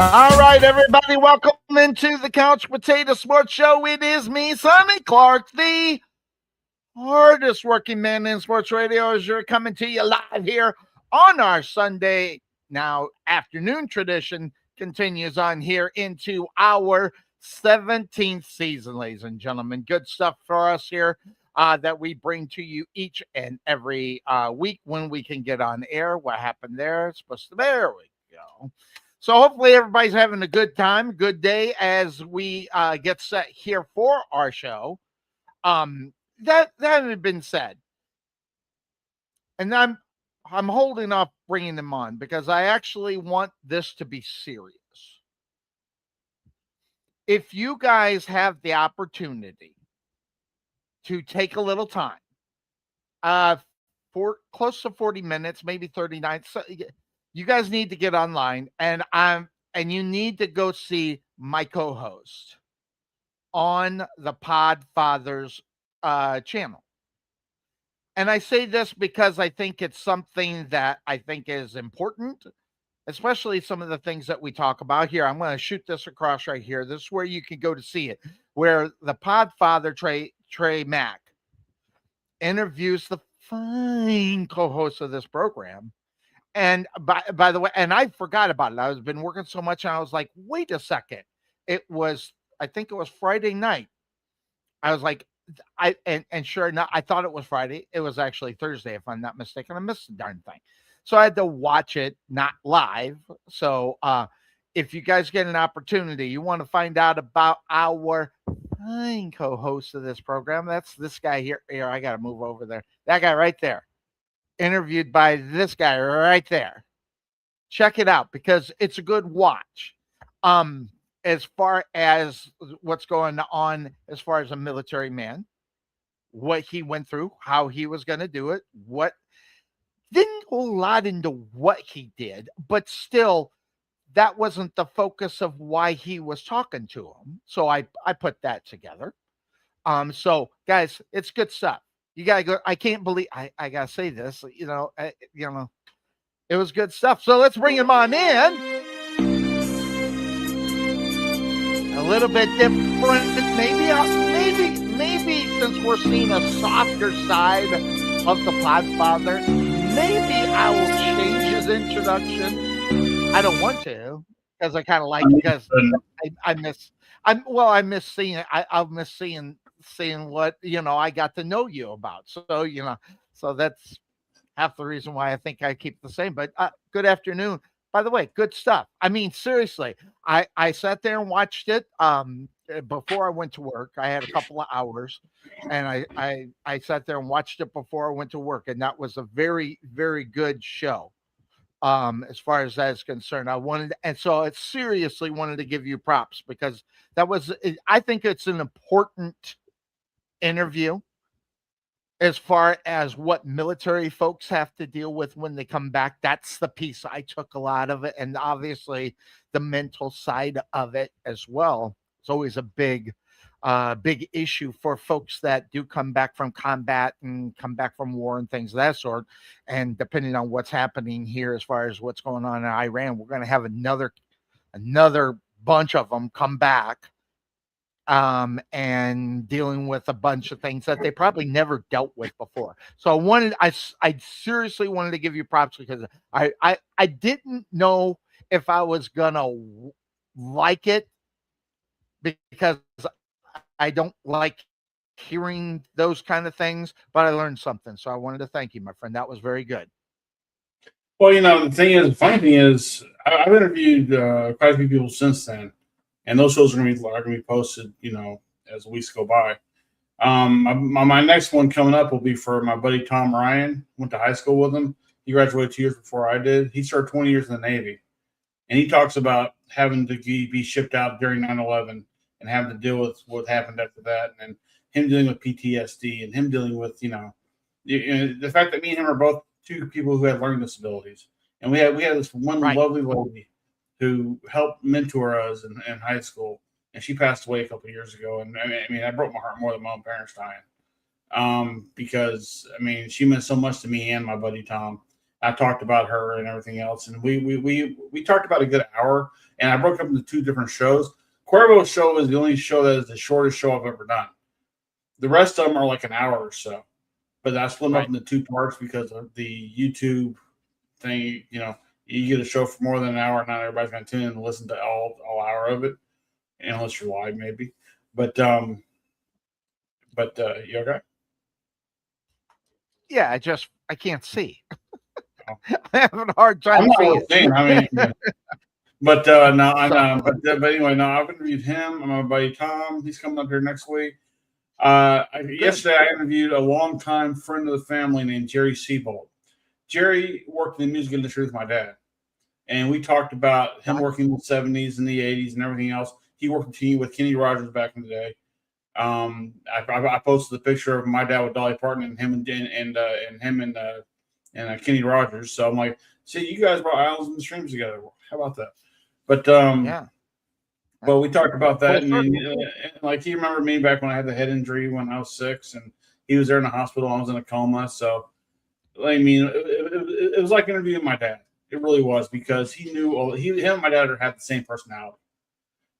All right, everybody, welcome into the Couch Potato Sports Show. It is me, Sonny Clark, the hardest working man in sports radio, as you're coming to you live here on our Sunday now afternoon tradition. Continues on here into our 17th season, ladies and gentlemen. Good stuff for us here that we bring to you each and every week when we can get on air. What happened there? It's supposed to, there we go. So hopefully everybody's having a good time, good day as we get set here for our show. That having been said, and I'm holding off bringing them on because I actually want this to be serious. If you guys have the opportunity to take a little time, for close to 40 minutes, maybe 39, so you guys need to get online and you need to go see my co-host on the Podfathers channel. And I say this because I think it's something that I think is important, especially some of the things that we talk about here. I'm going to shoot this across right here. This is where you can go to see it, where the Podfather Trey Mack interviews the fine co-host of this program. And by the way, and I forgot about it. I was been working so much, and I was like, wait a second. I think it was Friday night. I was like, and sure enough, I thought it was Friday. It was actually Thursday, if I'm not mistaken. I missed the darn thing. So I had to watch it, not live. So if you guys get an opportunity, you want to find out about our fine co-host of this program. That's this guy here. Here, I got to move over there. That guy right there. Interviewed by this guy right there. Check it out because it's a good watch. As far as what's going on, as far as a military man, what he went through, how he was going to do it, what didn't go a lot into what he did, but still, that wasn't the focus of why he was talking to him. So I put that together. So guys, it's good stuff. You gotta go. I can't believe I gotta say this. It was good stuff. So let's bring him on in. A little bit different, maybe since we're seeing a softer side of the Podfather, maybe I will change his introduction. I don't want to because I kind of like because I miss seeing I'll miss seeing what I got to know you about. So that's half the reason why I think I keep the same. But good afternoon. By the way, good stuff. I mean, seriously, I sat there and watched it before I went to work. I had a couple of hours, and I sat there and watched it before I went to work, and that was a very, very good show. As far as that is concerned, so I seriously wanted to give you props because I think it's an important interview as far as what military folks have to deal with when they come back. That's the piece I took a lot of it. And obviously the mental side of it as well. It's always a big issue for folks that do come back from combat and come back from war and things of that sort. And depending on what's happening here, as far as what's going on in Iran, we're going to have another bunch of them come back and dealing with a bunch of things that they probably never dealt with before. So I seriously wanted to give you props because I didn't know if I was gonna like it because I don't like hearing those kind of things, but I learned something. So I wanted to thank you, my friend. That was very good. Well, the funny thing is, I've interviewed quite a few people since then. And those shows are going to be posted, as weeks go by. My next one coming up will be for my buddy Tom Ryan. Went to high school with him. He graduated 2 years before I did. He served 20 years in the Navy. And he talks about having to be shipped out during 9/11 and having to deal with what happened after that. And him dealing with PTSD and him dealing with, the fact that me and him are both two people who had learning disabilities. And we had this one lovely lady who helped mentor us in high school, and she passed away a couple of years ago. And that broke my heart more than my own parents dying, because she meant so much to me and my buddy Tom. I talked about her and everything else, and we talked about a good hour. And I broke up into 2 different shows. Cuervo's show is the only show that is the shortest show I've ever done. The rest of them are like an hour or so, but I split them up into 2 parts because of the YouTube thing. You get a show for more than an hour, not everybody's going to tune in and listen to all hour of it, unless you're live, maybe. But you okay? Yeah, I can't see. I have a hard time seeing. I mean, but but anyway, no, I've interviewed him. My buddy Tom. He's coming up here next week. Yesterday, I interviewed a longtime friend of the family named Jerry Seabold. Jerry worked in the music industry with my dad, and we talked about him working in the 70s and the 80s and everything else. He worked with Kenny Rogers back in the day. I posted the picture of my dad with Dolly Parton and him and Kenny Rogers. So I'm like, see, you guys brought Islands and Streams together. How about that? But But we talked about that, and like he remembered me back when I had the head injury when I was 6, and he was there in the hospital. I was in a coma, so I mean, it was like interviewing my dad. It really was, because he knew him and my dad had the same personality,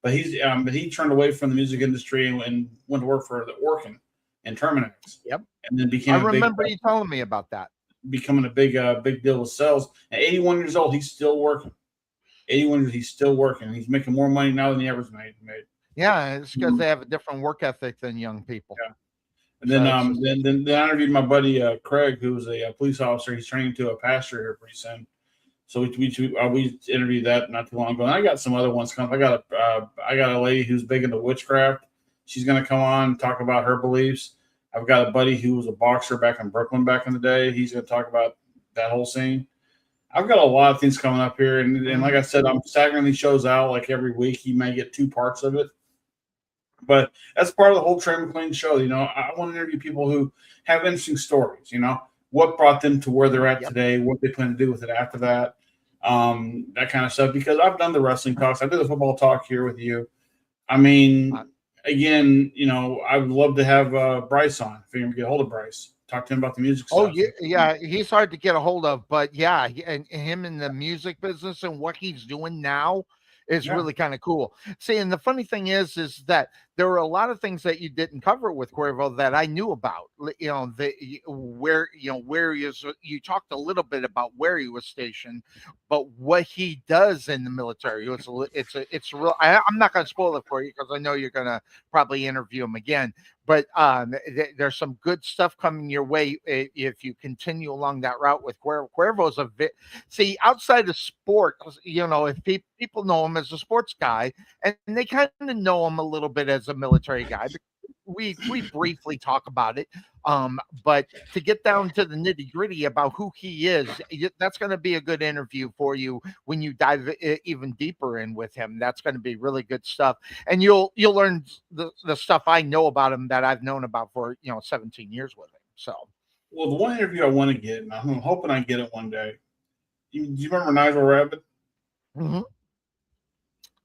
but he turned away from the music industry and went to work for the Orkin and Terminix. Yep, and then became. I remember you telling me about that. Becoming a big deal with sales. At 81 years old, he's still working. 81 years, he's still working. He's making more money now than he ever made. Yeah, it's because they have a different work ethic than young people. Yeah. And then I interviewed my buddy Craig, who was a police officer. He's turning into a pastor here pretty soon. So we interviewed that not too long ago. And I got some other ones coming. I got a lady who's big into witchcraft. She's going to come on and talk about her beliefs. I've got a buddy who was a boxer back in Brooklyn back in the day. He's going to talk about that whole scene. I've got a lot of things coming up here, and like I said, I'm staggering these shows out like every week. You may get 2 parts of it, but that's part of the whole Trey McLean show. I want to interview people who have interesting stories. What brought them to where they're at today, what they plan to do with it after that, that kind of stuff. Because I've done the wrestling talks, I did the football talk here with you. I mean, again, I would love to have Bryce on if you can get a hold of Bryce. Talk to him about the music stuff. Oh, yeah, he's hard to get a hold of, but yeah, and him in the music business and what he's doing now is really kind of cool. See, and the funny thing is that there were a lot of things that you didn't cover with Cuervo that I knew about. Where he is. You talked a little bit about where he was stationed, but what he does in the military, it's real. I'm not going to spoil it for you because I know you're going to probably interview him again. But there's some good stuff coming your way if you continue along that route with Cuervo. Cuervo's see, outside of sport, if people know him as a sports guy, and they kind of know him a little bit as a military guy. We briefly talk about it, but to get down to the nitty gritty about who he is, that's going to be a good interview for you when you dive even deeper in with him. That's going to be really good stuff, and you'll learn the stuff I know about him that I've known about for 17 years with him. So, well, the one interview I want to get, and I'm hoping I get it one day. Do you remember Nigel Rabbit? Mm-hmm.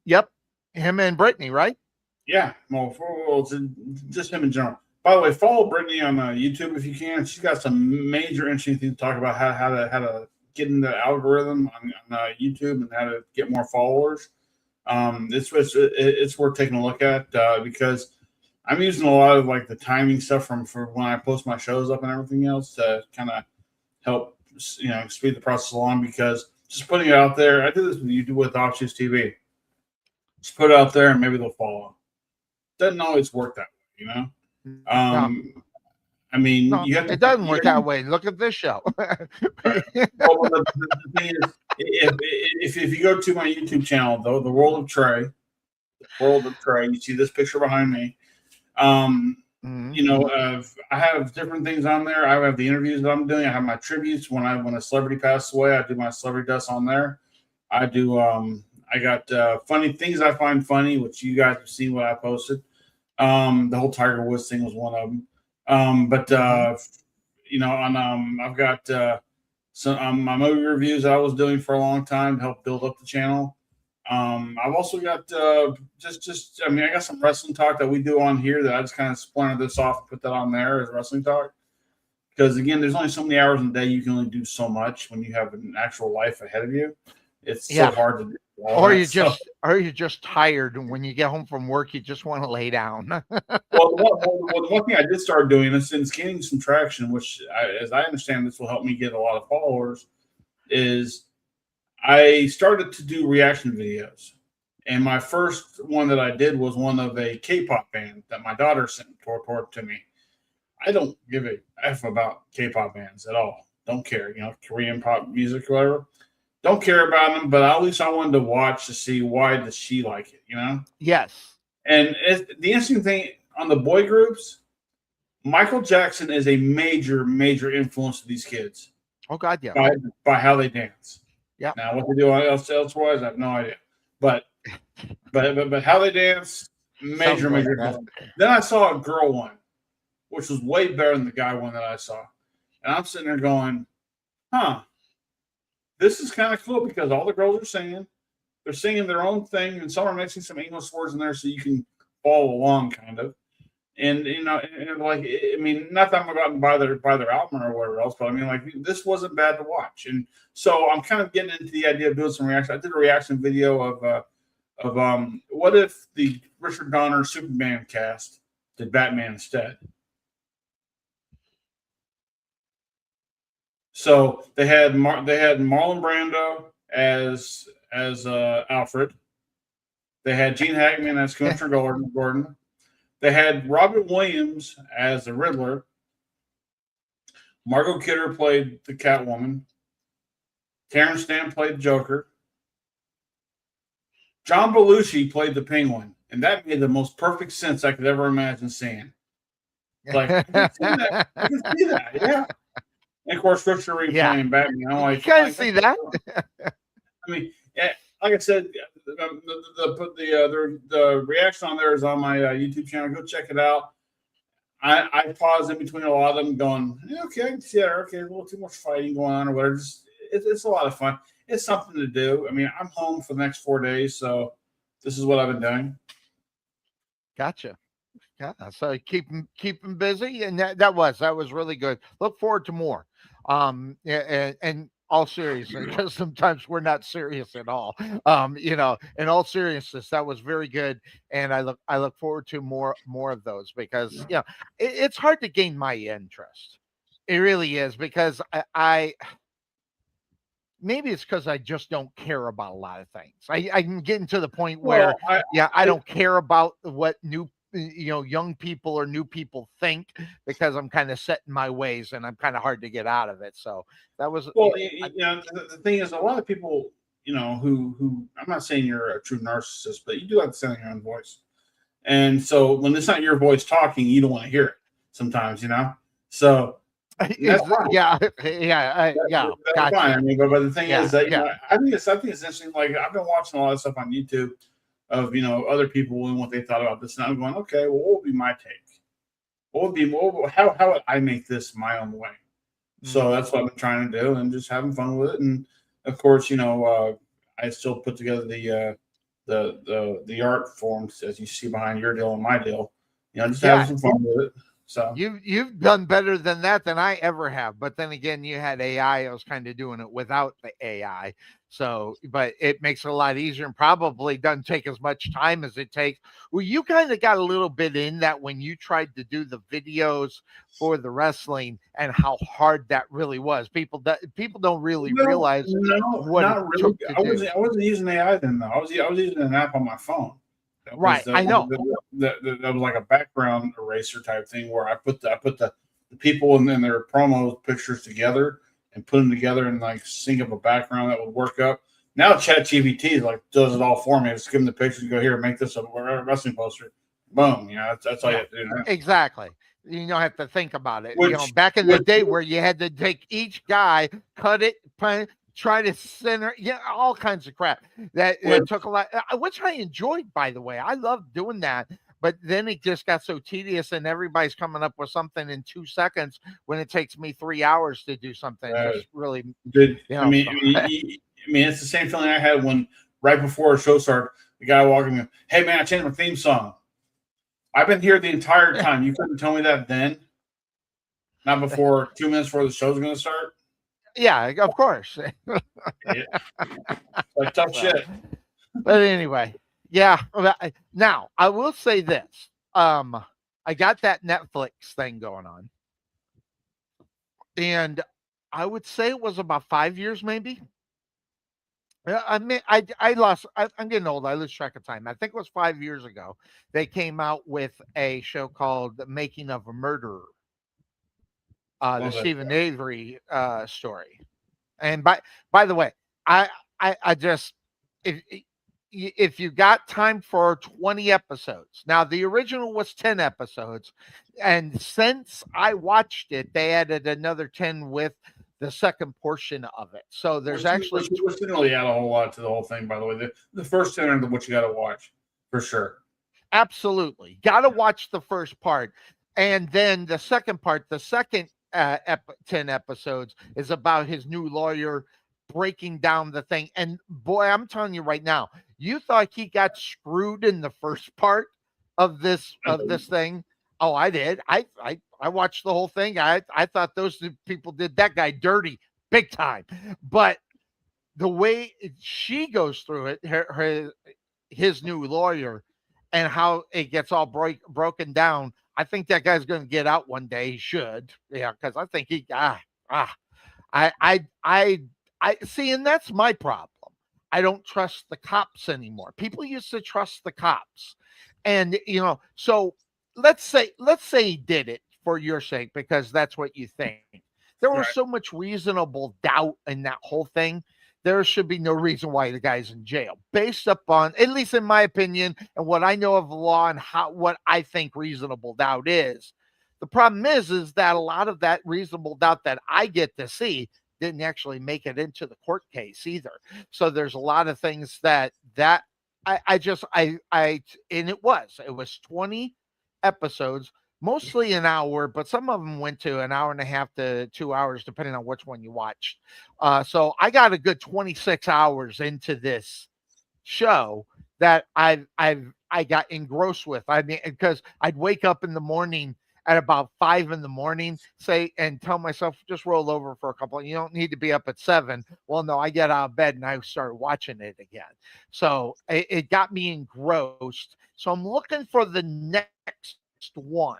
Yep, him and Brittany, right? Yeah, well, just him in general. By the way, follow Brittany on YouTube if you can. She's got some major interesting things to talk about how to get into the algorithm on YouTube and how to get more followers. It's worth taking a look at because I'm using a lot of like the timing stuff for when I post my shows up and everything else to kind of help speed the process along. Because just putting it out there, I did this with Offshoots TV. Just put it out there and maybe they'll follow. Doesn't always work that way, No. I mean, it doesn't work that way. Look at this show. Well, the thing is, if you go to my YouTube channel, though, The World of Trey, you see this picture behind me. I have different things on there. I have the interviews that I'm doing. I have my tributes when a celebrity passes away. I do my celebrity deaths on there. I do. I got funny things I find funny, which you guys have seen what I posted. The whole Tiger Woods thing was one of them. I've got some my movie reviews I was doing for a long time to help build up the channel. I've also got I got some wrestling talk that we do on here that I just kind of splintered this off and put that on there as wrestling talk. because again, there's only so many hours in the day. You can only do so much when you have an actual life ahead of you. It's so hard to do. Or you're just tired, and when you get home from work, you just want to lay down. Well, the one thing I did start doing is since gaining some traction, which, as I understand, this will help me get a lot of followers, is I started to do reaction videos. And my first one that I did was one of a K-pop band that my daughter sent toward to me. I don't give a F about K-pop bands at all. Don't care, Korean pop music or whatever. Don't care about them, but at least I wanted to watch to see why does she like it, Yes. And the interesting thing on the boy groups, Michael Jackson is a major, major influence to these kids. Oh God, yeah. By how they dance. Yeah. Now what they do elsewise, I have no idea. But how they dance, major. Then I saw a girl one, which was way better than the guy one that I saw. And I'm sitting there going, this is kind of cool because all the girls are singing. They're singing their own thing, and some are mixing some English words in there so you can follow along, kind of. And not that I'm going to go out and buy their album or whatever else, but this wasn't bad to watch. And so I'm kind of getting into the idea of doing some reaction. I did a reaction video of what if the Richard Donner Superman cast did Batman instead. So they had Marlon Brando as Alfred. They had Gene Hackman as Commissioner Gordon. They had Robin Williams as the Riddler. Margot Kidder played the Catwoman. Terrence Stamp played the Joker. John Belushi played the Penguin, and that made the most perfect sense I could ever imagine seeing. I can see that, yeah. And of course, Richard Reeve playing Batman. I'm like, you can see that. Like I said, the reaction on there is on my YouTube channel. Go check it out. I pause in between a lot of them, going, okay, I can see that. Okay, a little too much fighting going on or whatever. It's a lot of fun. It's something to do. I'm home for the next 4 days, so this is what I've been doing. Gotcha. Yeah, so keep them busy, and that was really good. Look forward to more. And all seriousness, because sometimes we're not serious at all. In all seriousness, that was very good, and I look forward to more of those because it's hard to gain my interest. It really is because I maybe it's because I just don't care about a lot of things. I'm getting to the point where I don't care about what young people or new people think because I'm kind of set in my ways and I'm kind of hard to get out of it. So that was the thing is, a lot of people, who I'm not saying you're a true narcissist, but you do have to sound your own voice. And so when it's not your voice talking, you don't want to hear it sometimes, So that's fine. That's gotcha. Fine. But the thing is that I think it's interesting. Like I've been watching a lot of stuff on YouTube of other people and what they thought about this, and I'm going, okay, well, what would be my take? How would I make this my own way? Mm-hmm. So that's what I'm trying to do, and just having fun with it. And of course, I still put together the art forms as you see behind your deal and my deal. Just having some fun with it. So you've done better than that than I ever have. But then again, you had AI. I was kind of doing it without the AI. So, but it makes it a lot easier and probably doesn't take as much time as it takes. Well, you kind of got a little bit in that when you tried to do the videos for the wrestling and how hard that really was. People don't really realize what not really. I wasn't using AI then though. I was using an app on my phone. I know. That was like a background eraser type thing where I put the people and then their promo pictures together and put them together and like sync up a background that would work up. Now ChatGPT does it all for me. Just give them the pictures and go here, make this a wrestling poster. Boom. That's all you have to do now. Exactly. You don't have to think about it. Back in the day where you had to take each guy, cut it, try to center, all kinds of crap. That took a lot, which I enjoyed, by the way. I loved doing that. But then it just got so tedious, and everybody's coming up with something in 2 seconds when it takes me 3 hours to do something. Just really good. It's the same feeling I had when right before a show started, the guy walking in, hey man, I changed my theme song. I've been here the entire time. You couldn't tell me that then. Not before 2 minutes before the show's going to start. Yeah, of course. Like tough So, shit. but anyway, yeah. Now I will say this. I got that Netflix thing going on, and I would say it was about 5 years, maybe. Yeah, I mean, I lost. I'm getting old. I lose track of time. I think it was 5 years ago. They came out with a show called "The Making of a Murderer," the Love that. Stephen Avery story. And by the way, I just if if you got time for 20 episodes. Now the original was 10 episodes, and since I watched it, they added another 10 with the second portion of it. So there's actually Which didn't really add a whole lot to the whole thing, by the way. The first 10 are what you got to watch for sure. absolutely got to watch the first part, and then the second part, the second 10 episodes is about his new lawyer breaking down the thing. And boy, I'm telling you right now, you thought he got screwed in the first part of this thing. Oh, I did. I watched the whole thing. I thought those people did that guy dirty big time. But the way she goes through it, his new lawyer, and how it gets all broken down, I think that guy's going to get out one day. He should, yeah, because I think I see, and that's my problem. I don't trust the cops anymore. People used to trust the cops, and so let's say he did it for your sake because that's what you think. There was Right. so much reasonable doubt in that whole thing. There should be no reason why the guy's in jail, based upon, at least in my opinion, and what I know of the law and what I think reasonable doubt is. The problem is that a lot of that reasonable doubt that I get to see didn't actually make it into the court case either. So there's a lot of things that and it was 20 episodes, mostly an hour, but some of them went to an hour and a half to 2 hours, depending on which one you watched. So I got a good 26 hours into this show that I got engrossed with. I mean, because I'd wake up in the morning at about 5 a.m, and tell myself, just roll over for a couple. You don't need to be up at 7. Well, no, I get out of bed and I start watching it again. So it got me engrossed. So I'm looking for the next one.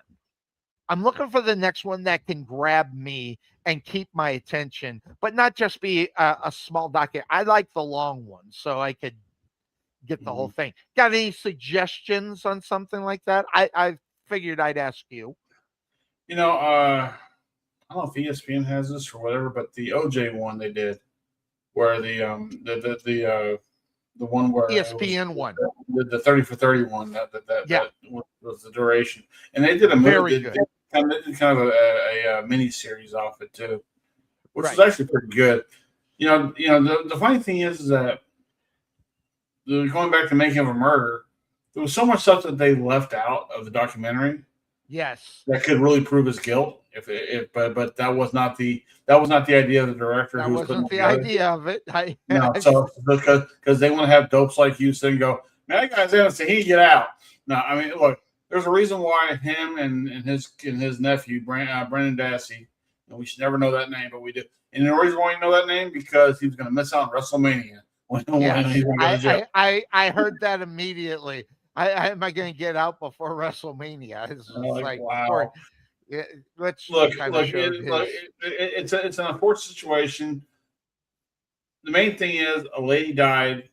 I'm looking for the next one that can grab me and keep my attention, but not just be a small docket. I like the long ones so I could get the whole thing. Got any suggestions on something like that? I figured I'd ask you. I don't know if ESPN has this or whatever, but the OJ one they did, where the one where ESPN one, the 30 for 30 one that was the duration, and they did a very movie. good. They did kind of a mini series off it too, which was actually pretty good. The funny thing is that going back to Making of a Murder, there was so much stuff that they left out of the documentary. Yes, that could really prove his guilt. But that was not the idea of the director. That who wasn't the idea of it. No, so because they want to have dopes like you sit and go, man, that guy's innocent. He get out. No, I mean, look, there's a reason why him and his nephew Brendan Dassey, and we should never know that name, but we do. And the reason why you know that name because he was going to miss out on WrestleMania when he's going to go to jail. I heard that immediately. Am I going to get out before WrestleMania? It's like, wow. Let's look. It's an unfortunate situation. The main thing is a lady died.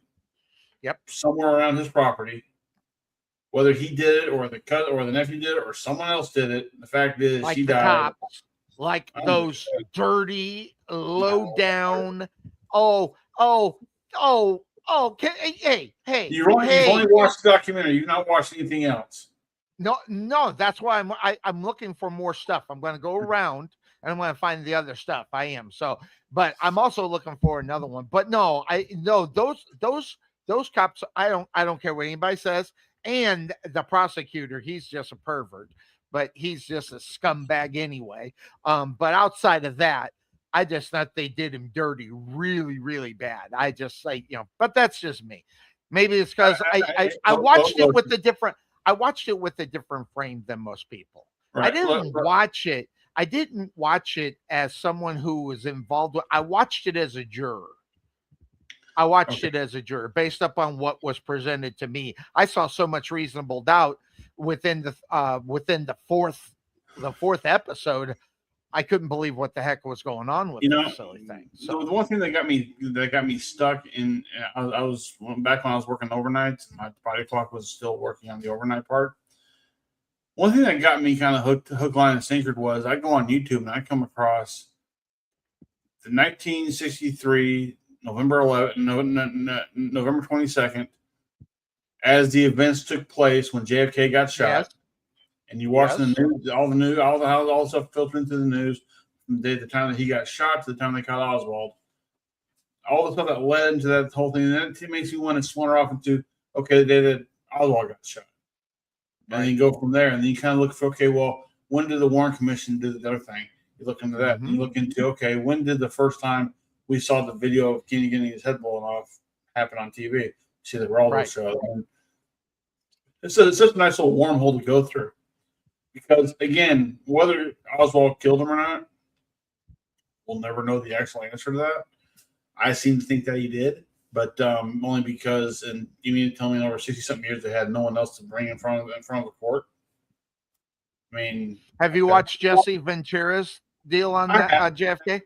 Yep. Somewhere around his property. Whether he did it or the nephew did it or someone else did it, the fact is like she the died. Cops, like those dirty, low down. Hey. You've only watched the documentary. You've not watched anything else. No. That's why I'm looking for more stuff. I'm going to go around and I'm going to find the other stuff. I am but I'm also looking for another one. But no, those cops. I don't care what anybody says. And the prosecutor, he's just a pervert, but he's just a scumbag anyway. But outside of that, I just thought they did him dirty, really, really bad. I just say, but that's just me. Maybe it's because I watched it with a different frame than most people. Right. I didn't watch it. I didn't watch it as someone who was involved with. I watched it as a juror. I watched Okay. it as a juror based upon what was presented to me. I saw so much reasonable doubt within the fourth episode. I couldn't believe what the heck was going on with this silly thing. So the one thing that got me stuck in, I was back when I was working overnight. My body clock was still working on the overnight part. One thing that got me kind of hook, line, and sinkered was I go on YouTube and I come across the 1963 November 22nd, as the events took place when JFK got shot. Yes. And you watch the news, all the stuff filtering through the news from the time that he got shot to the time they caught Oswald. All the stuff that led into that whole thing, and that makes you want to splinter off into, okay, the day that Oswald got shot. And then you go from there, and then you kind of look for, okay, well, when did the Warren Commission do the other thing? You look into that. And you look into, okay, when did the first time we saw the video of Kennedy getting his head blown off happen on TV? See the Geraldo show. And it's such a nice little wormhole to go through. Because, again, whether Oswald killed him or not, we'll never know the actual answer to that. I seem to think that he did, but only because, and you mean to tell me in over 60-something years they had no one else to bring in front of the court? I mean, have you watched Jesse Ventura's deal on that JFK?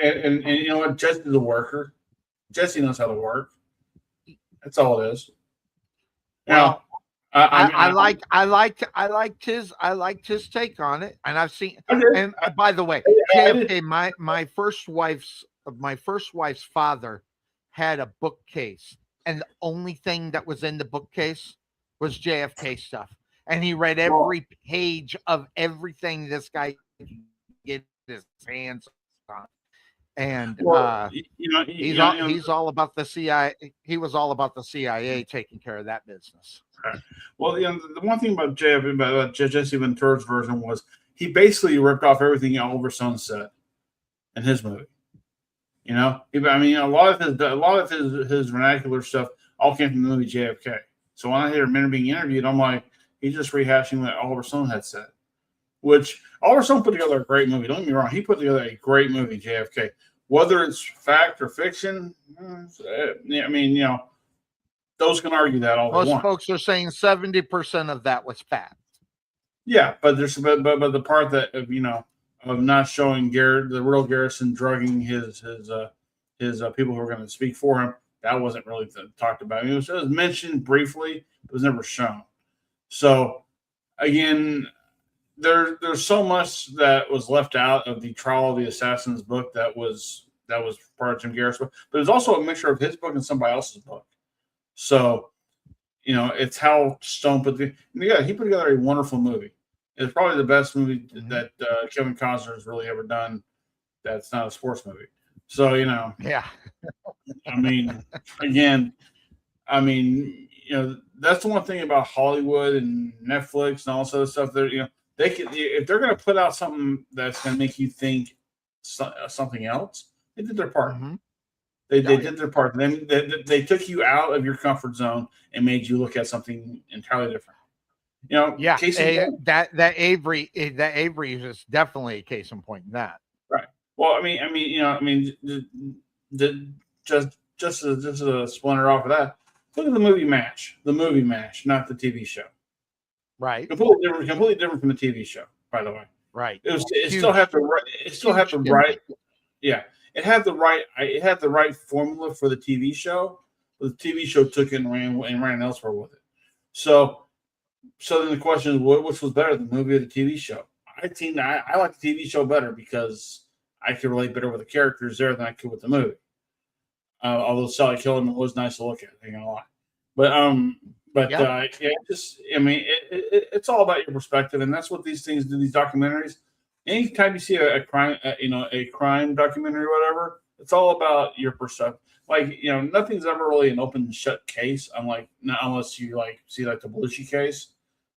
And you know what? Jesse's a worker. Jesse knows how to work. That's all it is. Well, I liked his take on it, and I've seen. And by the way, JFK, my first wife's father had a bookcase, and the only thing that was in the bookcase was JFK stuff, and he read every page of everything this guy could get his hands on. And he's all about the CIA. He was all about the CIA taking care of that business. Right. Well, the one thing about Jesse Ventura's version was he basically ripped off everything Oliver Stone said in his movie. You know, I mean, a lot of his vernacular stuff all came from the movie JFK. So when I hear him being interviewed, I'm like, he's just rehashing what Oliver Stone had said. Which Oliver Stone put together a great movie. Don't get me wrong, he put together a great movie, JFK. Whether it's fact or fiction, I mean, you know, those can argue that all they want. Most folks are saying 70% of that was fact. Yeah, but there's but the part that of not showing the real Garrison drugging his people who were going to speak for him, that wasn't really talked about. It was mentioned briefly, but was never shown. So again, there's so much that was left out of the Trial of the Assassins book that was part of Jim Garrett's book, but there's also a mixture of his book and somebody else's book. So, it's how Stone he put together a wonderful movie. It's probably the best movie that Kevin Costner has really ever done. That's not a sports movie. So, yeah. I mean, again, that's the one thing about Hollywood and Netflix and all this other stuff. They can, if they're going to put out something that's going to make you think something else, they did their part. Mm-hmm. They did their part. They took you out of your comfort zone and made you look at something entirely different. Yeah, that Avery is definitely a case in point in that. Right. Well, just to splinter off of that, look at the movie MASH, not the TV show. Right. Completely different from the TV show, by the way. Right. It still had the right. Yeah. It had the right formula for the TV show, but the TV show took it and ran elsewhere with it. So then the question is, which was better, the movie or the TV show? I like the TV show better because I could relate better with the characters there than I could with the movie. Although Sally Kellerman was nice to look at, I ain't gonna lie. It's all about your perspective, and that's what these things do. These documentaries. Anytime you see a crime, a crime documentary or whatever, it's all about your perspective. Like, nothing's ever really an open and shut case, unless you see the Belushi case,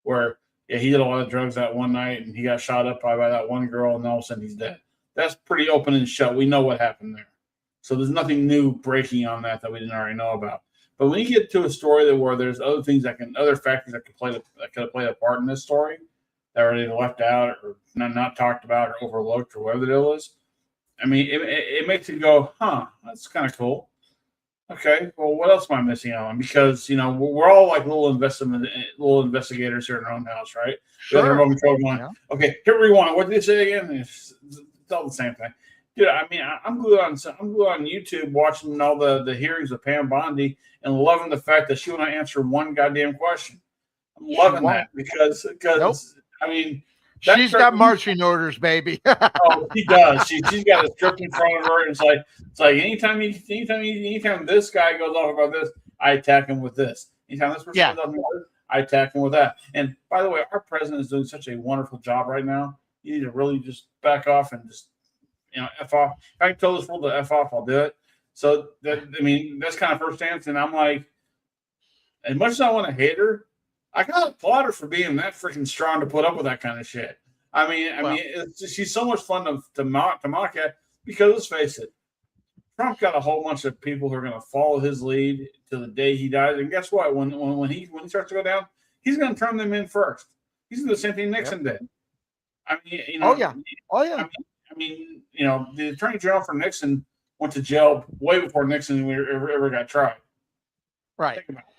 where he did a lot of drugs that one night and he got shot up by that one girl, and all of a sudden he's dead. That's pretty open and shut. We know what happened there, so there's nothing new breaking on that we didn't already know about. But when you get to a story where there's other factors that could have played a part in this story, that are either left out or not talked about or overlooked or whatever the deal is. I mean, it makes you go, huh, that's kind of cool. Okay, well, what else am I missing out on? Because we're all like little investigators here in our own house, right? We have the Sure. remote control going. Yeah. Okay, here we want. What did they say again? It's all the same thing, dude. I mean, I'm glued on YouTube watching all the hearings of Pam Bondi and loving the fact that she will not answer one goddamn question. I'm loving that because Nope. I mean. She's got marching orders, baby. Oh, she does. She's got a script in front of her, and it's like anytime this guy goes off about this, I attack him with this. Anytime this person goes off about this, I attack him with that. And by the way, our president is doing such a wonderful job right now. You need to really just back off and just F off. If I can tell this world to F off, I'll do it. So that's kind of first stance. And I'm like, as much as I want to hate her, I gotta applaud her for being that freaking strong to put up with that kind of shit. I mean, she's so much fun to mock at because let's face it, Trump got a whole bunch of people who are going to follow his lead to the day he dies. And guess what? When he starts to go down, he's going to turn them in first. He's going to do the same thing Nixon did. I mean, Oh yeah. I mean, the attorney general for Nixon went to jail way before Nixon ever got tried. Right. Think about it.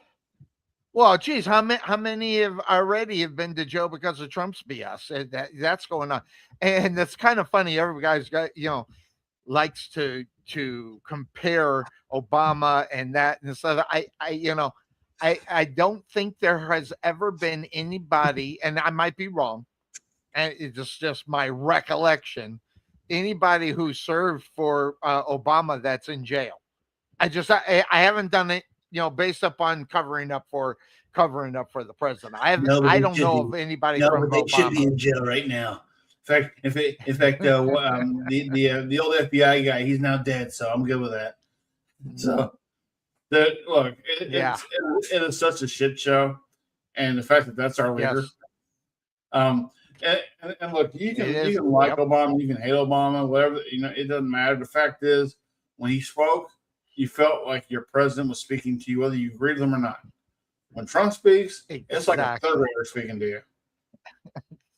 Well, geez, how many have been to jail because of Trump's BS? That's going on, and that's kind of funny. Every guy's got likes to compare Obama and that and stuff. I don't think there has ever been anybody, and I might be wrong, and it's just my recollection. Anybody who served for Obama that's in jail. I haven't done it. Based upon covering up for the president. I don't know of anybody from but they Obama. should be in jail right now. In fact, the old FBI guy, he's now dead, so I'm good with that. So, it is such a shit show, and the fact that that's our leader. Yes. And look, you can like Obama, you can hate Obama, whatever. It doesn't matter. The fact is, when he spoke, you felt like your president was speaking to you, whether you agreed with him or not. When Trump speaks, it's like a third grader speaking to you.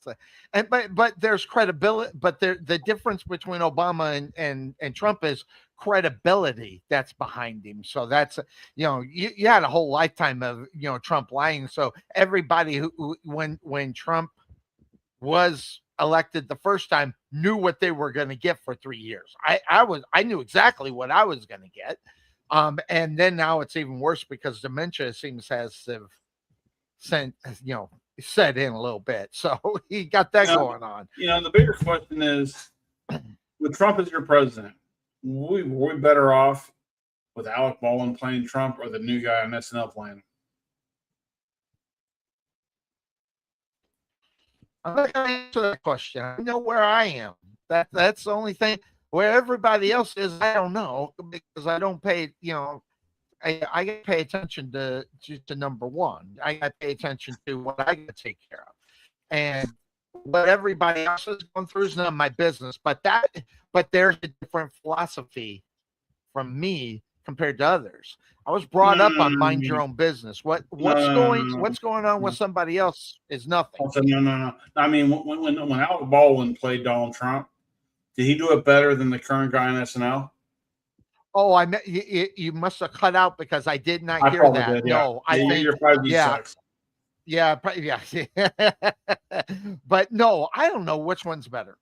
But there's credibility. But the difference between Obama and Trump is credibility that's behind him. So that's you had a whole lifetime of Trump lying. So everybody who when Trump was elected the first time knew what they were going to get for 3 years. I knew exactly what I was going to get. And then now it's even worse because dementia seems has set in a little bit. So he got that going on. The bigger question is, with Trump as your president, were we better off with Alec Baldwin playing Trump or the new guy on SNL playing him? I'm not going to answer that question. I know where I am. That's the only thing. Where everybody else is, I don't know because I don't pay. I got to pay attention to number one. I got to pay attention to what I got to take care of, and what everybody else is going through is none of my business. But there's a different philosophy from me compared to others. I was brought up on mind your own business. What's going on with somebody else is nothing. No. I mean, when Alec Baldwin played Donald Trump, did he do it better than the current guy on SNL? Oh, you must have cut out because I did not hear that. Did, yeah. No, I think your 5G sucks. Yeah. But no, I don't know which one's better.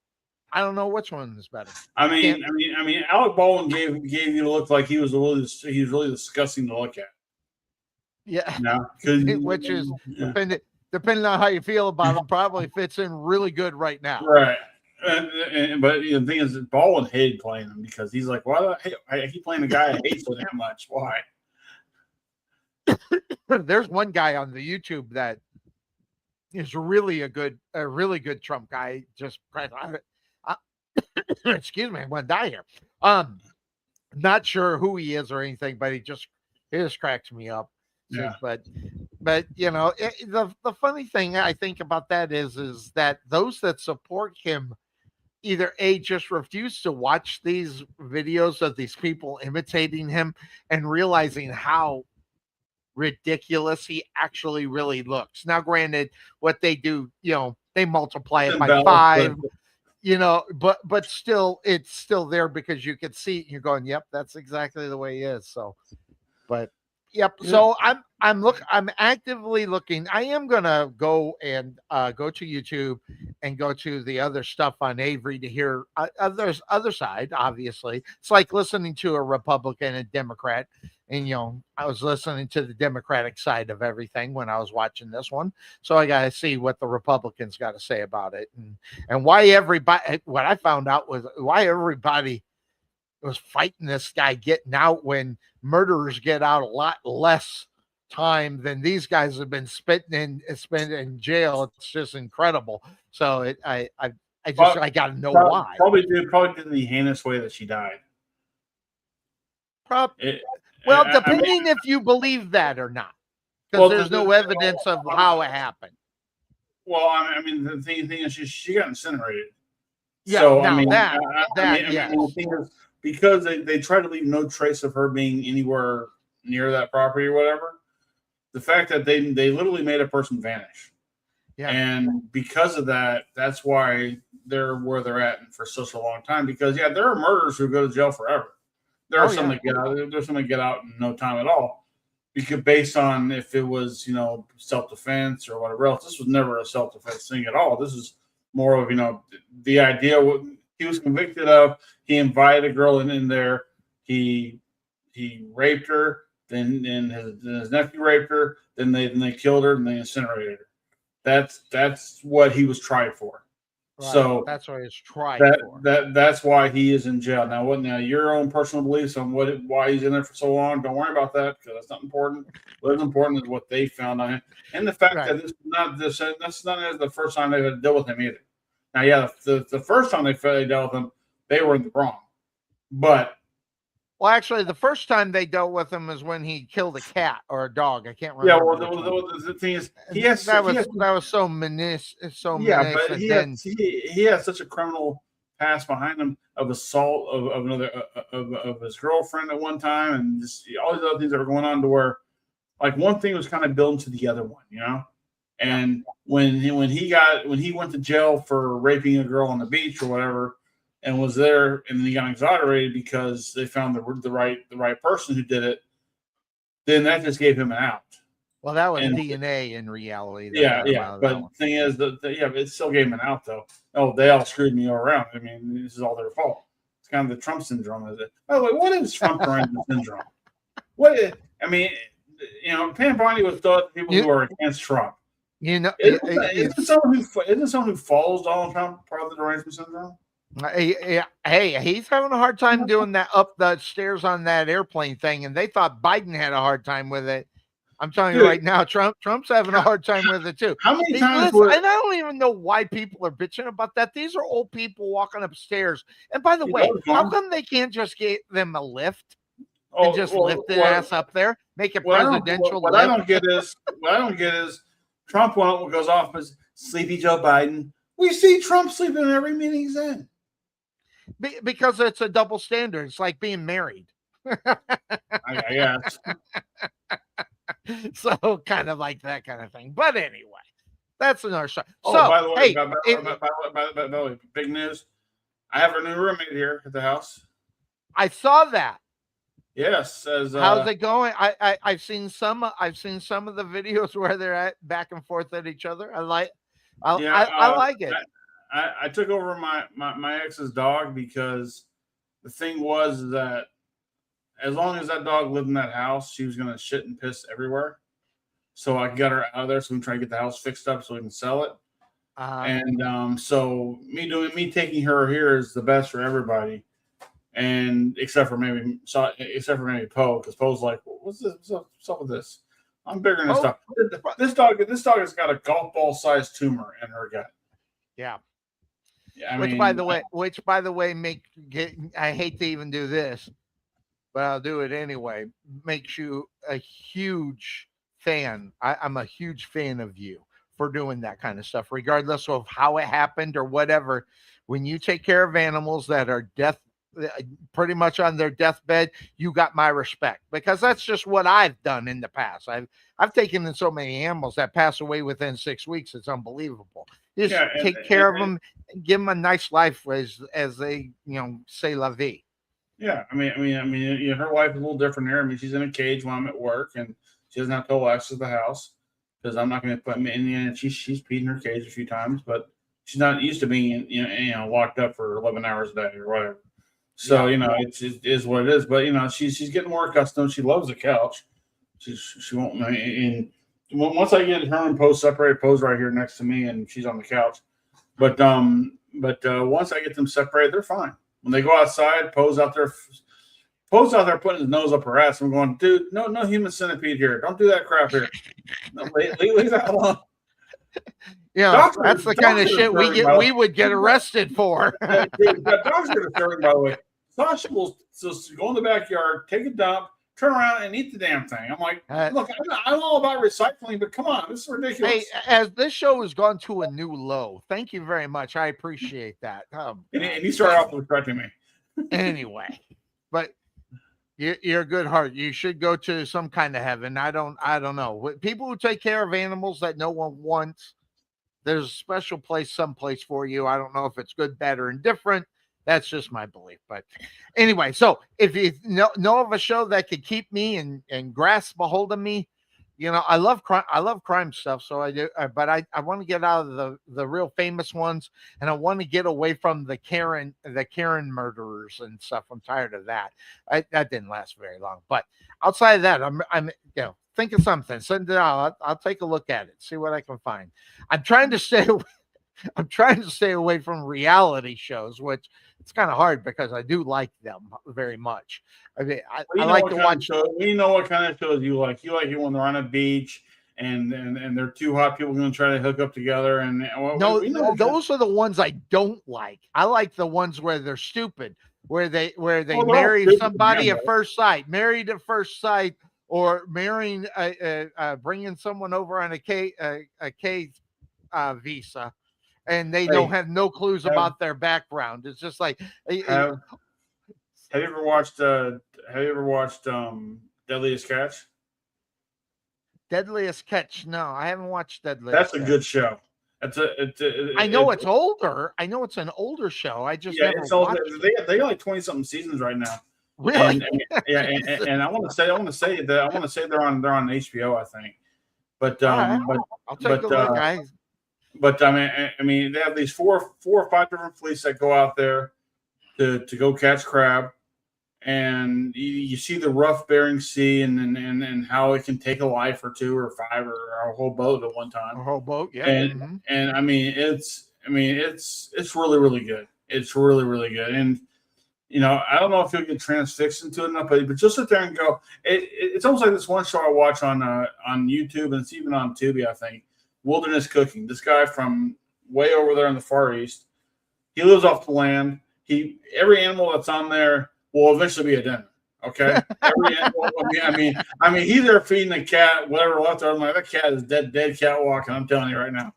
I don't know which one is better. I mean, Alec Baldwin gave you a look like he was really disgusting to look at. Yeah, which is depending on how you feel about him, probably fits in really good right now. Right, but the thing is, Baldwin hated playing him because he's like, why do I keep playing a guy I hate so damn much? Why? There's one guy on the YouTube that is really a really good Trump guy. Just excuse me, I'm gonna die here. Not sure who he is or anything, but he just cracks me up. Yeah. But the funny thing I think about that is that those that support him either just refuse to watch these videos of these people imitating him and realizing how ridiculous he actually really looks. Now, granted, what they do, they multiply it by 5, but still, it's still there because you can see it and you're going, yep, that's exactly the way he is. So, but yep. Yeah. So I'm actively looking. I am gonna go and go to YouTube and go to the other stuff on Avery to hear other side. Obviously, it's like listening to a Republican and Democrat. And I was listening to the Democratic side of everything when I was watching this one, so I got to see what the Republicans got to say about it, and why everybody. What I found out was why everybody was fighting this guy getting out when murderers get out a lot less time than these guys have been spending in jail. It's just incredible. So I got to know why. Probably due to the heinous way that she died. Depending if you believe that or not, because there's no evidence of how it happened. Well, I mean, the thing is, she got incinerated. Yeah, so, yes. The thing is, because they try to leave no trace of her being anywhere near that property or whatever, the fact that they literally made a person vanish. Yeah. And because of that, that's why they're where they're at for such a long time. Because, there are murderers who go to jail forever. There are some that get out. There's some that get out in no time at all, because based on if it was self-defense or whatever else. This was never a self-defense thing at all. This is more of the idea what he was convicted of. He invited a girl in there. He raped her. Then his nephew raped her. Then they killed her and they incinerated her. That's what he was tried for. Right. So that's what he's tried for. That's why he is in jail. Now your own personal beliefs on why he's in there for so long, don't worry about that, because that's not important. What's important is what they found on him, and the fact that that's not the first time they've had to deal with him either. Now, the first time they dealt with him, they were in the wrong, but. Well, actually, the first time they dealt with him is when he killed a cat or a dog. I can't remember. Yeah, well, the thing is, that was so menace. But he has such a criminal past behind him of assault of another of his girlfriend at one time, and just all these other things that were going on to where, like, one thing was kind of building to the other one, And when he went to jail for raping a girl on the beach or whatever. And was there, and then he got exonerated because they found the right person who did it. Then that just gave him an out. Well, that was DNA in reality. But the thing is it still gave him an out though. Oh, they all screwed me all around. I mean, this is all their fault. It's kind of the Trump syndrome, is it? By the way, what is Trump syndrome? Pam Bondi was thought people who are against Trump. Isn't someone who follows Donald Trump part of the derangement syndrome? Hey, he's having a hard time doing that up the stairs on that airplane thing, and they thought Biden had a hard time with it. I'm telling you right now, Trump's having a hard time with it too. How many times? And I don't even know why people are bitching about that. These are old people walking upstairs. And by the way, how come they can't just get them a lift and just lift their ass up there, make it presidential? What I don't get is Trump goes off as Sleepy Joe Biden. We see Trump sleeping in every meeting he's in. Because it's a double standard. It's like being married. I guess. So kind of like that kind of thing. But anyway, that's another shot. Oh, so, by the way, by the way, big news. I have a new roommate here at the house. I saw that. Yes. How's it going? I've seen some of the videos where they're at back and forth at each other. I like it. I took over my ex's dog because the thing was that as long as that dog lived in that house, she was going to shit and piss everywhere. So I got her out of there so we can try to get the house fixed up so we can sell it. And so me taking her here is the best for everybody. And except for maybe Poe, because Poe's like, what's up with this? I'm bigger than this dog. This dog has got a golf ball sized tumor in her gut. Yeah. Which, by the way, I hate to even do this, but I'll do it anyway. Makes you a huge fan. I'm a huge fan of you for doing that kind of stuff, regardless of how it happened or whatever. When you take care of animals that are pretty much on their deathbed, you got my respect, because that's just what I've done in the past. I've taken in so many animals that pass away within 6 weeks. It's unbelievable. Just take care of them, give them a nice life as they, say la vie. Yeah, I mean, her life is a little different there. I mean, she's in a cage when I'm at work, and she doesn't have to access the house because I'm not going to put me in. And she's peed in her cage a few times, but she's not used to being locked up for 11 hours a day or whatever. So it is what it is. But she's getting more accustomed. She loves the couch. She won't. And once I get her and Pose separated, Pose right here next to me, and she's on the couch. But once I get them separated, they're fine. When they go outside, Pose out there putting his nose up her ass. I'm going, dude, no human centipede here. Don't do that crap here. No, leave that alone. That's the kind of shit we would get arrested for. Dude, dogs are disturbing, by the way. Sasha will just go in the backyard, take a dump, turn around and eat the damn thing. I'm like, look, I'm all about recycling, but come on, this is ridiculous. Hey, as this show has gone to a new low, thank you very much. I appreciate that. And you started off with correcting me. Anyway, but you're a good heart. You should go to some kind of heaven. I don't know. People who take care of animals that no one wants, there's a special place, someplace for you. I don't know if it's good, bad, or indifferent. That's just my belief. But anyway, so if you know of a show that could keep me and grasp a hold of me, I love crime stuff. So I do, but I want to get out of the real famous ones, and I want to get away from the Karen murderers and stuff. I'm tired of that. That didn't last very long. But outside of that, I'm think of something, send it out. I'll take a look at it, see what I can find. I'm trying to stay away from reality shows, which it's kind of hard because I do like them very much. I mean, I like to watch. We know what kind of shows you like. You like it when they're on a beach and they're two hot people going to try to hook up together. And those are the ones I don't like. I like the ones where they're stupid, where they marry somebody at first sight, married at first sight, or marrying bringing someone over on a K visa. And they don't have no clues about their background. It's just like. Have you ever watched Deadliest Catch? Deadliest Catch? No, I haven't watched Deadliest. That's a Catch. good show. I know it's older. I know it's an older show. I just never watched it. They got like 20-something seasons right now. Really? And I want to say they're on HBO, I think. But I'll take a look, guys. But I mean, they have these four or five different fleets that go out there to go catch crab, and you see the rough Bering Sea and how it can take a life or two or five or a whole boat at one time. A whole boat, yeah. And I mean, it's really, really good. It's really, really good. And I don't know if you'll get transfixed into it enough, but just sit there and go. It's almost like this one show I watch on YouTube, and it's even on Tubi, I think. Wilderness Cooking. This guy from way over there in the Far East, he lives off the land. Every animal that's on there will eventually be a dinner. Okay, every animal. I mean, he's there feeding the cat, whatever left over. I'm like, that cat is dead cat walking. I'm telling you right now.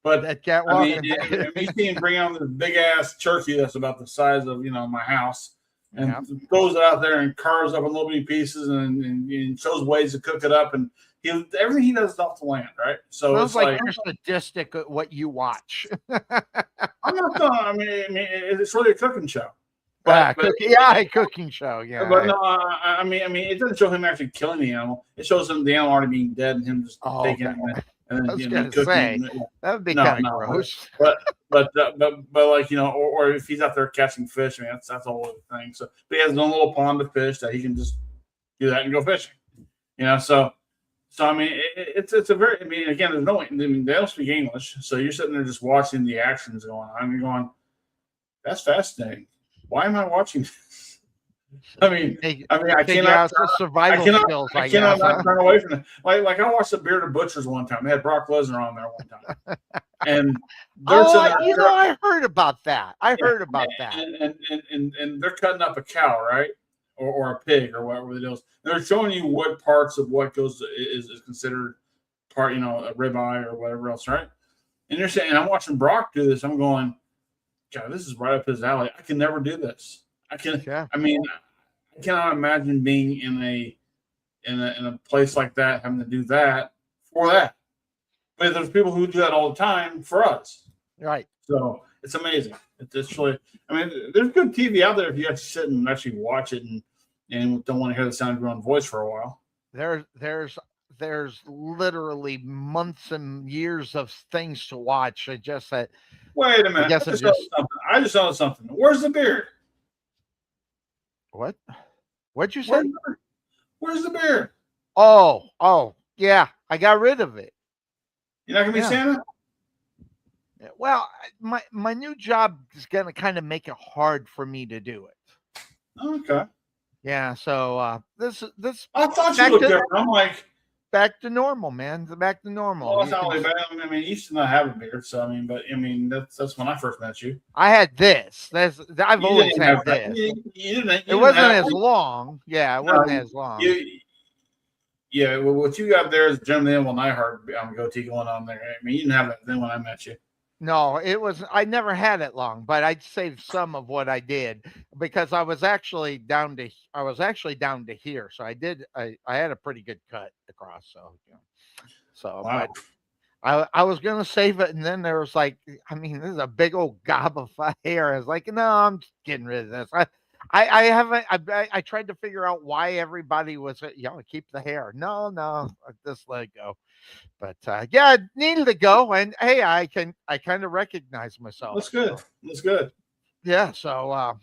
But that cat walking. You see him bring out this big ass turkey that's about the size of my house, and throws it out there and carves up in little bitty pieces and shows ways to cook it up, and everything he does is off the land, right? So sounds like you're sadistic at what you watch. I'm not done. I mean, it's really a cooking show. A cooking show. Yeah, but no, I mean, it doesn't show him actually killing the animal. It shows him the animal already being dead and him just taking it. And I was going to say that would be kind of gross. But like or if he's out there catching fish, I mean that's a whole other thing. So but he has no little pond of fish that he can just do that and go fishing. So I mean, it's a very. I mean, again, there's no. I mean, they don't speak English, so you're sitting there just watching the actions going on. You're going, that's fascinating. Why am I watching this? I mean, I cannot survival skills. I cannot not turn away from it. Like I watched the Bearded Butchers one time. They had Brock Lesnar on there one time, and I heard about that. And they're cutting up a cow, right? Or a pig or whatever it is. They're showing you what parts of what goes is considered part, a ribeye or whatever else, right? And you're saying, and I'm watching Brock do this. I'm going, God, this is right up his alley. I can never do this. Yeah. I mean, I cannot imagine being in a place like that, having to do that for that. But there's people who do that all the time for us. Right. So it's amazing. It's really, I mean, there's good TV out there if you actually sit and actually watch it and don't want to hear the sound of your own voice for a while. There's literally months and years of things to watch. It just that. Wait a minute. I guess I just saw something. Where's the beard? What? What'd you say? Where's the beard? Oh, yeah. I got rid of it. You're not gonna be Santa? Well, my new job is gonna kind of make it hard for me to do it. Okay. Yeah. So this. I thought you looked different. I'm like back to normal, man. Back to normal. Well, it's not really bad. I mean, you used to not have a beard, so I mean, that's when I first met you. I had this. I've always had this. It wasn't as long. Yeah, it wasn't as long. Yeah, well, what you got there is Jim the Animal Neidhart goatee going on there. I mean, you didn't have that then when I met you. No, it was. I never had it long, but I'd saved some of what I did because I was actually down to here. So I had a pretty good cut across. So wow. But I was gonna save it, and then there was like, I mean, this is a big old gob of hair. I was like, no, I'm just getting rid of this. I haven't. I tried to figure out why everybody was, keep the hair. No, I just let it go. But yeah, it needed to go, and hey, I kind of recognize myself. That's good. That's good. Yeah. So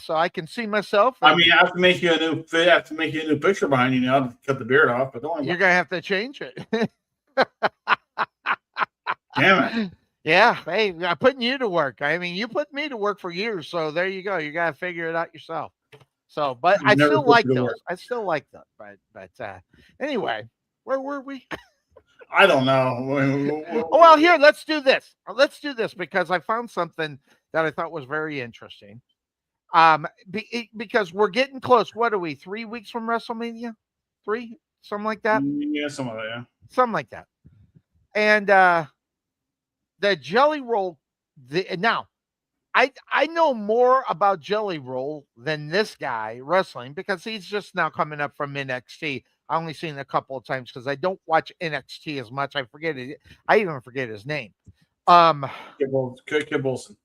so I can see myself. I mean, I have to make you a new picture behind you now to cut the beard off, but don't. You're gonna have to change it. Damn it. Yeah, hey, I'm putting you to work. I mean, you put me to work for years, so there you go. You got to figure it out yourself. So, but I still like those. I still like them. But anyway, where were we? I don't know. Well, here, let's do this. Let's do this because I found something that I thought was very interesting. Because we're getting close. What are we? 3 weeks from WrestleMania? 3? Something like that? Yeah, something like that. Yeah. Something like that. And the Jelly Roll. Now, I know more about Jelly Roll than this guy wrestling because he's just now coming up from NXT. I only seen it a couple of times because I don't watch NXT as much. I forget it. I even forget his name. Kip Bolson.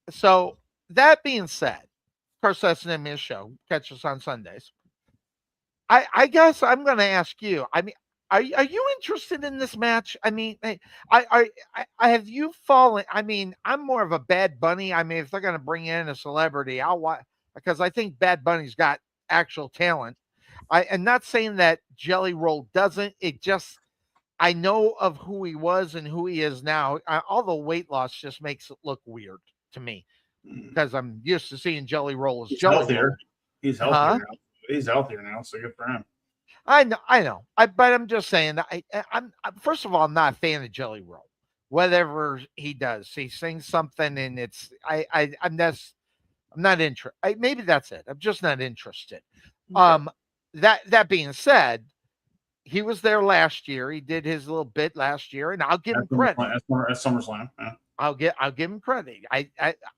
So that being said, of course, that's the name of his show. Catch us on Sundays. I guess I'm going to ask you. I mean, are you interested in this match? I mean, I have you fallen? I mean, I'm more of a Bad Bunny. I mean, if they're going to bring in a celebrity, I'll watch because I think Bad Bunny's got actual talent. I'm not saying that Jelly Roll doesn't. It just I know of who he was and who he is now. All the weight loss just makes it look weird to me because I'm used to seeing Jelly Roll as Jelly healthier. Roll. He's healthier now. He's healthier now, so good for him. I know. But I'm just saying. I'm first of all, I'm not a fan of Jelly Roll. Whatever he does, he sings something, and I'm not interested. Maybe that's it. I'm just not interested. Okay. That being said, he was there last year. He did his little bit last year, and I'll give him credit. At SummerSlam. Yeah. I'll give him credit.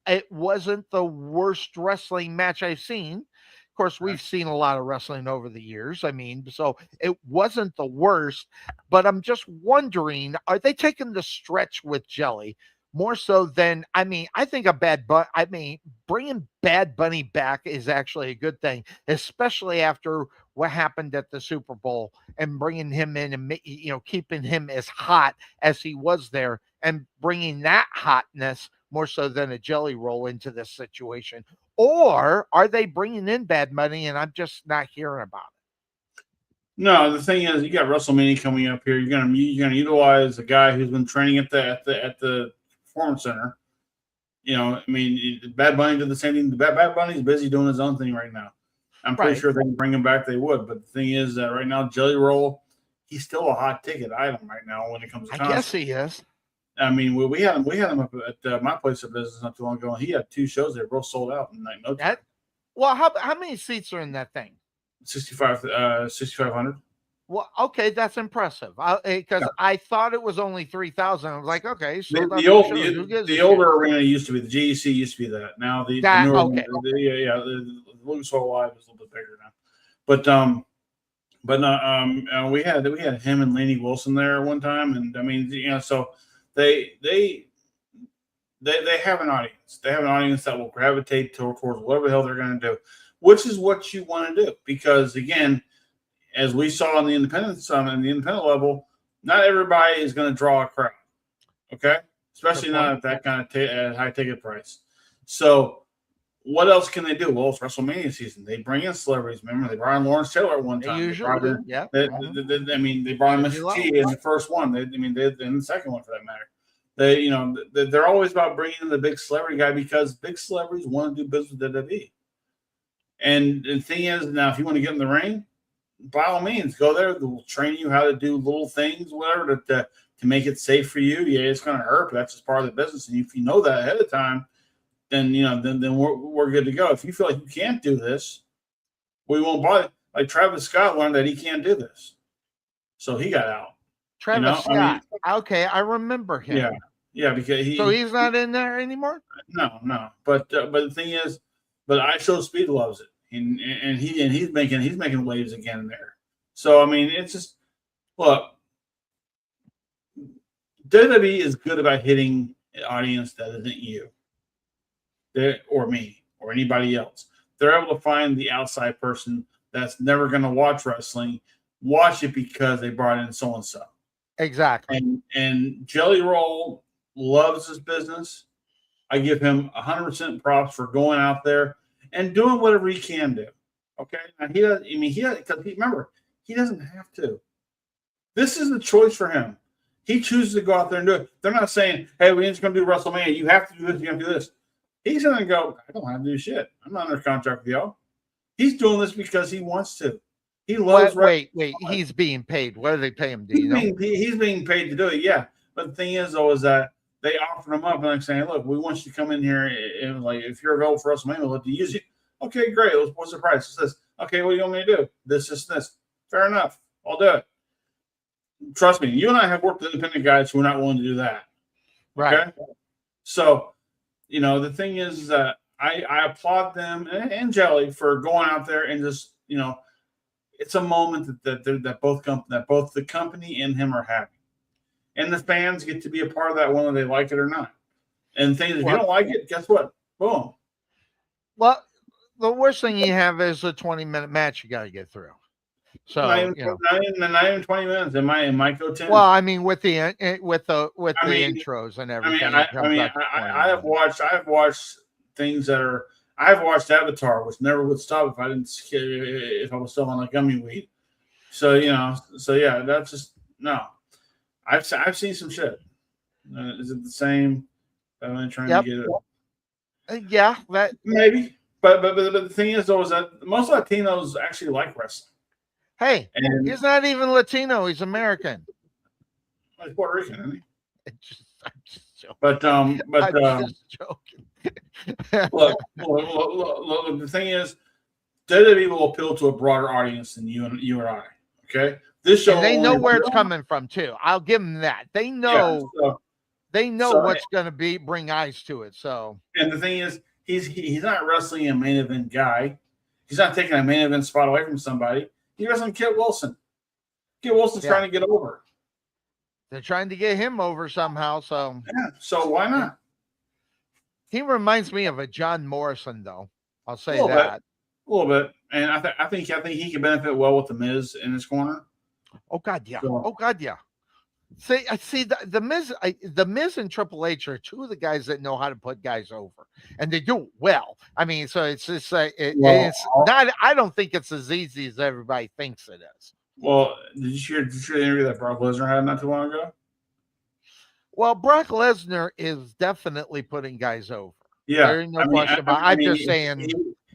It wasn't the worst wrestling match I've seen. Of course, we've seen a lot of wrestling over the years. I mean, so it wasn't the worst, but I'm just wondering, are they taking the stretch with Jelly more so than, I mean, I think bringing Bad Bunny back is actually a good thing, especially after what happened at the Super Bowl and bringing him in and, keeping him as hot as he was there and bringing that hotness more so than a Jelly Roll into this situation. Or are they bringing in Bad Bunny and I'm just not hearing about it? No, the thing is, you got WrestleMania coming up here. You're gonna utilize a guy who's been training at the Performance Center. I mean, Bad Bunny did the same thing. Bad Bunny's busy doing his own thing right now. I'm pretty sure if they can bring him back, they would. But the thing is that right now, Jelly Roll, he's still a hot ticket item right now when it comes to. I guess he is. I mean, we had him up at my place of business not too long ago, and he had 2 shows there, both sold out in no time. Well, how many seats are in that thing? 6,500. Well, okay, that's impressive. Because I thought it was only 3,000. I was like, okay, so The older arena used to be the GEC used to be that. Now the newer okay. the Lucas Oil Live is a little bit bigger now. But we had him and Laney Wilson there one time, and I mean, so they have an audience. They have an audience that will gravitate towards whatever the hell they're going to do, which is what you want to do. Because again, as we saw on the independent level, not everybody is going to draw a crowd. Okay, especially not at that kind of high ticket price. So what else can they do? Well, it's WrestleMania season. They bring in celebrities. Remember, they brought in Lawrence Taylor at one time. They usually do. Yeah. They brought in Mr. T in the first one. They in the second one, for that matter. They're always about bringing in the big celebrity guy because big celebrities want to do business with WWE. And the thing is, now if you want to get in the ring, by all means, go there. They'll train you how to do little things, whatever, to make it safe for you. Yeah, it's going to hurt, but that's just part of the business. And if you know that ahead of time, then we're good to go. If you feel like you can't do this, we won't bother. Like Travis Scott learned that he can't do this, so he got out. Travis Scott. Okay, I remember him. Yeah, because he's not in there anymore. No. But the thing is, IShowSpeed loves it, and he's making waves again in there. So I mean, it's just look. WWE is good about hitting an audience that isn't you, or me, or anybody else. They're able to find the outside person that's never going to watch wrestling, watch it because they brought in so and so. Exactly. And Jelly Roll loves his business. I give him 100% props for going out there and doing whatever he can do. Okay, now he doesn't have to. This is a choice for him. He chooses to go out there and do it. They're not saying, "Hey, we're just going to do WrestleMania. You have to do this. You have to do this." He's going to go, "I don't have to do shit. I'm not under contract with y'all." He's doing this because he wants to. He loves. Wait. He's being paid. What do they pay him? Do you know? He's being paid to do it. Yeah, but the thing is, though, is that they offered him up and they're saying, "Look, we want you to come in here and like if you're available for WrestleMania, we'll let you use you." Okay, great. What's the price? It says, "Okay, what do you want me to do? This. Fair enough. I'll do it." Trust me, you and I have worked with independent guys who are not willing to do that. Right. Okay? So, the thing is that I applaud them and Jelly for going out there and just, it's a moment that both the company and him are having. And the fans get to be a part of that, whether they like it or not. And things, if you don't like it, guess what? Boom. Well, the worst thing you have is a 20-minute match you got to get through. So not even 20 minutes. It might go 10. Well, I mean, with the intros and everything. I have watched things that are. I've watched Avatar, which never would stop if I was still on a gummy weed. So yeah, that's just no. I've seen some shit. Is it the same? I'm trying to get it. Yeah, that maybe. But the thing is, though, is that most Latinos actually like wrestling. Hey, he's not even Latino. He's American. He's Puerto Rican, isn't he? I'm just joking. I'm just joking. look, the thing is, WWE will appeal to a broader audience than you and I. Okay, this show. And they know where it's coming from too. I'll give them that. They know. Yeah, they know what's going to bring eyes to it. So. And the thing is, he's not wrestling a main event guy. He's not taking a main event spot away from somebody. He's wrestling Kit Wilson. Kit Wilson's trying to get over. They're trying to get him over somehow. So. Yeah. So why not? He reminds me of a John Morrison, though. I'll say that. A little bit, and I think he could benefit well with the Miz in his corner. Oh God, yeah. See, the Miz and Triple H are two of the guys that know how to put guys over, and they do it well. I mean, so it's just it's not. I don't think it's as easy as everybody thinks it is. Well, did you hear the interview that Brock Lesnar had not too long ago? Well, Brock Lesnar is definitely putting guys over. Yeah, there's no question about it. I'm just saying.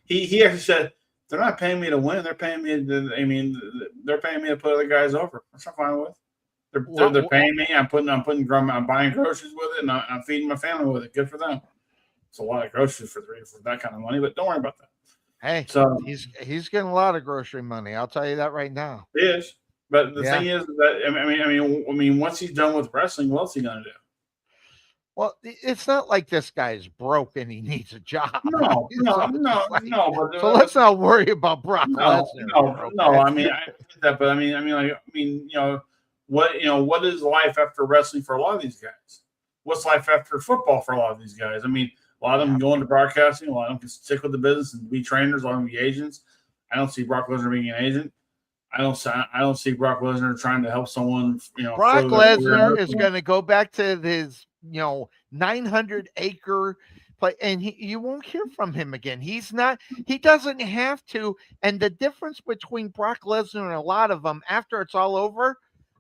He actually said they're not paying me to win. They're paying me. They're paying me to put other guys over. That's not fine with. They're paying me. I'm buying groceries with it, and I'm feeding my family with it. Good for them. It's a lot of groceries for that kind of money, but don't worry about that. Hey, so he's getting a lot of grocery money. I'll tell you that right now. He is. But the Yeah. thing is that I mean, once he's done with wrestling, what else is he gonna do? Well, it's not like this guy's broke and he needs a job. No, no, So no, it's like, no. But so let's not worry about Brock no, Lesnar no, here, no. okay? I mean, I get that, but what is life after wrestling for a lot of these guys? What's life after football for a lot of these guys? I mean, a lot of them go into broadcasting. A lot of them can stick with the business and be trainers. A lot of them be agents. I don't see Brock Lesnar being an agent. I don't see Brock Lesnar trying to help someone. Brock further their career in Lesnar is wrestling. going to go back to his, 900-acre play, and you won't hear from him again. He doesn't have to. And the difference between Brock Lesnar and a lot of them, after it's all over,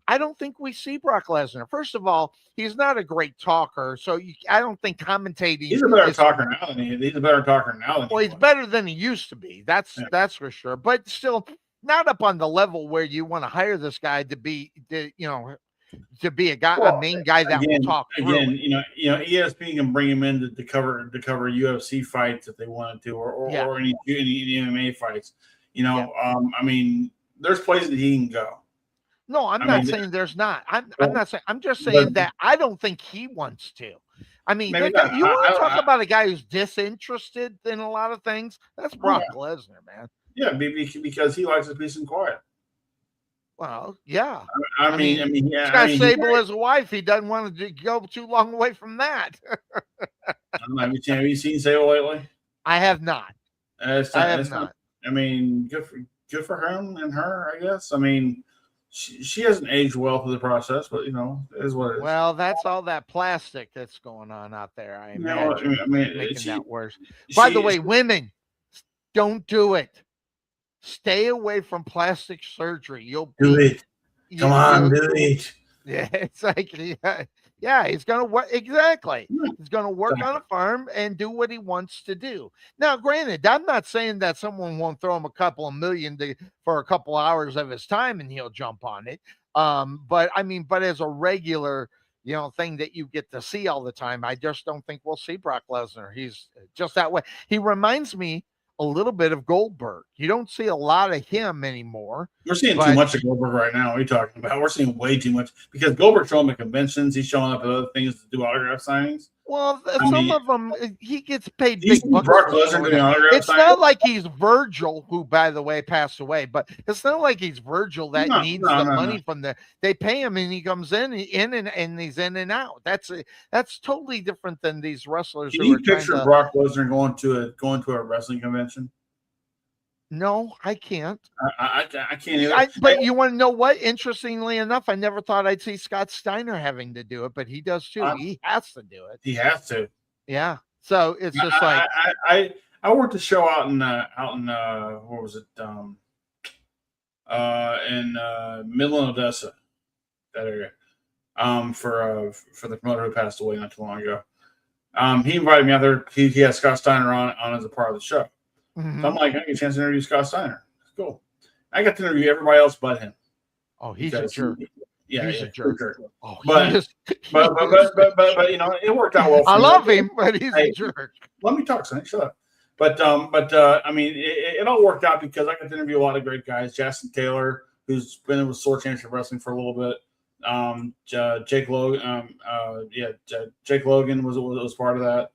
I don't think we see Brock Lesnar. First of all, he's not a great talker, so I don't think commentating. He's a better talker now than he's a better talker now than Well, he's better than he used to be. That's for sure. But still, not up on the level where you want to hire this guy to be a guy, a main guy that will talk. Again, ESPN can bring him in to cover UFC fights if they wanted to, or any MMA fights. I mean, there's places that he can go. No, I'm not saying there's not. I'm not saying. I'm just saying that I don't think he wants to. I mean, you want to talk about a guy who's disinterested in a lot of things? That's Brock Lesnar, man. Yeah, because he likes his peace and quiet. Well, yeah. I mean, he's got Sable as a wife. He doesn't want to go too long away from that. Have you seen Sable lately? I have not. I have not. I mean, good for him and her, I guess. I mean, she hasn't aged well through the process, but it is what it is. Well, that's all that plastic that's going on out there. I imagine making that worse. By the way, women, don't do it. Stay away from plastic surgery. You'll do it. Come on, do it. Yeah, it's like he's gonna work exactly. He's gonna work on a farm and do what he wants to do. Now, granted, I'm not saying that someone won't throw him a couple of million for a couple hours of his time and he'll jump on it. But as a regular, thing that you get to see all the time, I just don't think we'll see Brock Lesnar. He's just that way. He reminds me a little bit of Goldberg. You don't see a lot of him anymore. We're seeing too much of Goldberg right now. What are you talking about? We're seeing way too much because Goldberg's showing up at conventions. He's showing up at other things to do autograph signings. Well, some of them, he gets paid big bucks. Brock Lesnar doing autograph it's signings? not like he's Virgil, who, by the way, passed away, but it's not like he's Virgil that needs the money from they pay him and he comes in and he's in and out. That's totally different than these wrestlers. Can you picture Brock Lesnar going to a wrestling convention? No, I can't. I can't either. But you want to know what? Interestingly enough, I never thought I'd see Scott Steiner having to do it, but he does too. He has to do it. He has to. Yeah. So it's just I worked a show out in where was it? In Midland, Odessa, that area. For the promoter who passed away not too long ago. He invited me out there. He has Scott Steiner on as a part of the show. Mm-hmm. So I'm like, I get a chance to interview Scott Steiner. Cool. I got to interview everybody else but him. Oh, he's a jerk. He's a jerk. Oh, but it worked out well. I love him, but he's a jerk. Let me talk, son. Shut up. But it all worked out because I got to interview a lot of great guys. Jason Taylor, who's been with Sword Championship Wrestling for a little bit. Jake Logan. Jake Logan was part of that.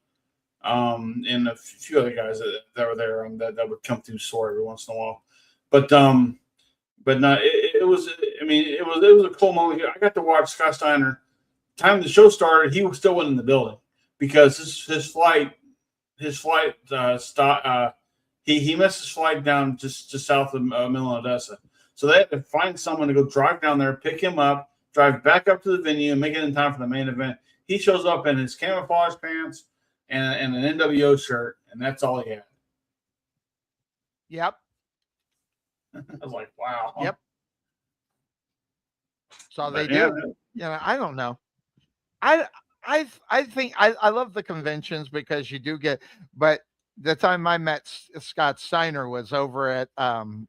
And a few other guys that were there that would come through Sword every once in a while. But no, it was a cool moment. I got to watch Scott Steiner. Time the show started, he was still in the building because his flight stopped. He missed his flight down just south of Midland, Odessa. So they had to find someone to go drive down there, pick him up, drive back up to the venue, and make it in time for the main event. He shows up in his camouflage pants and an NWO shirt, and that's all he had. Yep. I was like, wow. Yep. So they do. I don't know. I think I love the conventions because you do get, but the time I met Scott Steiner was over at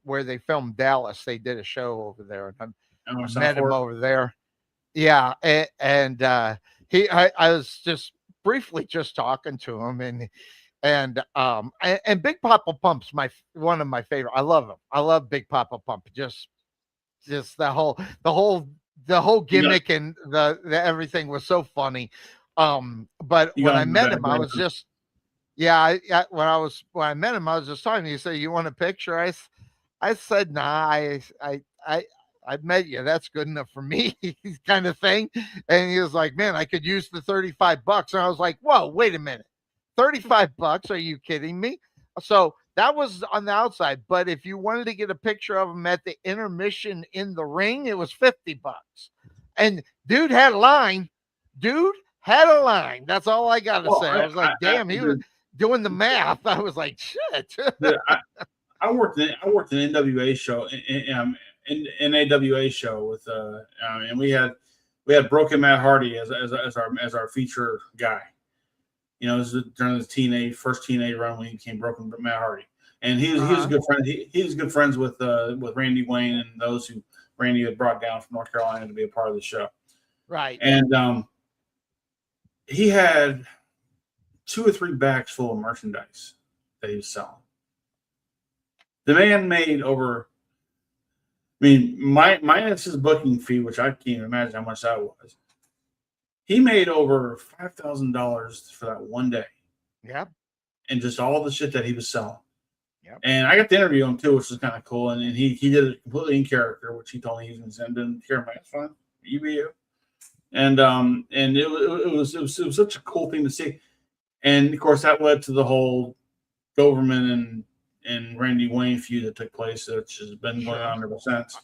where they filmed Dallas. They did a show over there, and I met him over there. Yeah, and I was just briefly just talking to him, and Big Papa Pump's one of my favorite. I love him. I love Big Papa Pump. Just just the whole gimmick and the everything was so funny. But You when got I him met back him, I then. was just yeah. When I met him, I was just talking. He said, "You want a picture?" I said, "Nah, I met you. That's good enough for me," kind of thing. And he was like, "Man, I could use the $35." And I was like, "Whoa, wait a minute, $35? Are you kidding me?" So that was on the outside. But if you wanted to get a picture of him at the intermission in the ring, it was $50. And dude had a line. Dude had a line. That's all I got to Well, say. I was like, damn, he was doing the math. I was like, shit. I worked an NWA show, in NAWA show with, and we had Broken Matt Hardy as our feature guy. You know, this was during the first teenage run when he became Broken Matt Hardy, and he was a good friend. He was good friends with Randy Wayne and those who Randy had brought down from North Carolina to be a part of the show. Right. And he had 2 or 3 bags full of merchandise that he was selling. The man made over, I mean, minus his booking fee, which I can't imagine how much that was. He made over $5,000 for that one day. Yep. And just all the shit that he was selling. Yep. And I got to interview him too, which was kind of cool. And he did it completely in character, which he told me he was going to send in. Here, man, it's fine. You be you. And it was such a cool thing to see. And of course, that led to the whole Doberman and Randy Wayne feud that took place, which has been going on ever since.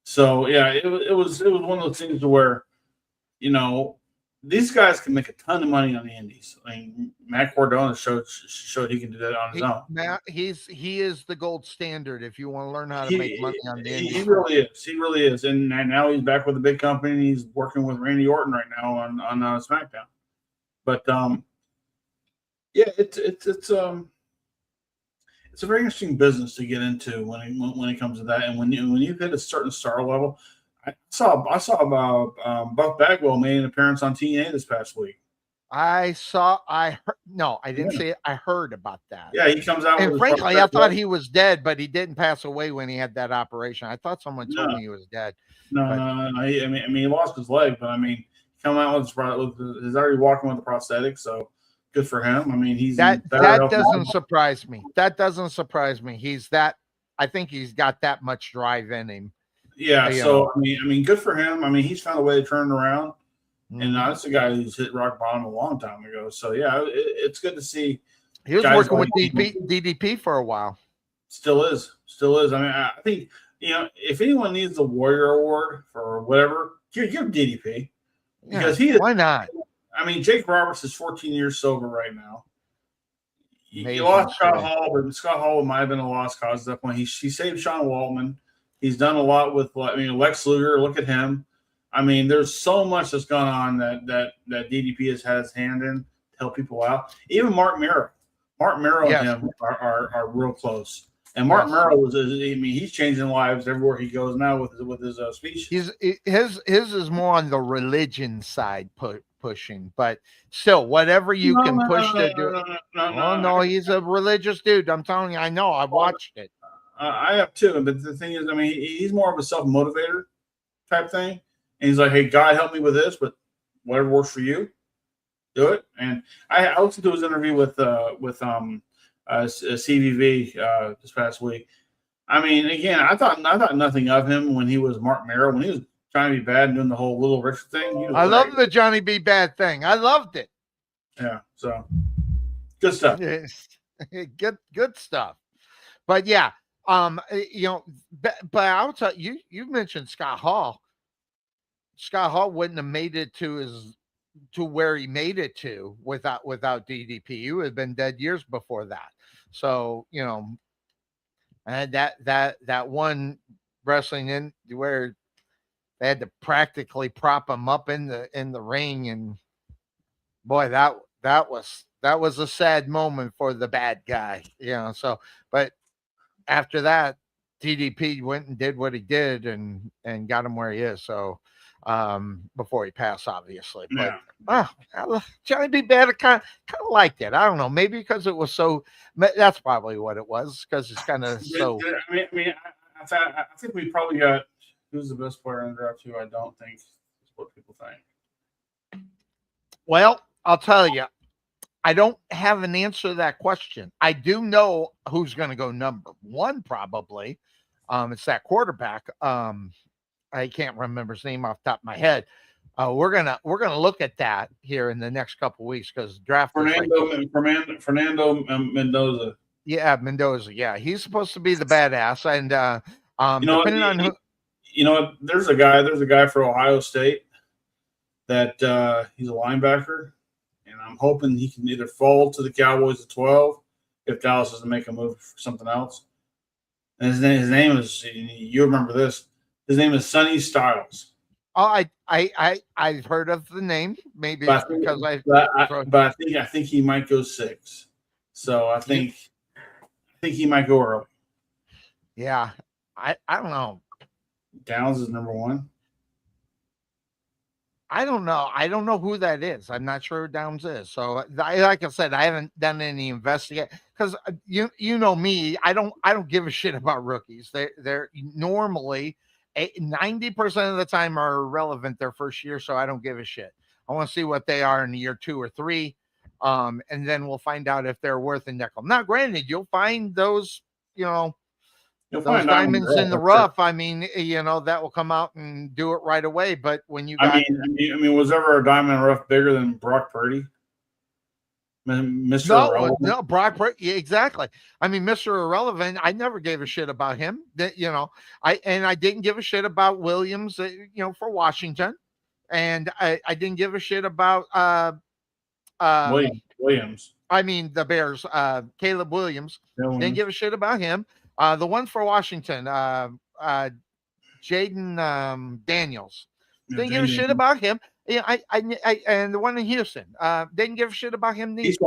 So yeah, it was one of those things where, you know, these guys can make a ton of money on the indies. I mean, Matt Cardona showed he can do that on his own. Matt, he is the gold standard if you want to learn how to make money on the indies. He really is. He really is. And now he's back with a big company. And he's working with Randy Orton right now on SmackDown. But yeah, it's a very interesting business to get into when it comes to that. And when you hit a certain star level. I saw about Buff Bagwell made an appearance on TNA this past week. I didn't see it. I heard about that. Yeah, he comes out. And frankly, I thought he was dead, but he didn't pass away when he had that operation. I thought someone told me he was dead. No. I mean, he lost his leg, but I mean, come out with he's already walking with a prosthetic, so good for him. I mean, that doesn't surprise me. That doesn't surprise me. I think he's got that much drive in him. Yeah, so I mean, good for him. I mean, he's found a way to turn it around, and that's a guy who's hit rock bottom a long time ago. So yeah, it's good to see. He was working with DDP for a while. Still is. I mean, I think, you know, if anyone needs the Warrior Award for whatever, give DDP because why not? I mean, Jake Roberts is 14 years sober right now. He lost Scott Hall, but Scott Hall might have been a lost cause at that point. He saved Sean Waltman. He's done a lot with, I mean, Lex Luger. Look at him. I mean, there's so much that's gone on that DDP has had his hand in to help people out. Even Mark Mero and him are real close. And Mark Mero he's changing lives everywhere he goes now with his speech. His is more on the religion side pushing, but still, whatever you can push to do. No, he's a religious dude. I'm telling you, I know. I watched it. I have too, but the thing is, I mean, he's more of a self-motivator type thing, and he's like, "Hey, God, help me with this, but whatever works for you, do it." And I listened to his interview with CVV this past week. I mean, again, I thought nothing of him when he was Mark Mero, when he was trying to be bad and doing the whole Little Richard thing. I love the Johnny B. Bad thing. I loved it. Yeah, so good stuff. Good stuff. But yeah. You know, but I'll tell you, you mentioned Scott Hall. Scott Hall wouldn't have made it to where he made it to without DDP. He would have been dead years before that. So, you know, and that one wrestling in where they had to practically prop him up in the ring, and boy, that was a sad moment for the bad guy, you know. So, but after that, DDP went and did what he did and got him where he is. So before he passed, obviously. But Johnny B. Bad, I kind of liked it. I don't know, maybe because it was so. That's probably what it was, because it's kind of so. I think we probably got who's the best player in the draft? Who I don't think is what people think. Well, I'll tell you, I don't have an answer to that question. I do know who's going to go number one, probably. It's that quarterback. I can't remember his name off the top of my head. We're gonna look at that here in the next couple of weeks because draft Fernando Mendoza. Yeah, Mendoza. Yeah, he's supposed to be the badass, and depending on who, there's a guy for Ohio State that he's a linebacker, and I'm hoping he can either fall to the Cowboys at 12 if Dallas doesn't make a move for something else. And his name is, you remember this? His name is Sonny Styles. Oh, I've heard of the name, maybe because I think he might go 6. So I think he might go early. Yeah, I don't know. Downs is number 1. I don't know. I don't know who that is. I'm not sure who Downs is. So, like I said, I haven't done any investigate because you know me. I don't give a shit about rookies. They're normally 90% of the time are irrelevant their first year, so I don't give a shit. I want to see what they are in year 2 or 3, and then we'll find out if they're worth a nickel. Now, granted, you'll find those, those diamonds in the rough. Sure. I mean, that will come out and do it right away. But when you got, I mean, was ever a diamond in the rough bigger than Brock Purdy? Mr. Irrelevant? No, Brock Purdy, yeah, exactly. I mean, Mr. Irrelevant, I never gave a shit about him. I didn't give a shit about Williams, for Washington, and I didn't give a shit about Williams. I mean, the Bears, Caleb Williams. Didn't give a shit about him. The one for Washington, Jaden Daniels. Didn't give a shit about him. Yeah, I and the one in Houston, didn't give a shit about him. He's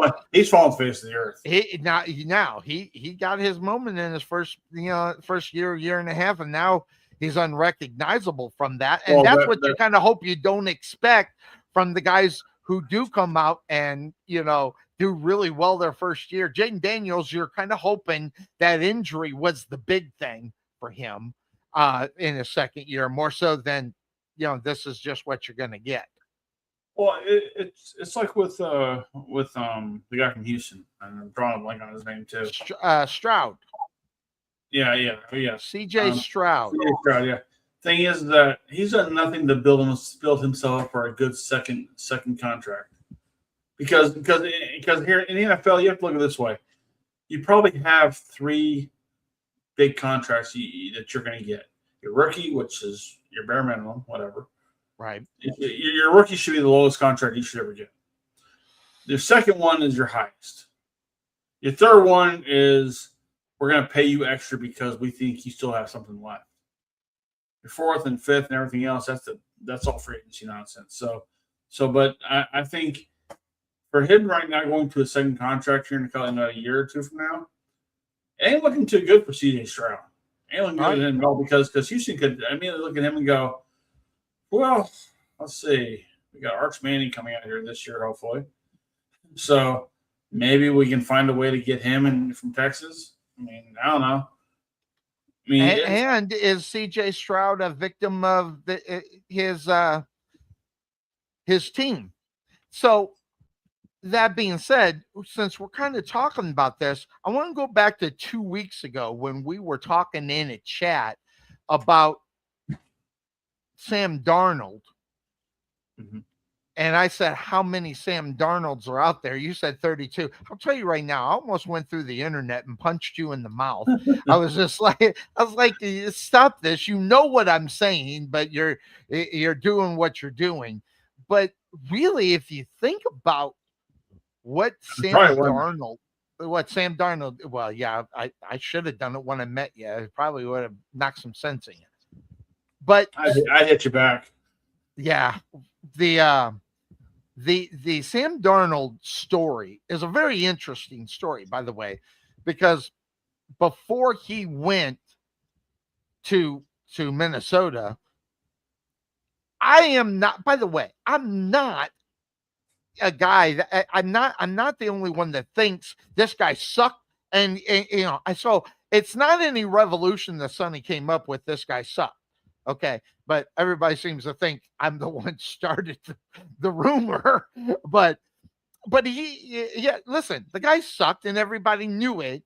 fallen face of the earth. He got his moment in his first year and a half, and now he's unrecognizable from that. And that's what you kind of hope you don't expect from the guys who do come out and do really well their first year. Jaden Daniels, you're kind of hoping that injury was the big thing for him in his second year, more so than this is just what you're going to get. Well, it's like with the guy from Houston. I'm drawing a blank on his name too. Stroud. Yeah. CJ Stroud. CJ Stroud. Yeah. Thing is that he's done nothing to build himself up for a good second contract. Because here in the NFL, you have to look at it this way. You probably have 3 big contracts that you're going to get. Your rookie, which is your bare minimum, whatever. Right. Your rookie should be the lowest contract you should ever get. The second one is your highest. Your third one is we're going to pay you extra because we think you still have something left. Your fourth and fifth and everything else, that's all free agency nonsense. But I think for him right now going to a second contract here in a year or 2 from now, it ain't looking too good for CJ Stroud. Ain't looking good at him at all because Houston could immediately look at him and go, well, let's see. We got Arch Manning coming out here this year, hopefully. So maybe we can find a way to get him from Texas. I mean, I don't know. I mean, and is CJ Stroud a victim of his team? So that being said, since we're kind of talking about this, I want to go back to 2 weeks ago when we were talking in a chat about Sam Darnold. Mm-hmm. And I said, how many Sam Darnolds are out there? You said 32. I'll tell you right now, I almost went through the internet and punched you in the mouth. I was like, stop this. You know what I'm saying, but you're doing what you're doing. But really, if you think about what Sam Darnold, well, yeah, I should have done it when I met you. I probably would have knocked some sense in you. But I hit you back. Yeah. The Sam Darnold story is a very interesting story, by the way, because before he went to Minnesota, I'm not a guy that I'm not the only one that thinks this guy sucked. And so it's not any revolution that Sonny came up with. This guy sucked. Okay, but everybody seems to think I'm the one started the rumor. But yeah, listen, the guy sucked and everybody knew it.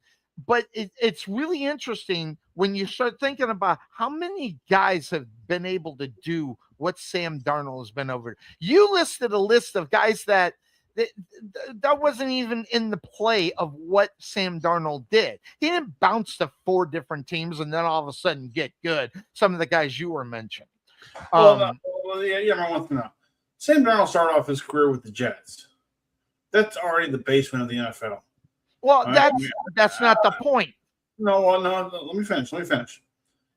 But it's really interesting when you start thinking about how many guys have been able to do what Sam Darnold has been over. You listed a list of guys that that wasn't even in the play of what Sam Darnold did. He didn't bounce to 4 different teams and then all of a sudden get good. Some of the guys you were mentioning. I want to know. Sam Darnold started off his career with the Jets. That's already the basement of the NFL. Well, that's not the point. No. Let me finish.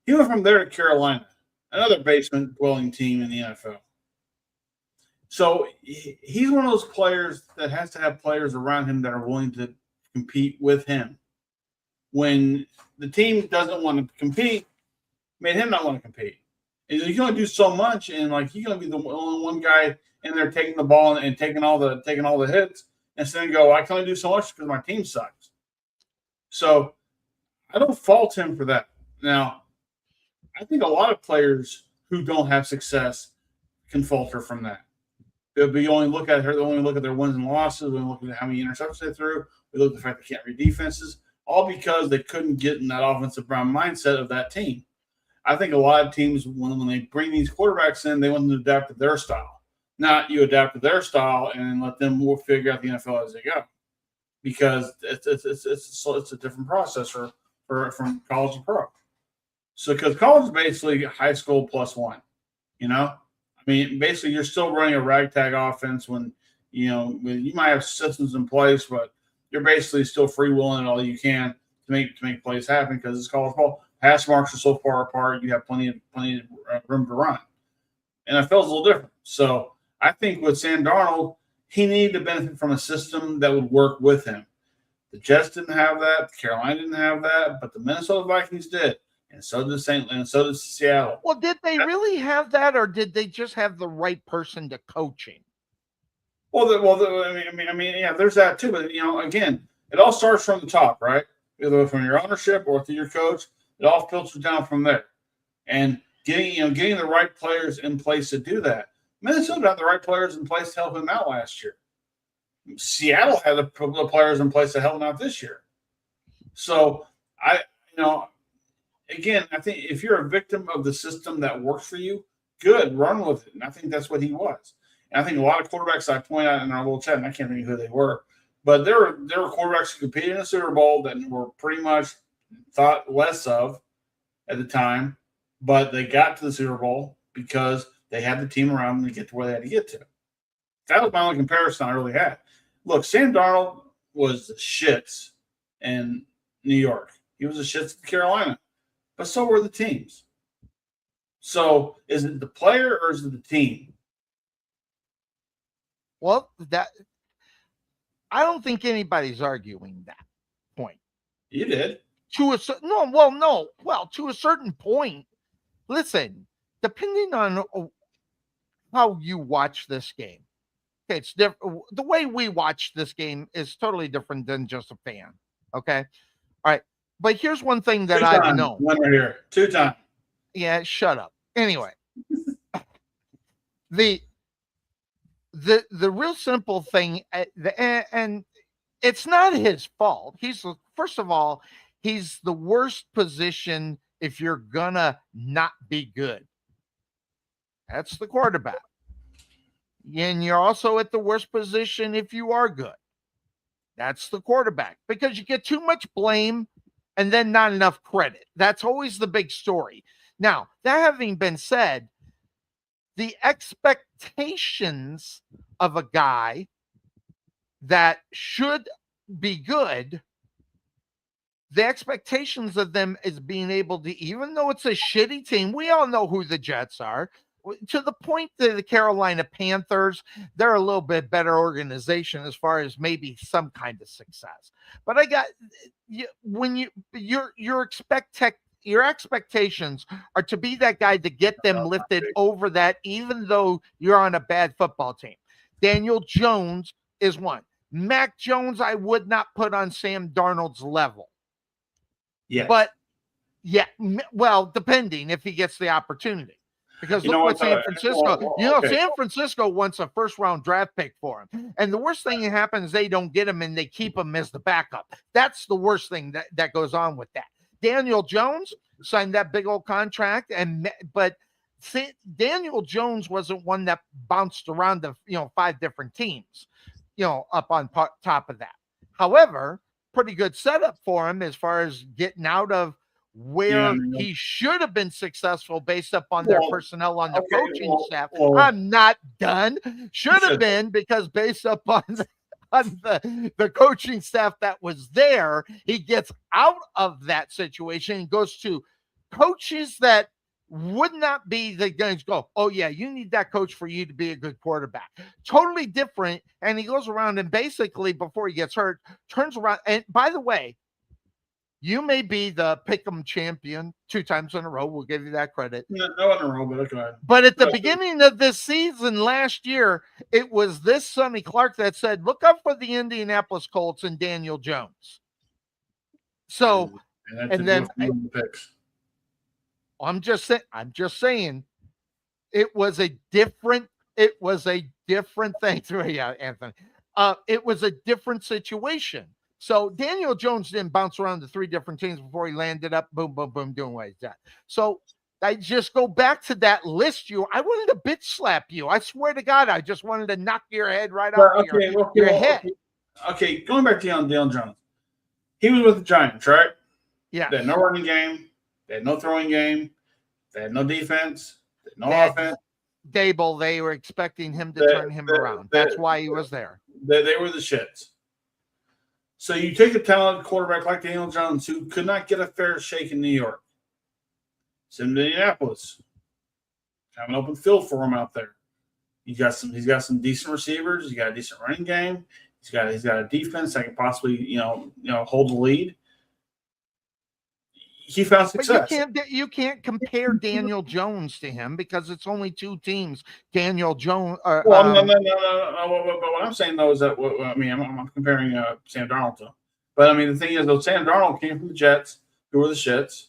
He went from there to Carolina, another basement dwelling team in the NFL. So he's one of those players that has to have players around him that are willing to compete with him. When the team doesn't want to compete, made him not want to compete. And you can only do so much, and like he's gonna be the only one guy in there taking the ball and taking all the hits, and then go, I can only do so much because my team sucks. So I don't fault him for that. Now, I think a lot of players who don't have success can falter from that. We only look at their wins and losses. We look at how many interceptions they threw. We look at the fact they can't read defenses, all because they couldn't get in that offensive mindset of that team. I think a lot of teams, when they bring these quarterbacks in, they want them to adapt to their style. Not you adapt to their style and let them figure out the NFL as they go, because it's a different process from college to pro. So because college is basically high school plus one, I mean, basically you're still running a ragtag offense when you might have systems in place, but you're basically still freewheeling it all you can to make plays happen because it's college ball. Pass marks are so far apart, you have plenty of room to run. NFL's a little different. So I think with Sam Darnold, he needed to benefit from a system that would work with him. The Jets didn't have that. Carolina didn't have that, but the Minnesota Vikings did, and so did Seattle. Well, did they really have that, or did they just have the right person to coach him? I mean, yeah, there's that too. But again, it all starts from the top, right? Either from your ownership or through your coach. It all filters down from there, and getting the right players in place to do that. Minnesota had the right players in place to help him out last year. Seattle had the players in place to help him out this year. So again, I think if you're a victim of the system that works for you, good, run with it. And I think that's what he was. And I think a lot of quarterbacks I point out in our little chat, and I can't think of who they were, but there were quarterbacks who competed in the Super Bowl that were pretty much thought less of at the time, but they got to the Super Bowl because they had the team around them to get to where they had to get to. That was my only comparison I really had. Look, Sam Darnold was the shits in New York. He was the shits in Carolina, but so were the teams. So is it the player or is it the team? Well, I don't think anybody's arguing that point. You did. To a certain point. Listen, depending on how you watch this game, okay, it's different. The way we watch this game is totally different than just a fan. Okay, all right. But here's one thing that I've known. One right here, 2 times. Yeah, shut up. Anyway, the real simple thing, and it's not his fault. First of all, he's the worst position if you're gonna not be good. That's the quarterback. And you're also at the worst position if you are good. That's the quarterback, because you get too much blame and then not enough credit. That's always the big story. Now, that having been said, the expectations of a guy that should be good, the expectations of them is being able to, even though it's a shitty team, we all know who the Jets are, to the point that the Carolina Panthers, they're a little bit better organization as far as maybe some kind of success. But your expectations are to be that guy to get them lifted over that, even though you're on a bad football team. Daniel Jones is one. Mac Jones, I would not put on Sam Darnold's level. Yeah. But Yeah, well, depending if he gets the opportunity. Because You look know what what, San Francisco, okay. San Francisco wants a first-round draft pick for him. And the worst thing that happens, they don't get him and they keep him as the backup. That's the worst thing that goes on with that. Daniel Jones signed that big old contract, but Daniel Jones wasn't one that bounced around the 5 different teams, up on top of that. However, pretty good setup for him as far as getting out of where he should have been successful based upon their personnel on the coaching staff. I'm not done. Should have been, because based upon the coaching staff that was there, he gets out of that situation and goes to coaches that would not be the guys go, oh yeah, you need that coach for you to be a good quarterback. Totally different. And he goes around and basically, before he gets hurt, turns around. And by the way, you may be the pick'em champion 2 times in a row. We'll give you that credit. No in a row, but okay. But at the beginning of this season last year, it was this Sonny Clark that said, look up for the Indianapolis Colts and Daniel Jones. So, and then I'm just saying it was a different thing. Yeah, Anthony. It was a different situation. So Daniel Jones didn't bounce around to 3 different teams before he landed up, boom, boom, boom, doing what he's done. So I just go back to that list. I wanted to bitch slap you. I swear to God, I just wanted to knock your head right off your head. Okay, going back to Daniel Jones. He was with the Giants, right? Yeah. They had no running game. They had no throwing game. They had no defense. They had no offense. Dable, they were expecting him to turn him around. That's why he was there. They were the shits. So you take a talented quarterback like Daniel Jones, who could not get a fair shake in New York. Send him to Indianapolis. Have an open field for him out there. He's got some decent receivers. He's got a decent running game. He's got a defense that can possibly hold the lead. He found success. But you can't compare Daniel Jones to him because it's only 2 teams. Daniel Jones. No. But what I'm saying though is that I'm comparing Sam Darnold to him. But I mean the thing is though, Sam Darnold came from the Jets, who were the shits.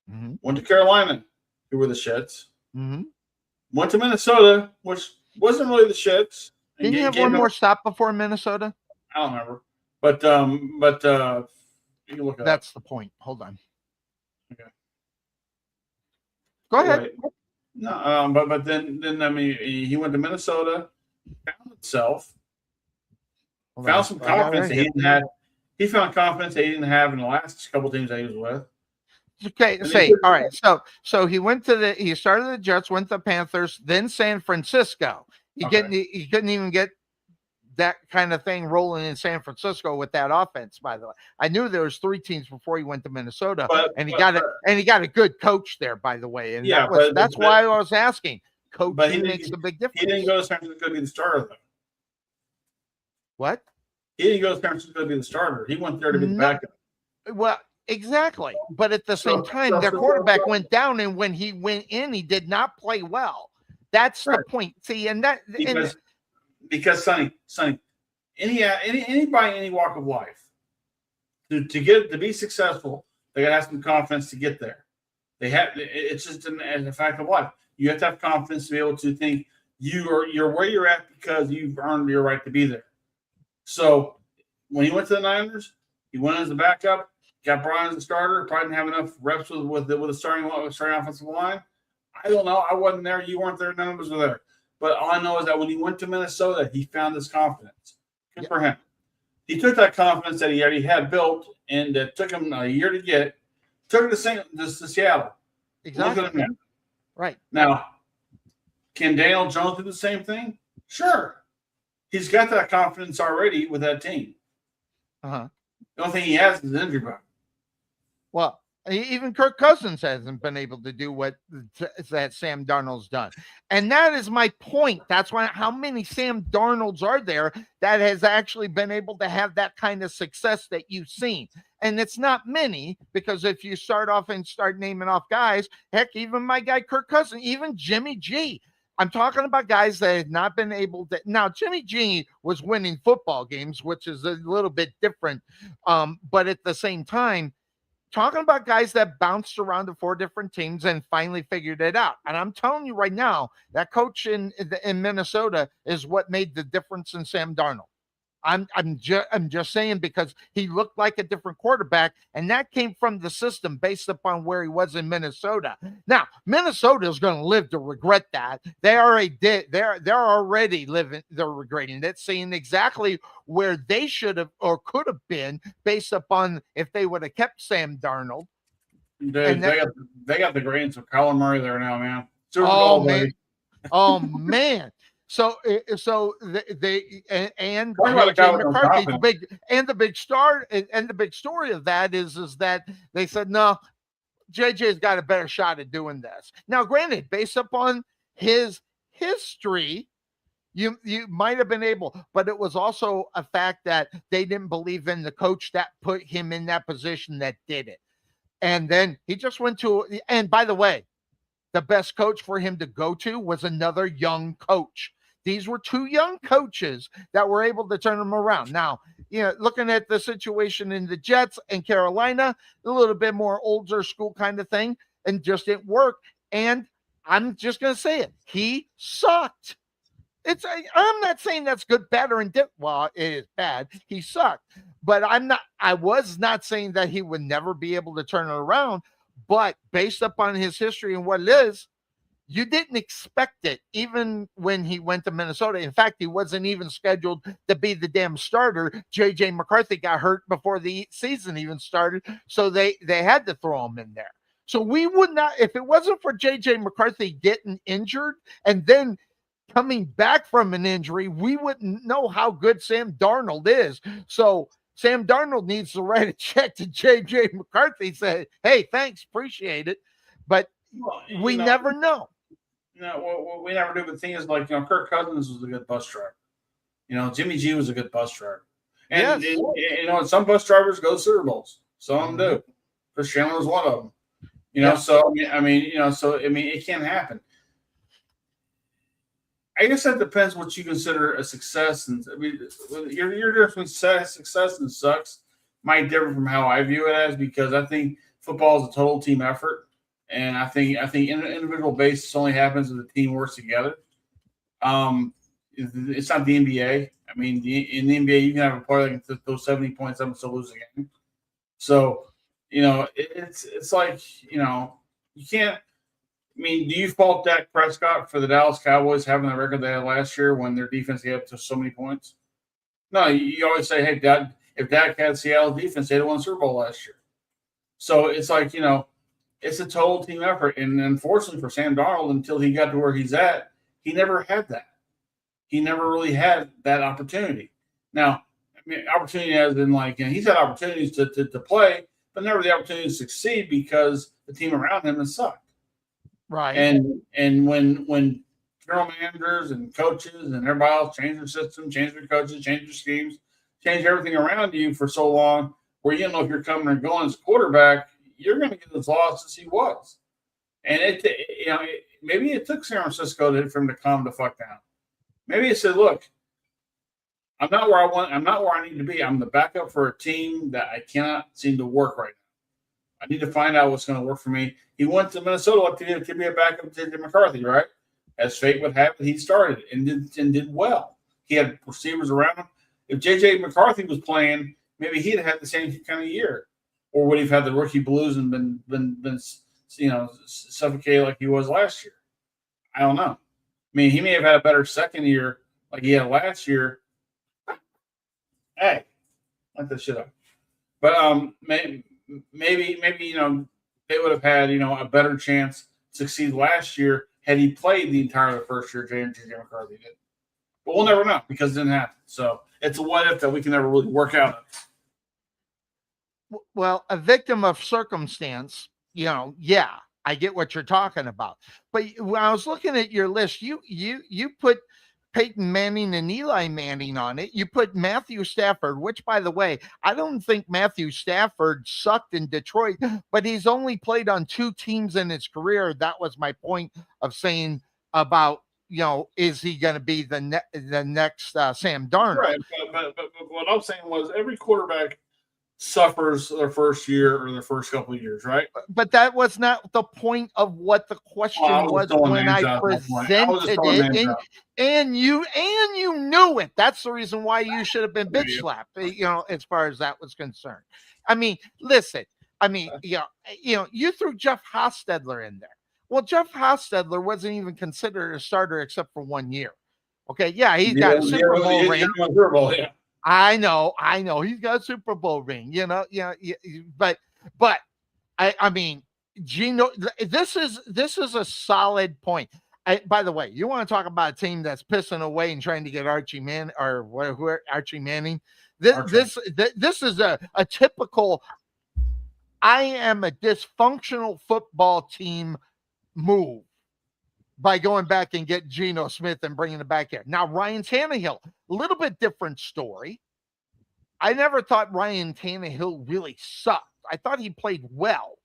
Mm-hmm. Went to Carolina, who were the shits. Mm-hmm. Went to Minnesota, which wasn't really the shits. Didn't you have one more stop before Minnesota? I don't remember. But you can look at that's the point. Hold on. Okay. Go ahead. No, but then I mean he went to Minnesota, found himself, found some confidence that he didn't have. He found confidence that he didn't have in the last couple teams that he was with. Okay, all right. So he started the Jets, went to the Panthers, then San Francisco. He couldn't even get that kind of thing rolling in San Francisco with that offense. By the way, I knew there was 3 teams before he went to Minnesota, and he got a good coach there. By the way, and that's why I was asking. Coaching makes a big difference. He didn't go to San Francisco to be the starter, though. What? He didn't go to San Francisco to be the starter. He went there to be the backup. Well, exactly. But at the same time, their quarterback went down, and when he went in, he did not play well. That's the point. See, and that because Sonny, anybody in any walk of life to be successful, they gotta have some confidence to get there. It's just a fact of life. You have to have confidence to be able to think you're where you're at because you've earned your right to be there. So when he went to the Niners, he went as a backup, got Brian as a starter, probably didn't have enough reps with the starting offensive line. I don't know. I wasn't there. You weren't there. None of us were there. But all I know is that when he went to Minnesota, he found his confidence. Good for him. He took that confidence that he already had built and that took him a year to get, took it to Seattle. Exactly. Look at him now. Right. Now, can Daniel Jones do the same thing? Sure. He's got that confidence already with that team. Uh-huh. The only thing he has is an injury bug. Well, even Kirk Cousins hasn't been able to do what that Sam Darnold's done. And that is my point. That's why how many Sam Darnolds are there that has actually been able to have that kind of success that you've seen. And it's not many, because if you start off and start naming off guys, heck, even my guy Kirk Cousins, even Jimmy G. I'm talking about guys that have not been able to. Now, Jimmy G was winning football games, which is a little bit different. But at the same time, talking about guys that bounced around to 4 different teams and finally figured it out. And I'm telling you right now, that coach in Minnesota is what made the difference in Sam Darnold. I'm just saying, because he looked like a different quarterback, and that came from the system based upon where he was in Minnesota. Now, Minnesota is going to live to regret that. They already did. They're already living. They're regretting it, seeing exactly where they should have or could have been based upon if they would have kept Sam Darnold. Dude, they got the greens of Kyler Murray there now, man. Super Oh Bowl, man, baby. oh man. So they and Talk about a guy JJ with no McCarthy, confidence. the big story of that is that they said no, JJ's got a better shot at doing this. Now, granted, based upon his history, you might have been able, but it was also a fact that they didn't believe in the coach that put him in that position that did it. And then he just went to, and by the way, the best coach for him to go to was another young coach. These were 2 young coaches that were able to turn them around. Now, looking at the situation in the Jets and Carolina, a little bit more older school kind of thing, and just didn't work. And I'm just going to say it. He sucked. I'm not saying that's good, bad, or indifferent. Well, it is bad. He sucked. But I was not saying that he would never be able to turn it around. But based upon his history and what it is, you didn't expect it, even when he went to Minnesota. In fact, he wasn't even scheduled to be the damn starter. J.J. McCarthy got hurt before the season even started, so they had to throw him in there. So we would not, if it wasn't for J.J. McCarthy getting injured and then coming back from an injury, we wouldn't know how good Sam Darnold is. So Sam Darnold needs to write a check to J.J. McCarthy, say, hey, thanks, appreciate it. But we never know. We never do. But the thing is, like, Kirk Cousins was a good bus driver. Jimmy G was a good bus driver. And, yes. Some bus drivers go to Super Bowls. Some of them do. Chris Chandler was one of them. So, it can happen. I guess that depends what you consider a success. And your difference between success and sucks might differ from how I view it as, because I think football is a total team effort. And I think in an individual basis only happens if the team works together. It's not the NBA. I mean, in the NBA, you can have a player that can throw 70 points and still lose a game. So, it's like, you can't. I mean, do you fault Dak Prescott for the Dallas Cowboys having the record they had last year when their defense gave up to so many points? No, you always say, hey, if Dak had Seattle's defense, they'd have won the Super Bowl last year. So it's like, it's a total team effort. And unfortunately for Sam Darnold, until he got to where he's at, he never had that. He never really had that opportunity. Now, opportunity as in, like, he's had opportunities to play, but never the opportunity to succeed because the team around him has sucked. Right. And when general managers and coaches and everybody else change their system, change their coaches, change their schemes, change everything around you for so long, where you don't know if you're coming or going as a quarterback, you're going to get as lost as he was. And maybe it took San Francisco for him to calm the fuck down. Maybe it said, look, I'm not where I need to be. I'm the backup for a team that I cannot seem to work right now. I need to find out what's going to work for me. He went to Minnesota to be a backup to J.J. McCarthy, right? As fate would have it, he started and did well. He had receivers around him. If J.J. McCarthy was playing, maybe he'd have had the same kind of year. Or would he have had the rookie blues and been suffocated like he was last year? I don't know. I mean, he may have had a better second year like he had last year. Hey, let that shit up. But maybe they would have had a better chance to succeed last year had he played the entire first year J.J. McCarthy did. But we'll never know because it didn't happen. So it's a what if that we can never really work out. Well, a victim of circumstance, yeah, I get what you're talking about. But when I was looking at your list, you put Peyton Manning and Eli Manning on it. You put Matthew Stafford, which, by the way, I don't think Matthew Stafford sucked in Detroit, but he's only played on 2 teams in his career. That was my point of saying about, is he going to be the next Sam Darnold? Right, but what I'm saying was every quarterback suffers their first year or their first couple of years, right? But that was not the point of what the question was when I presented it, and you knew it. That's the reason why you should have been bitch slapped, as far as that was concerned. I mean, listen, you threw Jeff Hostetler in there. Well, Jeff Hostetler wasn't even considered a starter except for 1 year. Okay, yeah, he's got a Super Bowl ring. I know. He's got a Super Bowl ring, but I mean, Geno, this is a solid point. By the way, you want to talk about a team that's pissing away and trying to get Archie Manning. This is a typical, I am a dysfunctional football team move by going back and get Geno Smith and bringing it back here. Now, Ryan Tannehill, a little bit different story. I never thought Ryan Tannehill really sucked. I thought he played well,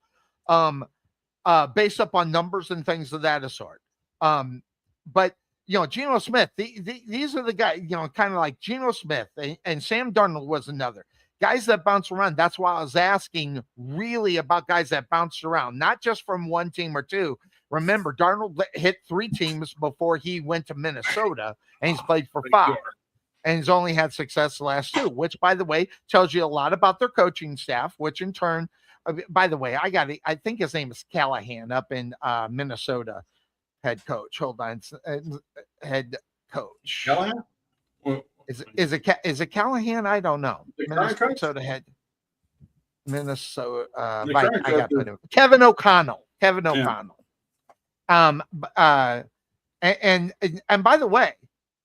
based upon numbers and things of that sort. But Geno Smith, these are the guys, kind of like Geno Smith and Sam Darnold was another. Guys that bounce around. That's why I was asking really about guys that bounced around, not just from one team or two. Remember, Darnold hit 3 teams before he went to Minnesota, and he's played for 5. And he's only had success the last 2, which, by the way, tells you a lot about their coaching staff, which in turn, by the way, I think his name is Callahan up in Minnesota, head coach. Hold on. Head coach. Callahan? Is it Callahan? I don't know. Minnesota head. Minnesota. I got Kevin O'Connell. Kevin O'Connell. And by the way,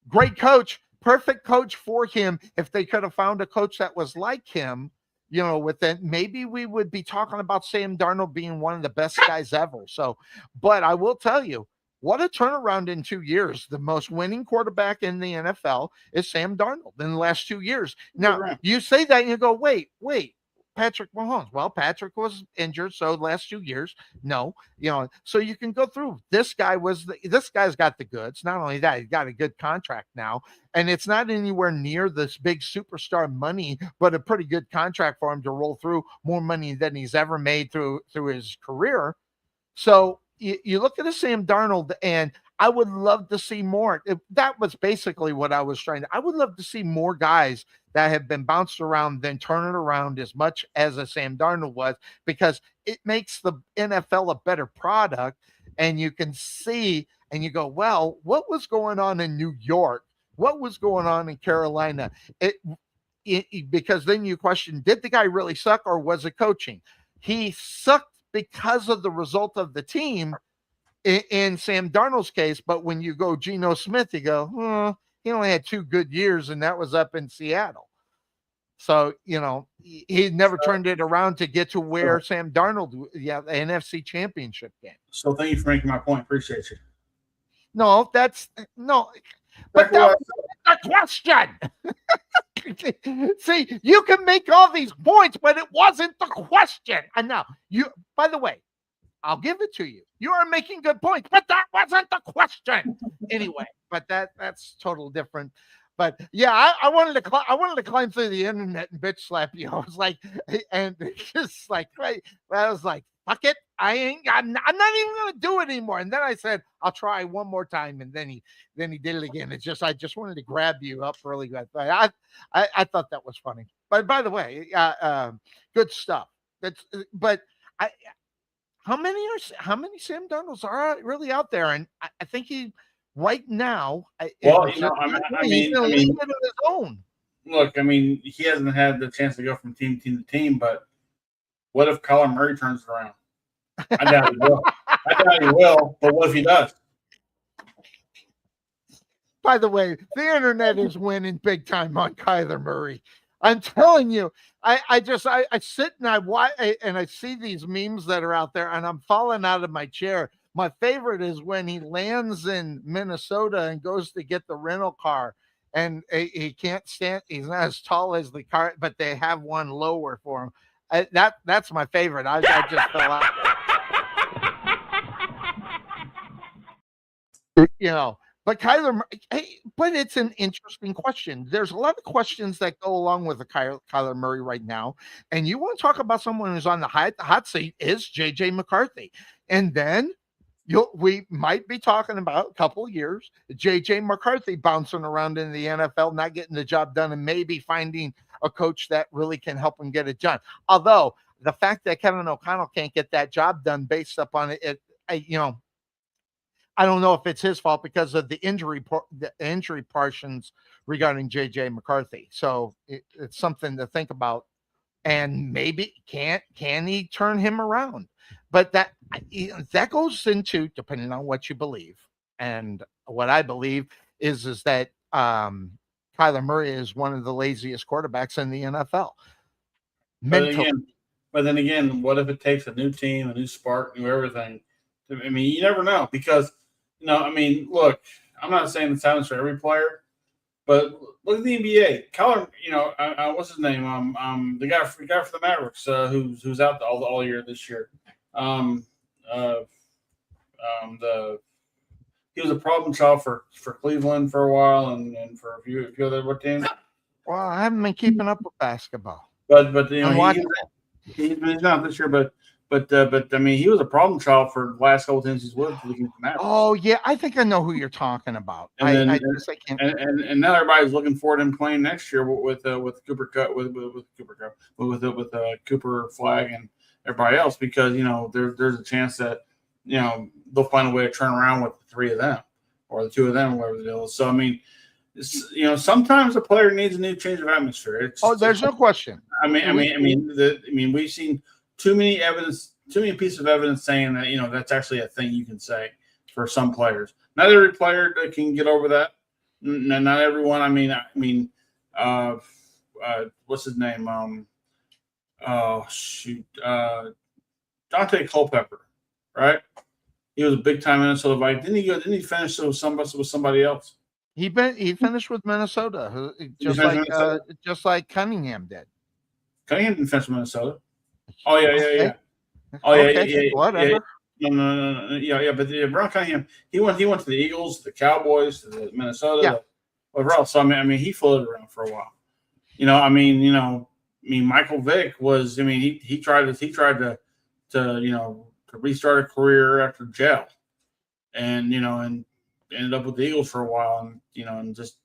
great coach, perfect coach for him. If they could have found a coach that was like him, maybe we would be talking about Sam Darnold being one of the best guys ever. So, but I will tell you, what a turnaround in 2 years. The most winning quarterback in the NFL is Sam Darnold in the last 2 years. Now, you say that and you go, wait, Patrick Mahomes. Well, Patrick was injured, so the last 2 years, no. So you can go through. This guy's got the goods. Not only that, he's got a good contract now, and it's not anywhere near this big superstar money, but a pretty good contract for him to roll through, more money than he's ever made through his career. So you look at a Sam Darnold, and I would love to see more. That was basically what I was trying to. I would love to see more guys that have been bounced around than turn it around as much as a Sam Darnold was, because it makes the NFL a better product. And you can see and you go, well, what was going on in New York? What was going on in Carolina? Because then you question, did the guy really suck or was it coaching? He sucked because of the result of the team in Sam Darnold's case. But when you go Geno Smith, you go, he only had 2 good years, and that was up in Seattle. So, he never turned it around to get to where Sam Darnold, the NFC Championship game. So thank you for making my point. Appreciate you. No, but that was the question. See, you can make all these points, but it wasn't the question. And now, by the way, I'll give it to you. You are making good points, but that wasn't the question. Anyway, but that's totally different. But yeah, I wanted to climb through the internet and bitch slap you. I was like, and just like, I was like, fuck it. I'm not even gonna do it anymore. And then I said, I'll try one more time. And then he did it again. It's just, I just wanted to grab you up really good. But I thought that was funny. But by the way, good stuff. How many Sam Darnolds are really out there? And I think he right now. Well, he's in a league of his own. Look, he hasn't had the chance to go from team to team, but what if Kyler Murray turns it around? I doubt he will. But what if he does? By the way, the internet is winning big time on Kyler Murray. I'm telling you, I sit and I see these memes that are out there, and I'm falling out of my chair. My favorite is when he lands in Minnesota and goes to get the rental car, and he can't stand. He's not as tall as the car, but they have one lower for him. That's my favorite. I just fell out. But but it's an interesting question. There's a lot of questions that go along with the Kyler Murray right now. And you want to talk about someone who's on the hot seat is JJ McCarthy. And then we might be talking about a couple of years, JJ McCarthy bouncing around in the NFL, not getting the job done, and maybe finding a coach that really can help him get it done. Although the fact that Kevin O'Connell can't get that job done based upon I don't know if it's his fault because of the injury portions regarding JJ McCarthy. So it's something to think about. And maybe can he turn him around? But that goes into, depending on what you believe, and what I believe is that Kyler Murray is one of the laziest quarterbacks in the NFL. But then again, what if it takes a new team, a new spark, new everything? I mean, you never know because. No, I mean, look, I'm not saying this happens for every player, but look at the NBA. Kyler, what's his name? The guy for the Mavericks, who's out all year this year. He was a problem child for Cleveland for a while and for a few other teams. Well, I haven't been keeping up with basketball, but he's not this year, but I mean, he was a problem child for the last couple of times he's with. Oh yeah, I think I know who you're talking about. And now everybody's looking forward to him playing next year with Cooper Cup, with Cooper Flag and everybody else because there's a chance that they'll find a way to turn around with the three of them or the two of them, or whatever the deal is. So I mean, sometimes a player needs a new change of atmosphere. There's no question. I mean, we've seen too many pieces of evidence saying that that's actually a thing you can say for some players. Not every player can get over that. Not everyone. I mean, what's his name? Dante Culpepper, right? He was a big time Minnesota Viking. Didn't he finish with somebody else? He finished with Minnesota, just like Cunningham did. Cunningham didn't finish with Minnesota. Oh yeah. Oh yeah. Whatever. No. Yeah. But Brian Cunningham, he went to the Eagles, the Cowboys, to the Minnesota, whatever else. So I mean, he floated around for a while. Michael Vick was. I mean, he tried to restart a career after jail, and ended up with the Eagles for a while, and just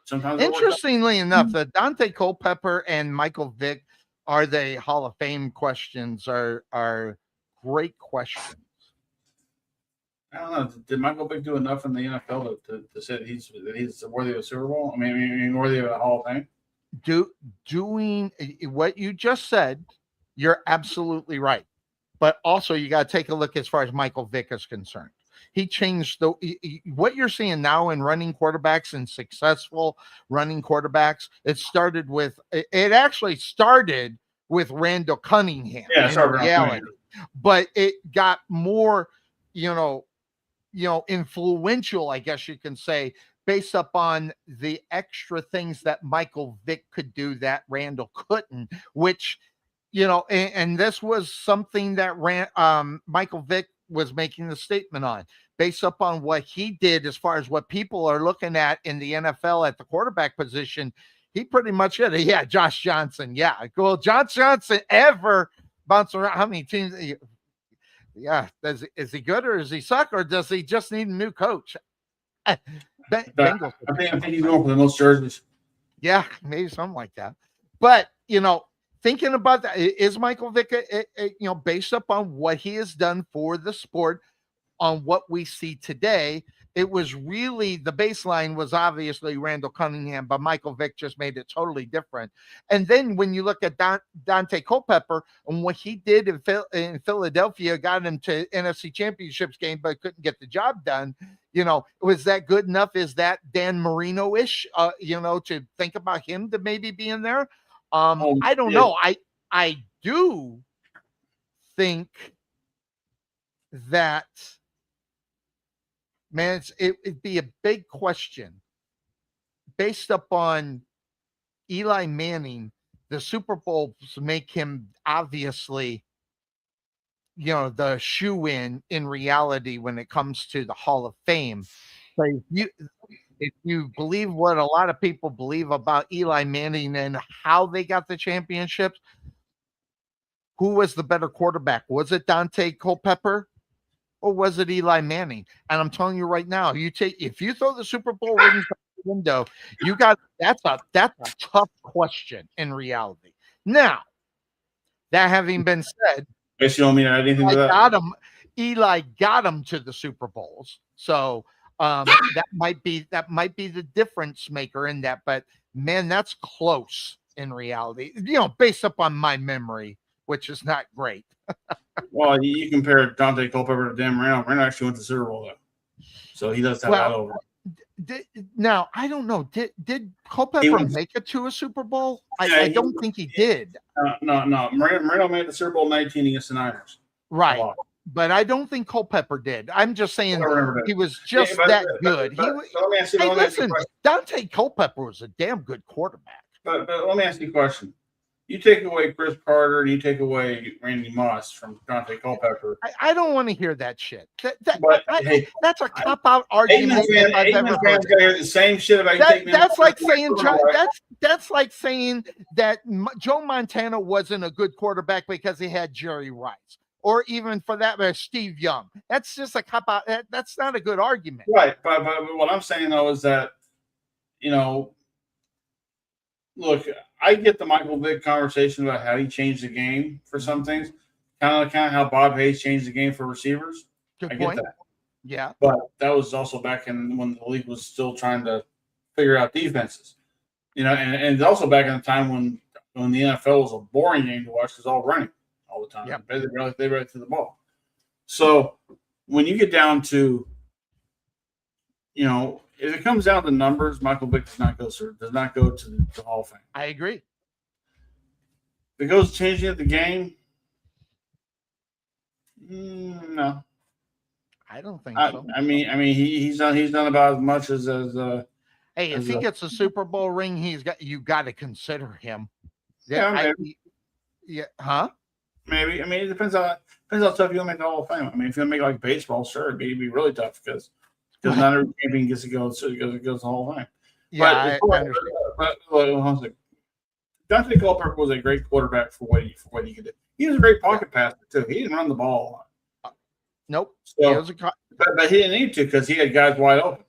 sometimes. Interestingly enough, the Dante Culpepper and Michael Vick. Are they Hall of Fame questions? Are great questions. I don't know. Did Michael Vick do enough in the NFL to say that he's worthy of a Super Bowl? I mean, worthy of a Hall of Fame? Doing what you just said, you're absolutely right. But also, you got to take a look as far as Michael Vick is concerned. He changed what you're seeing now in running quarterbacks and successful running quarterbacks. It actually started with Randall Cunningham. Yeah, reality, but it got more, influential, I guess you can say, based upon the extra things that Michael Vick could do that Randall couldn't, which, and this was something that Michael Vick was making the statement on based upon what he did as far as what people are looking at in the NFL at the quarterback position. He pretty much said, yeah, Josh Johnson. Yeah. Well, Josh Johnson ever bounce around? How many teams? Yeah. Is he good or does he suck or does he just need a new coach? Bengals. I think he's going for the most jerseys. Yeah, maybe something like that. But, thinking about that, is Michael Vick, based upon what he has done for the sport on what we see today, it was really the baseline was obviously Randall Cunningham, but Michael Vick just made it totally different. And then when you look at Dante Culpepper and what he did in Philadelphia, got him to NFC Championships game, but couldn't get the job done. Was that good enough? Is that Dan Marino-ish, to think about him to maybe be in there? I don't know. I do think that, man, it'd be a big question based upon Eli Manning. The Super Bowls make him obviously, the shoe in reality when it comes to the Hall of Fame. But if you believe what a lot of people believe about Eli Manning and how they got the championships, who was the better quarterback? Was it Dante Culpepper or was it Eli Manning? And I'm telling you right now, if you throw the Super Bowl rings out the window, that's a tough question in reality. Now, that having been said, Guess you don't mean anything to that. Eli got him to the Super Bowls, so that might be the difference maker in that. But man, that's close in reality. Based upon my memory, which is not great. Well, you compare Dante Culpepper to Dan Marino. Marino actually went to the Super Bowl though, so he does have that over. Now I don't know. Did Culpepper make it to a Super Bowl? I don't think he did. No. Marino made the Super Bowl 19 against the Niners. Right. But I don't think Culpepper did. I'm just saying he was just that good. Listen, Dante Culpepper was a damn good quarterback. But let me ask you a question. You take away Chris Carter and you take away Randy Moss from Dante Culpepper. I don't want to hear that shit. That's a cop-out argument. I've fans got to hear the same shit about you. That's like saying that's like saying that Joe Montana wasn't a good quarterback because he had Jerry Rice. Or even for that matter, Steve Young. That's just a cop-out. That's not a good argument. Right. But what I'm saying, though, is that, look, I get the Michael Vick conversation about how he changed the game for some things. Kind of how Bob Hayes changed the game for receivers. Good I point. get that. Yeah. But that was also back in when the league was still trying to figure out defenses. And also back in the time when the NFL was a boring game to watch because all running all the time. Yep. They ran through the ball. So when you get down to, if it comes down to numbers, Michael Vick does not go to the Hall of Fame. I agree. If it goes changing of the game, no. I don't think so. I mean, he's done about as much as hey, if he gets a Super Bowl ring, you got to consider him. Yeah, maybe. Huh? Maybe. I mean, it depends how tough you want to make the Hall of Fame. I mean, if you want to make like baseball, sure, it'd be really tough because not every champion gets to go to the Hall of Fame. Yeah, but Dante Culpepper was a great quarterback for what he could do. He was a great pocket passer too. He didn't run the ball a lot. Nope. So, but he didn't need to because he had guys wide open.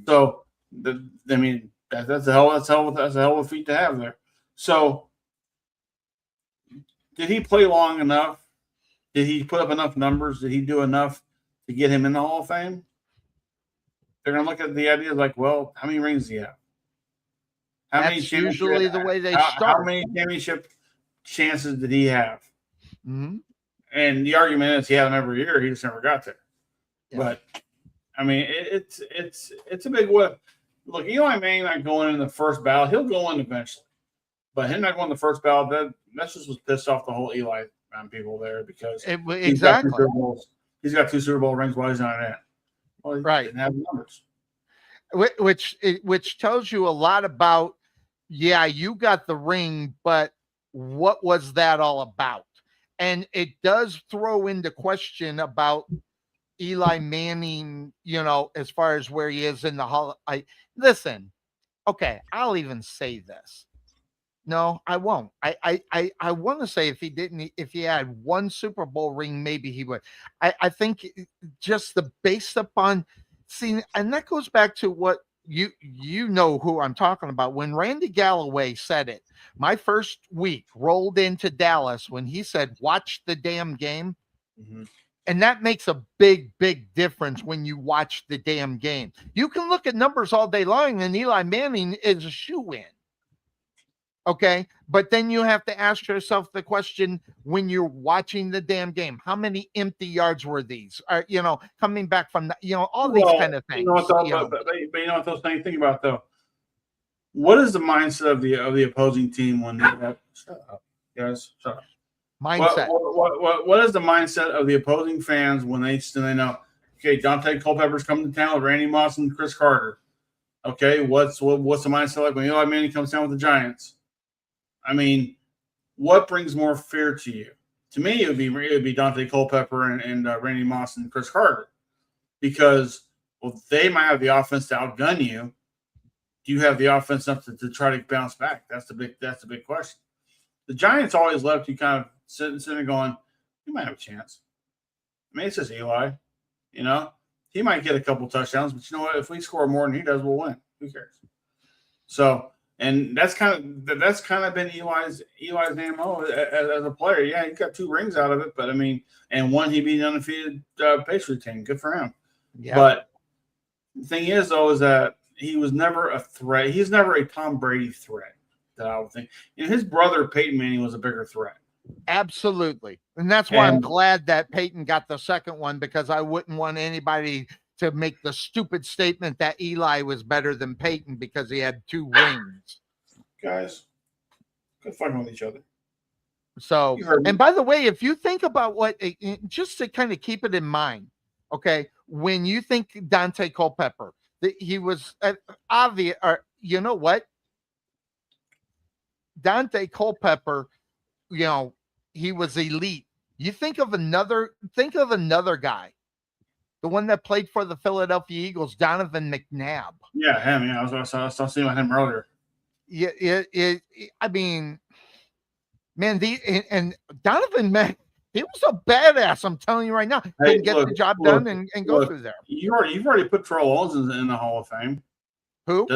So that's a hell of a feat to have there. So did he play long enough? Did he put up enough numbers? Did he do enough to get him in the Hall of Fame? They're going to look at the idea like, well, how many rings do you have? That's usually the way they start. How many championship chances did he have? Mm-hmm. And the argument is he had them every year. He just never got there. Yeah. But, I mean, it's a big whip. Look, Eli Manning not going in the first ballot. He'll go in eventually. But him not going in the first ballot, that just was pissed off the whole Eli people there because exactly. He's got 2 Super Bowl rings while he's not in it. Well, right. Didn't have numbers. Which tells you a lot about, you got the ring, but what was that all about? And it does throw into question about Eli Manning, as far as where he is in the Hall. Listen, okay, I'll even say this. No, I won't. I want to say if he had 1 Super Bowl ring, maybe he would. I think just based upon seeing, and that goes back to what you know who I'm talking about. When Randy Galloway said it, my first week rolled into Dallas when he said, "Watch the damn game." Mm-hmm. And that makes a big, big difference when you watch the damn game. You can look at numbers all day long, and Eli Manning is a shoo-in. Okay, but then you have to ask yourself the question when you're watching the damn game: how many empty yards were these? Coming back from all these kind of things. But you know what those things think about though. What is the mindset of the opposing team when they have? Shut up, guys. Shut up. Mindset. What is the mindset of the opposing fans when they know? Okay, Dante Culpepper's coming to town with Randy Moss and Chris Carter. Okay, what's the mindset like when Eli Manning comes down with the Giants? I mean, what brings more fear to you? To me, it would be Dante Culpepper and Randy Moss and Chris Carter, because Well, they might have the offense to outgun you. Do you have the offense enough to try to bounce back? That's the big question. The Giants always left you kind of sitting there going, you might have a chance. I mean, it's just Eli. You know, he might get a couple touchdowns, but you know what? If we score more than he does, we'll win. Who cares? So, and that's kind of been Eli's MO as a player. Yeah, he got 2 rings out of it, but I mean, and one he beat an undefeated Patriot team. Good for him. Yeah. But the thing is, though, is that he was never a threat. He's never a Tom Brady threat that I would think. And his brother Peyton Manning was a bigger threat. Absolutely. And that's why I'm glad that Peyton got the second one, because I wouldn't want anybody to make the stupid statement that Eli was better than Peyton because he had 2 rings. Guys, good fucking with each other. So, and by the way, if you think about what, just to kind of keep it in mind, okay, when you think Dante Culpepper, he was obvious, or you know what? Dante Culpepper, you know, he was elite. You think of another guy, the one that played for the Philadelphia Eagles, Donovan McNabb. Yeah, him. Yeah, I was talking about him earlier. Yeah, I mean, man, and Donovan McNabb, he was a badass. I'm telling you right now. Didn't get the job done and go through there. You've already put Terrell Owens in the Hall of Fame. Who?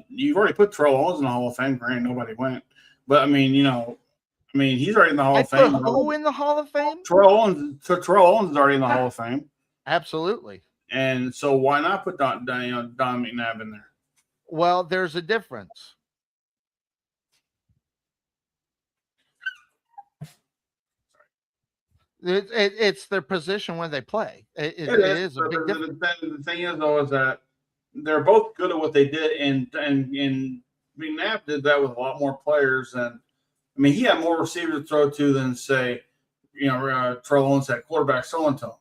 You've already put Terrell Owens in the Hall of Fame. Granted, nobody went, but I mean, you know, he's already in the Hall of Fame. Who in the Hall of Fame? Terrell Owens is already in the Hall of Fame. Absolutely. And so why not put Don McNabb in there? Well, there's a difference. It's their position when they play. It is a big difference. The thing is, though, is that they're both good at what they did, and McNabb did that with a lot more players. And I mean, he had more receivers to throw to than, say, Terrell Owens had quarterback throwing to him.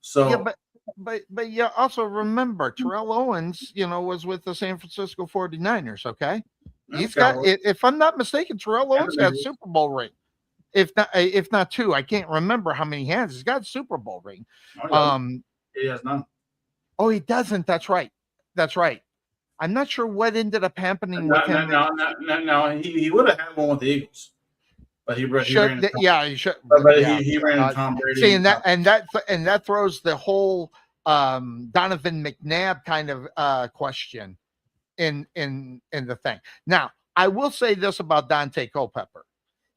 So yeah, but you also remember Terrell Owens, was with the San Francisco 49ers. Okay, he's got. If I'm not mistaken, Terrell Owens got a Super Bowl ring. If not 2, I can't remember how many he has. He's got a Super Bowl ring. He has none. Oh, he doesn't. That's right. I'm not sure what ended up happening with him. No, he would have had one with the Eagles, but he ran. He should. But he ran into Tom Brady. See, and that throws the whole Donovan McNabb kind of question in the thing. Now, I will say this about Dante Culpepper.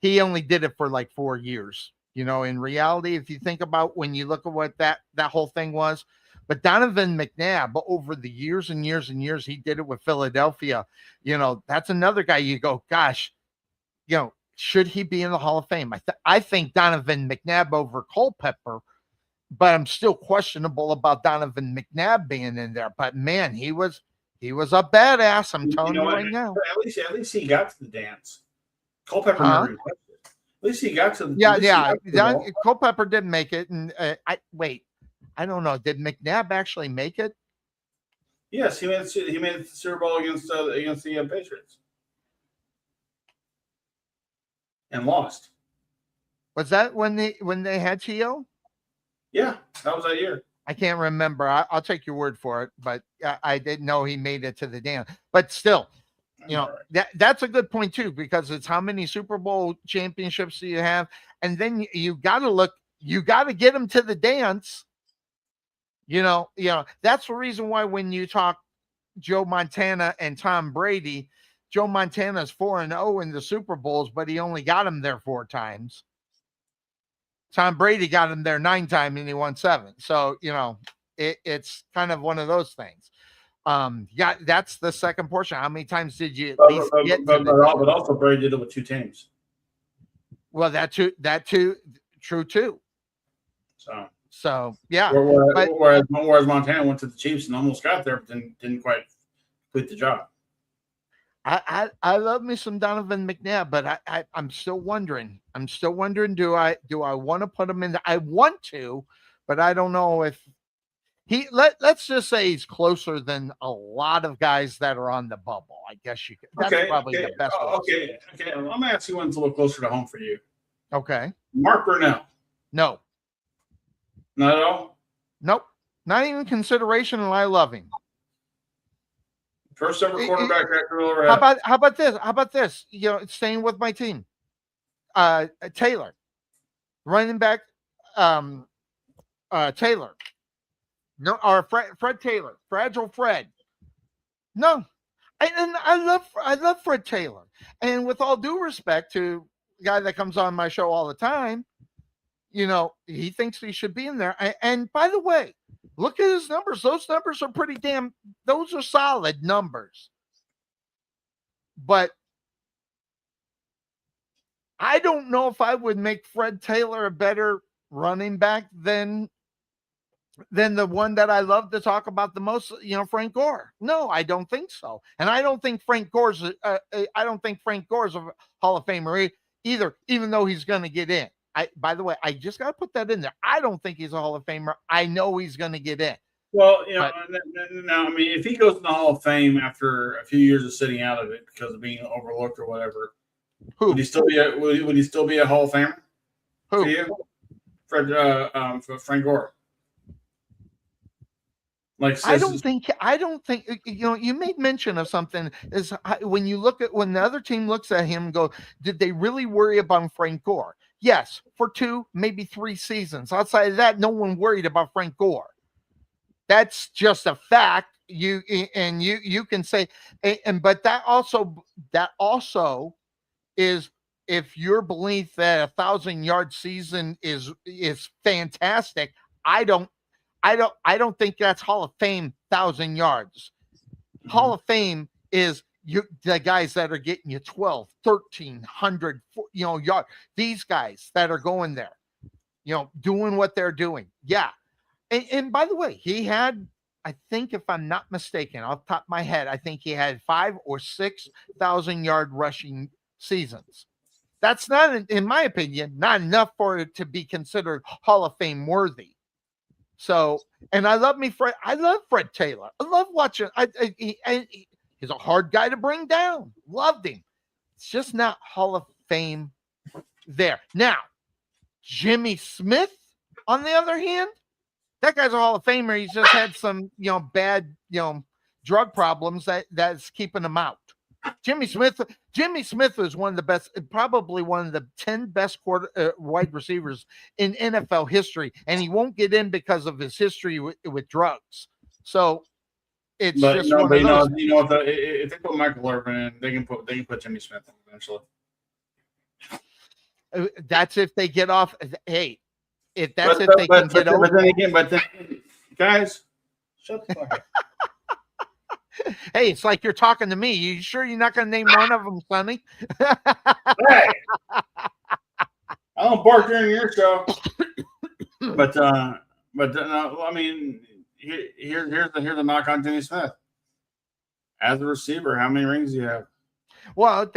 He only did it for like 4 years. In reality, if you think about when you look at what that whole thing was, but Donovan McNabb, over the years and years and years, he did it with Philadelphia. That's another guy you go, gosh, should he be in the Hall of Fame? I think Donovan McNabb over Culpepper, but I'm still questionable about Donovan McNabb being in there. But man, he was a badass. I'm telling you right now. At least he got to the dance. Culpepper never touched it. At least he got to the Culpepper didn't make it. And I don't know. Did McNabb actually make it? Yes, he made the Super Bowl against the Patriots and lost. Was that when they had T.O.? Yeah, that was that year. I can't remember. I'll take your word for it, but I didn't know he made it to the dance. But still, that's a good point too, because it's how many Super Bowl championships do you have, and then you got to get him to the dance. That's the reason why when you talk Joe Montana and Tom Brady, Joe Montana's 4-0 in the Super Bowls, but he only got him there 4 times. Tom Brady got him there 9 times and he won 7. So, it's kind of one of those things. That's the second portion. How many times did you at least get? But also Brady did it with 2 teams. Well, that too, true too. So yeah. Whereas Montana went to the Chiefs and almost got there, but didn't quite complete the job. I love me some Donovan McNabb, but I'm still wondering. Do I want to put him in? I want to, but I don't know if let's just say he's closer than a lot of guys that are on the bubble. I guess you could. That's probably the best one. Okay. Let me ask you one's a little closer to home for you. Okay. Mark Brunell. No. Not at all? Nope. Not even consideration, and I love him. First ever quarterback after Will How about this? How about this? You know, staying with my team. Taylor, running back, Taylor. No, or Fred Taylor, Fragile Fred. No, I love Fred Taylor. And with all due respect to the guy that comes on my show all the time, you know, he thinks he should be in there. And by the way, look at his numbers. Those numbers are pretty damn, those are solid numbers. But I don't know if I would make Fred Taylor a better running back than the one that I love to talk about the most, you know, Frank Gore. No, I don't think so. And I don't think Frank Gore's a Hall of Famer either, even though he's going to get in. By the way, I just got to put that in there. I don't think he's a Hall of Famer. I know he's going to get in. Well, you know, now, I mean, if he goes in the Hall of Fame after a few years of sitting out of it because of being overlooked or whatever, would he still be a Hall of Famer? Who? To you? Frank Gore. Like, I don't think, you know, you made mention of something is when you look at, when the other team looks at him and go, did they really worry about Frank Gore? Yes, for 2, maybe 3 seasons. Outside of that, no one worried about Frank Gore. That's just a fact. You can say, but that also is, if your belief that 1,000-yard season is fantastic, I don't think that's Hall of Fame 1,000 yards. Mm-hmm. Hall of Fame is the guys that are getting you 12, 1,300, you know, yards. These guys that are going there, you know, doing what they're doing. Yeah. And by the way, he had, I think, if I'm not mistaken, off the top of my head, I think he had 5 or 6 1,000-yard rushing seasons. That's not, in my opinion, not enough for it to be considered Hall of Fame worthy. So, and I love Fred Taylor. I love watching. He's a hard guy to bring down. Loved him. It's just not Hall of Fame there. Now, Jimmy Smith, on the other hand, that guy's a Hall of Famer. He's just had some, you know, bad, you know, drug problems that's keeping him out. Jimmy Smith was one of the best, probably one of the 10 best wide receivers in NFL history, and he won't get in because of his history with drugs. So it's just one of those. If they put Michael Irvin in, they can put Jimmy Smith in eventually. That's if they get off. Hey, if they can get over. But then, guys, shut the fuck up. Hey, it's like you're talking to me. You sure you're not going to name one of them, Sonny? Hey, I don't bark during your show. But I mean, here's the knock on Jimmy Smith. As a receiver, how many rings do you have? Well,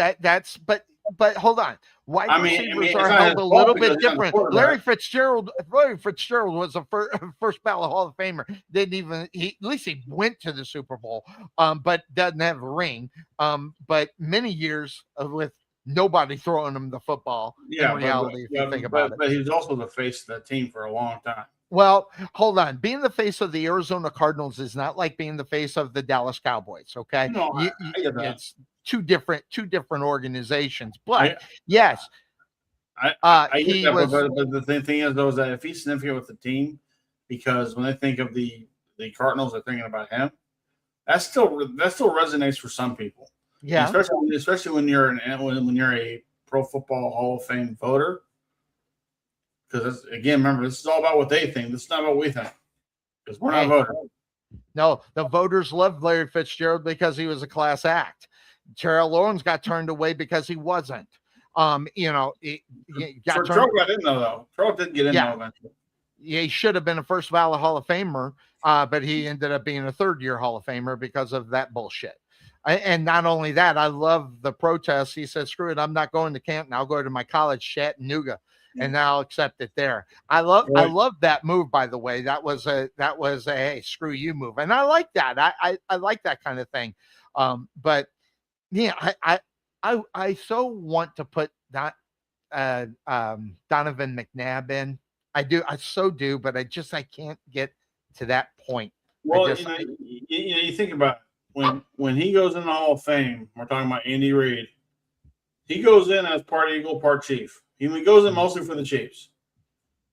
but hold on. Wide receivers are held a little bit different. Larry Fitzgerald was a first ballot Hall of Famer. At least he went to the Super Bowl, but doesn't have a ring. But many years with nobody throwing him the football. Yeah, in reality, if you think about it. But he was also the face of that team for a long time. Well, hold on. Being the face of the Arizona Cardinals is not like being the face of the Dallas Cowboys. Okay, no, it's two different organizations. But yes, but the thing is, though, is that if he's significant with the team, because when they think of the Cardinals, they're thinking about him. That still resonates for some people. Yeah, especially when you're a Pro Football Hall of Fame voter. Because again, remember, this is all about what they think. This is not what we think. Because we're not voting. No, the voters loved Larry Fitzgerald because he was a class act. Terrell Owens got turned away because he wasn't. He got Terrell got in though. Terrell did get in though eventually. He should have been a first ballot Hall of Famer, but he ended up being a third-year Hall of Famer because of that bullshit. And not only that, I love the protests. He said, "Screw it, I'm not going to Canton. I'll go to my college, Chattanooga, and I'll accept it there." I love that move. By the way, that was a hey, screw you move, and I like that. I like that kind of thing. But yeah, I so want to put that Donovan McNabb in. I so do, but I can't get to that point. Well, you think about it. When he goes in the Hall of Fame, we're talking about Andy Reid. He goes in as part Eagle, part Chief. He goes in mostly for the Chiefs,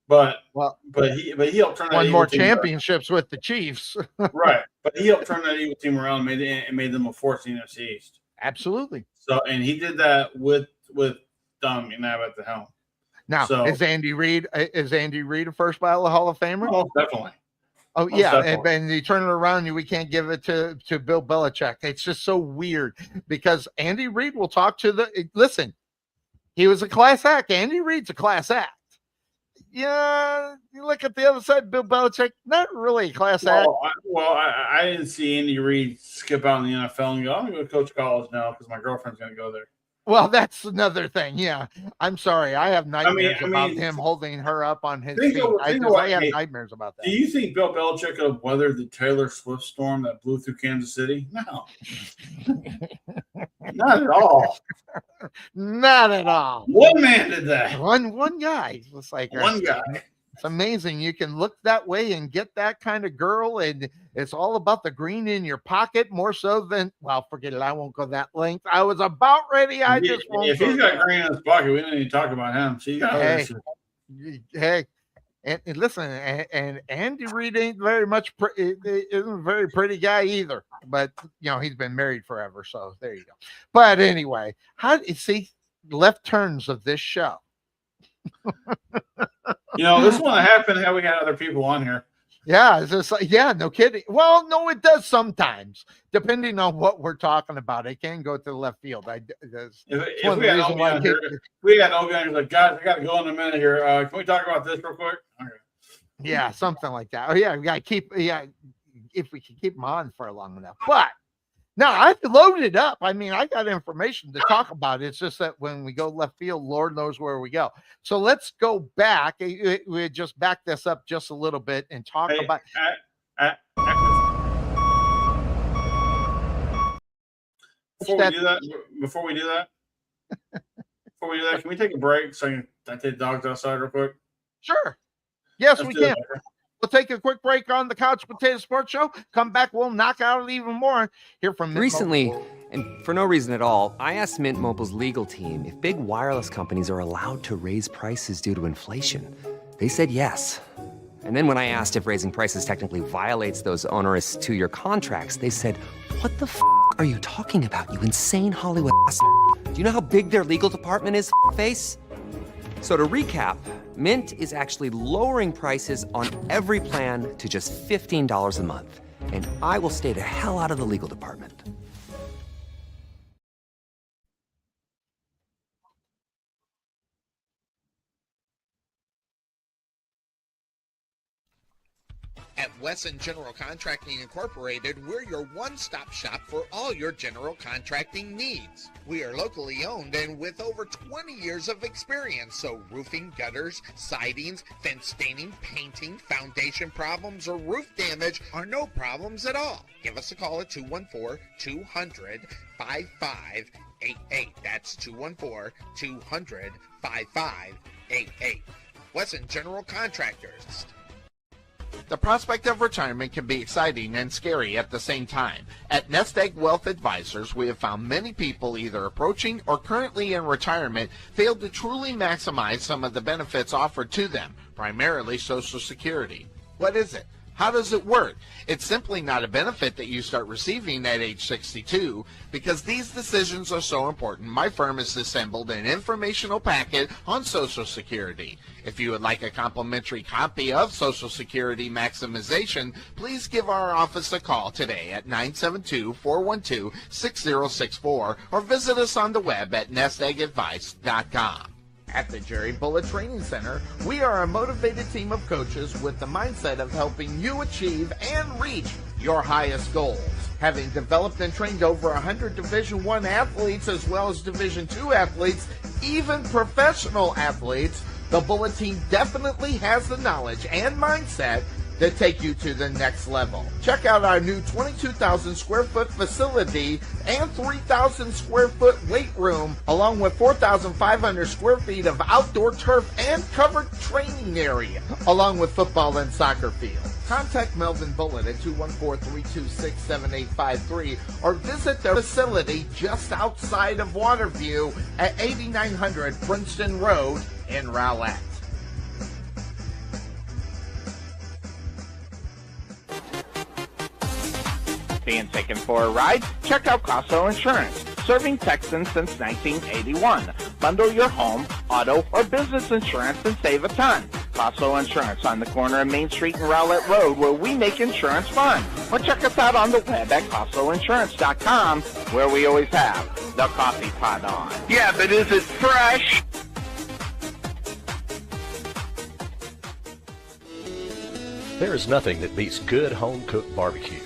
but he helped turn that won Eagle more team championships with the Chiefs. right. But he helped turn that Eagle team around and made them a force in the NFC East. Absolutely. So, and he did that with Don McNabb at the helm. Now, is Andy Reid a first ballot Hall of Famer? Oh, definitely. Oh, yeah, and you turn it around, we can't give it to Bill Belichick. It's just so weird because Andy Reid will talk to listen, he was a class act. Andy Reid's a class act. Yeah, you look at the other side, Bill Belichick, not really a class act. I didn't see Andy Reid skip out in the NFL and go, I'm going to go coach college now because my girlfriend's going to go there. Well, that's another thing. Yeah. I'm sorry. I have nightmares about him holding her up on his feet. I have nightmares about that. Do you think Bill Belichick could have weathered the Taylor Swift storm that blew through Kansas City? No. Not at all. Not at all. One man did that. One guy. It's like one guy. It's amazing. You can look that way and get that kind of girl, and it's all about the green in your pocket more so than, well, forget it. I won't go that length. I was about ready. If he's got green in his pocket, we don't need to talk about him. So hey, and listen, and Andy Reid ain't isn't a very pretty guy either. But he's been married forever, so there you go. But anyway, how you see left turns of this show? This one happened how we had other people on here. Yeah, it's just like, no kidding. Well, no, it does sometimes, depending on what we're talking about. It can go to the left field. If we had Obi on here, like, guys, I got to go in a minute here. Can we talk about this real quick? Okay. Yeah, something like that. Oh, yeah, we got to keep. Yeah, if we can keep them on for long enough, but. No, I've loaded it up. I mean, I got information to talk about. It's just that when we go left field, Lord knows where we go. So let's go back. We just back this up just a little bit and talk about. Before we do that, can we take a break so I take the dogs outside real quick? Sure. Yes, we can. We'll take a quick break on the Couch Potato Sports Show. Come back, we'll knock out even more. Hear from Mint recently, Mobile. And for no reason at all, I asked Mint Mobile's legal team if big wireless companies are allowed to raise prices due to inflation. They said yes. And then when I asked if raising prices technically violates those onerous 2-year contracts, they said, "What the f*** are you talking about, you insane Hollywood ass? Do you know how big their legal department is, face?" So to recap, Mint is actually lowering prices on every plan to just $15 a month. And I will stay the hell out of the legal department. At Wesson General Contracting Incorporated, we're your one-stop shop for all your general contracting needs. We are locally owned and with over 20 years of experience, so roofing, gutters, sidings, fence staining, painting, foundation problems, or roof damage are no problems at all. Give us a call at 214-200-5588. That's 214-200-5588. Wesson General Contractors. The prospect of retirement can be exciting and scary at the same time. At Nest Egg Wealth Advisors, we have found many people either approaching or currently in retirement fail to truly maximize some of the benefits offered to them, primarily Social Security. What is it? How does it work? It's simply not a benefit that you start receiving at age 62. Because these decisions are so important, my firm has assembled an informational packet on Social Security. If you would like a complimentary copy of Social Security Maximization, please give our office a call today at 972-412-6064 or visit us on the web at nesteggadvice.com. At the Jerry Bullet Training Center, we are a motivated team of coaches with the mindset of helping you achieve and reach your highest goals. Having developed and trained over 100 Division I athletes as well as Division II athletes, even professional athletes, the Bullet team definitely has the knowledge and mindset that take you to the next level. Check out our new 22,000 square foot facility and 3,000 square foot weight room, along with 4,500 square feet of outdoor turf and covered training area, along with football and soccer fields. Contact Melvin Bullitt at 214-326-7853 or visit their facility just outside of Waterview at 8900 Princeton Road in Rowlett. Being taken for a ride? Check out Casso Insurance, serving Texans since 1981. Bundle your home, auto, or business insurance and save a ton. Casso Insurance on the corner of Main Street and Rowlett Road, where we make insurance fun. Or check us out on the web at CassoInsurance.com, where we always have the coffee pot on. Yeah, but is it fresh? There is nothing that beats good home-cooked barbecue.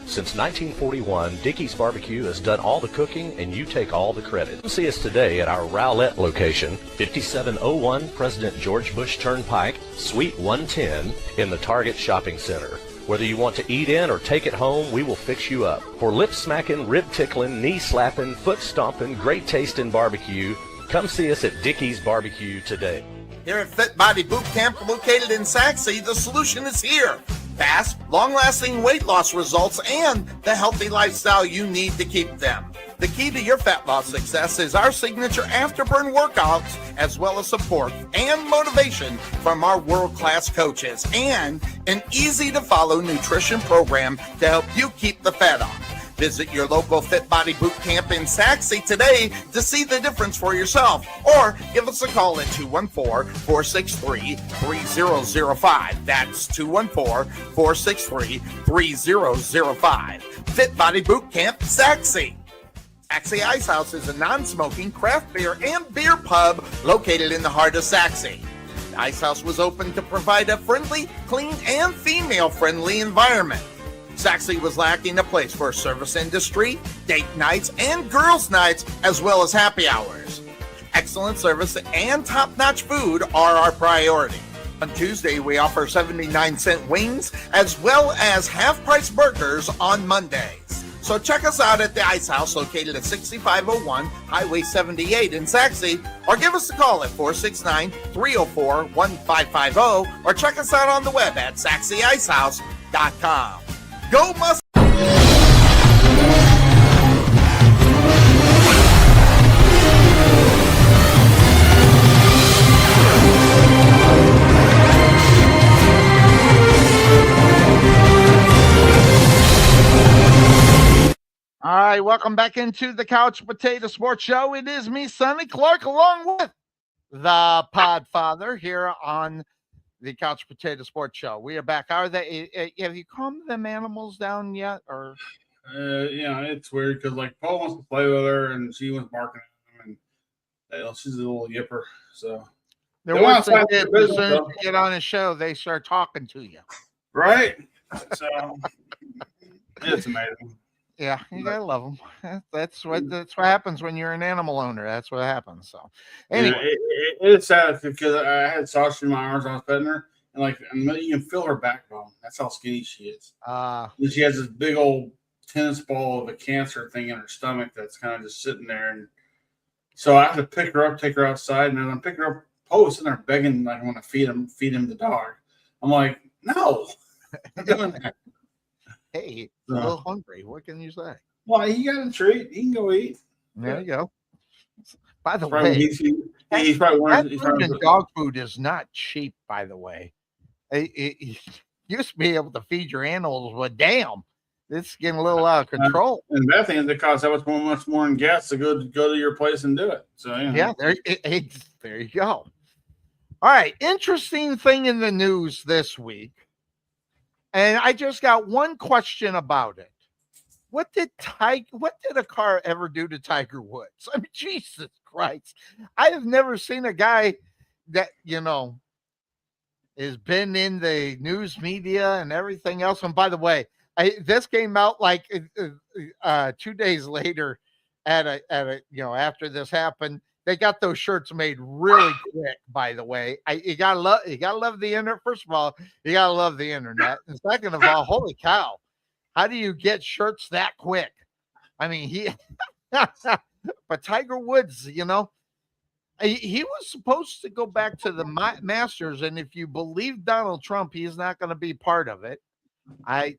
Since 1941, Dickey's Barbecue has done all the cooking and you take all the credit. Come see us today at our Rowlett location, 5701 President George Bush Turnpike, Suite 110 in the Target Shopping Center. Whether you want to eat in or take it home, we will fix you up. For lip-smacking, rib-tickling, knee-slapping, foot-stomping, great-tasting barbecue, come see us at Dickey's Barbecue today. Here at Fit Body Boot Camp, located in Saxe, the solution is here. Fast, long-lasting weight loss results and the healthy lifestyle you need to keep them. The key to your fat loss success is our signature afterburn workouts, as well as support and motivation from our world-class coaches, and an easy-to-follow nutrition program to help you keep the fat off. Visit your local Fit Body Boot Camp in Saxe today to see the difference for yourself, or give us a call at 214-463-3005. That's 214-463-3005. Fit Body Boot Camp, Saxe. Saxe Ice House is a non-smoking craft beer and beer pub located in the heart of Saxe. The Ice House was opened to provide a friendly, clean, and female-friendly environment. Saxe was lacking a place for service industry, date nights, and girls' nights, as well as happy hours. Excellent service and top-notch food are our priority. On Tuesday, we offer 79-cent wings, as well as half-price burgers on Mondays. So check us out at the Ice House, located at 6501 Highway 78 in Saxe, or give us a call at 469-304-1550, or check us out on the web at SaxeIcehouse.com. Go Must! All right, welcome back into the Couch Potato Sports Show. It is me, Sonny Clark, along with the Podfather here on the Couch Potato Sports Show. We are back. Are they? Have you calmed them animals down yet? Or It's weird because like Paul wants to play with her and she was barking at him, and she's a little yipper. So they're worse than kids. As soon as you get on the show, they start talking to you. Right. So it's amazing. Yeah, you gotta love them. That's what happens when you're an animal owner. That's what happens. So, anyway, it's sad because I had sausage in my arms. I was petting her, and you can feel her backbone. That's how skinny she is. And she has this big old tennis ball of a cancer thing in her stomach that's kind of just sitting there. And so I have to pick her up, take her outside, and then I'm picking her up. Poe's sitting there begging, like I want to feed him the dog. I'm like, no, I'm doing that. Hey, a little hungry. What can you say? Well, he got a treat. He can go eat. There you go. By the way, he's probably food and dog food is not cheap. By the way, it used to be able to feed your animals, but damn, it's getting a little out of control. And that thing is it costs that much more in gas to go to your place and do it. So yeah, there you go. All right, interesting thing in the news this week. And I just got one question about it. What did a car ever do to Tiger Woods? I mean, Jesus Christ. I have never seen a guy that, has been in the news media and everything else. And by the way, this came out like 2 days later after this happened. They got those shirts made really quick, by the way. You gotta love the internet. First of all, you gotta love the internet. And second of all, holy cow, how do you get shirts that quick? I mean, but Tiger Woods, He was supposed to go back to the Masters, and if you believe Donald Trump, he's not going to be part of it. I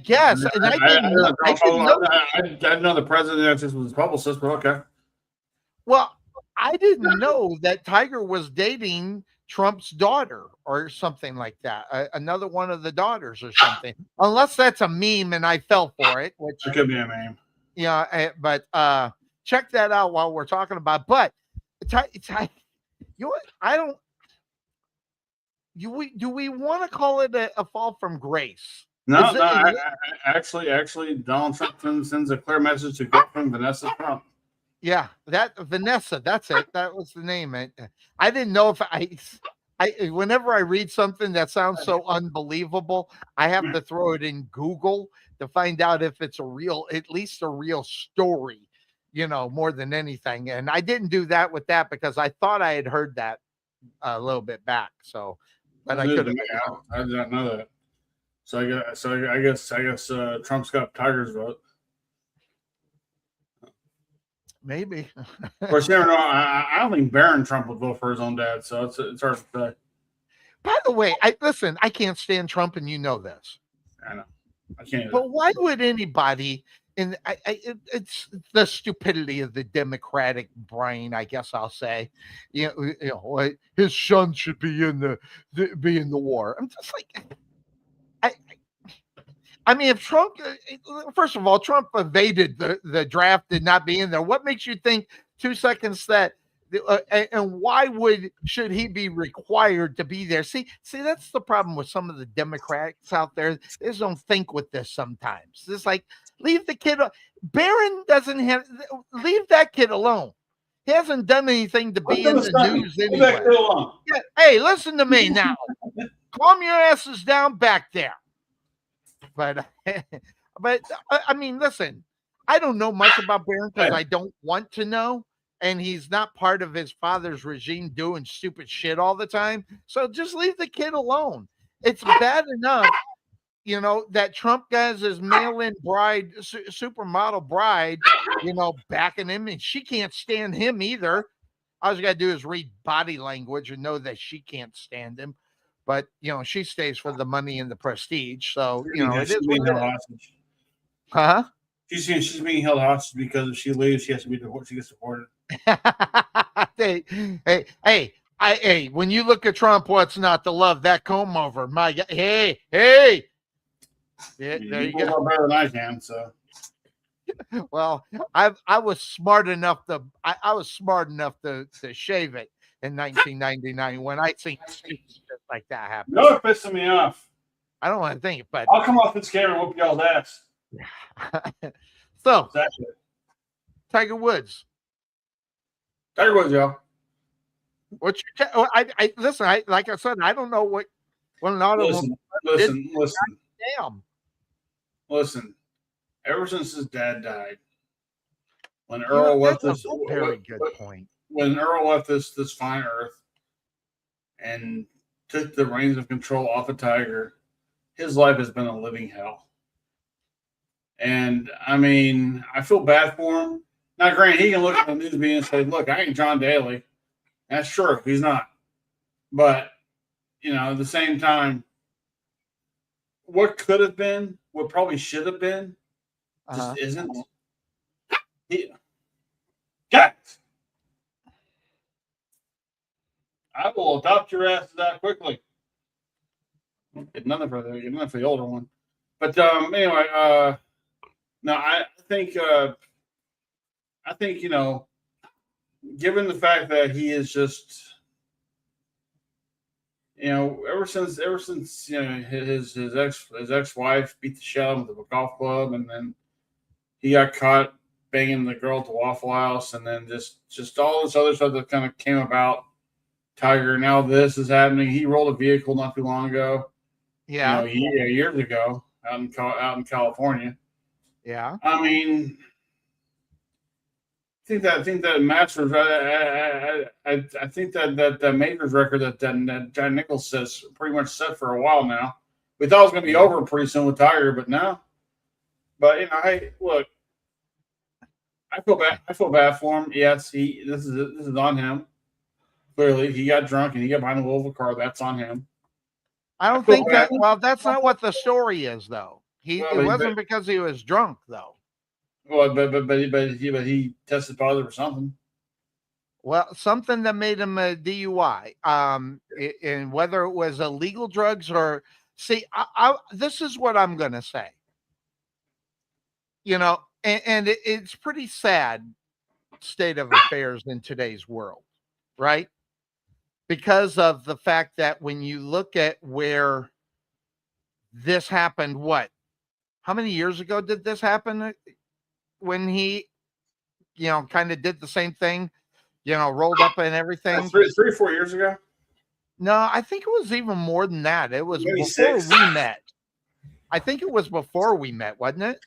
guess, and I didn't know. I didn't know the president was his publicist, but okay. Well, I didn't know that Tiger was dating Trump's daughter or something like that. Another one of the daughters or something. Unless that's a meme and I fell for it, which It could be a meme. yeah, but check that out while we're talking about. But I don't. Do we want to call it a fall from grace? No, actually, Donald Trump sends a clear message to girlfriend Vanessa Trump. Yeah, that Vanessa, that's it. That was the name. I didn't know if I whenever I read something that sounds so unbelievable, I have to throw it in Google to find out if it's at least a real story, more than anything. And I didn't do that with that because I thought I had heard that a little bit back. So, but I could have. I did not know that. So I guess Trump's got Tiger's vote. Maybe. Of course, you never know. I don't think Barron Trump would vote for his own dad, so it's hard to say. By the way, I can't stand Trump, and you know this. I know. I can't. But why would anybody? And it's the stupidity of the Democratic brain, I guess I'll say. His son should be in the war. I'm just like, I mean, if Trump, first of all, Trump evaded the draft, did not be in there. What makes you think 2 seconds that, and why should he be required to be there? See, that's the problem with some of the Democrats out there. They just don't think with this sometimes. It's like, leave the kid. Barron leave that kid alone. He hasn't done anything to be in the news anyway. Yeah, hey, listen to me now. Calm your asses down back there. But I mean, listen, I don't know much about Barron because I don't want to know. And he's not part of his father's regime doing stupid shit all the time. So just leave the kid alone. It's bad enough, that Trump has his mail-in bride, supermodel bride, backing him, and she can't stand him either. All you got to do is read body language and know that she can't stand him. But, she stays for the money and the prestige. So, it is being held hostage. Huh? She's being held hostage because if she leaves, she has to be deported. She gets deported. Hey, when you look at Trump, what's not to love? That comb over. My God. Hey. Yeah, there you go. Better than I can, so. Well, I was smart enough to shave it in 1999 when I seen shit like that happen. No, it's pissing me off. I don't want to think, but I'll come off this camera and whoop y'all's ass. So, exactly. Tiger Woods, y'all. What's your listen? Like I said, I don't know what. Well, not listen. Damn. Listen. Ever since his dad died, when Earl left this, very good point. When Earl left this fine earth and took the reins of control off of Tiger, his life has been a living hell. And I mean, I feel bad for him. Now, granted, he can look at the news media and say, "Look, I ain't John Daly." That's true. He's not. But at the same time, what could have been, what probably should have been, just isn't. God. I will adopt your asses out quickly. Get nothing for the older one. But anyway, no, I think given the fact that he is just, ever since his ex-wife beat the shit out of him at the golf club, and then he got caught banging the girl at the Waffle House, and then just all this other stuff that kind of came about. Tiger, now this is happening. He rolled a vehicle not too long ago. Yeah, years ago out in California. Yeah, I mean, I think that Masters. I think that Majors record that John Nichols says pretty much set for a while now. We thought it was going to be over pretty soon with Tiger, but no. But hey, look, I feel bad for him. Yes, this is on him. Clearly, he got drunk and he got behind the wheel of a car. That's on him. I don't feel think that. bad. Well, that's not what the story is, though. Well, It wasn't because he was drunk, though. Well, but he tested positive for something. Well, something that made him a DUI. And whether it was illegal drugs or see, this is what I'm gonna say. You know, and it's pretty sad state of affairs in today's world, right? Because of the fact that when you look at where this happened, how many years ago did this happen? When he, kind of did the same thing, rolled up and everything. 3 or 4 years ago. No, I think it was even more than that. It was Maybe before 6. we met. I think it was before we met, wasn't it?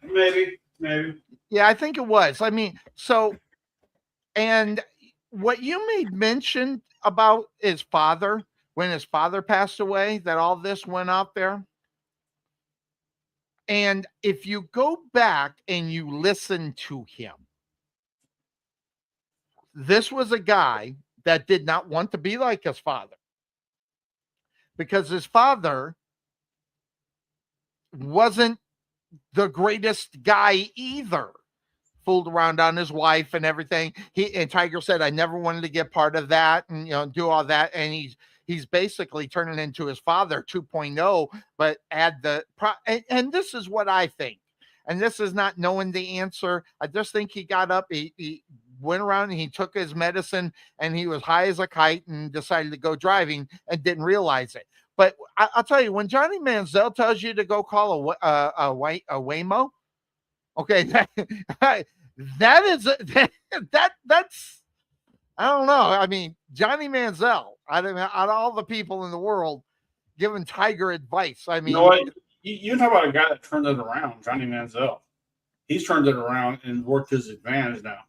Maybe. Yeah, I think it was. I mean, and what you made mention about his father, when his father passed away, that all this went out there. And if you go back and you listen to him, this was a guy that did not want to be like his father, because his father wasn't the greatest guy either. Fooled around on his wife and everything. And Tiger said, I never wanted to get part of that and do all that. And he's basically turning into his father 2.0, but add and this is what I think. And this is not knowing the answer. I just think he got up, he went around and he took his medicine and he was high as a kite and decided to go driving and didn't realize it. But I'll tell you, when Johnny Manziel tells you to go call a Waymo, okay, that's I don't know. I mean, Johnny Manziel, out of all the people in the world giving Tiger advice. I mean, You know what? You talk about a guy that turned it around, Johnny Manziel. He's turned it around and worked his advantage now.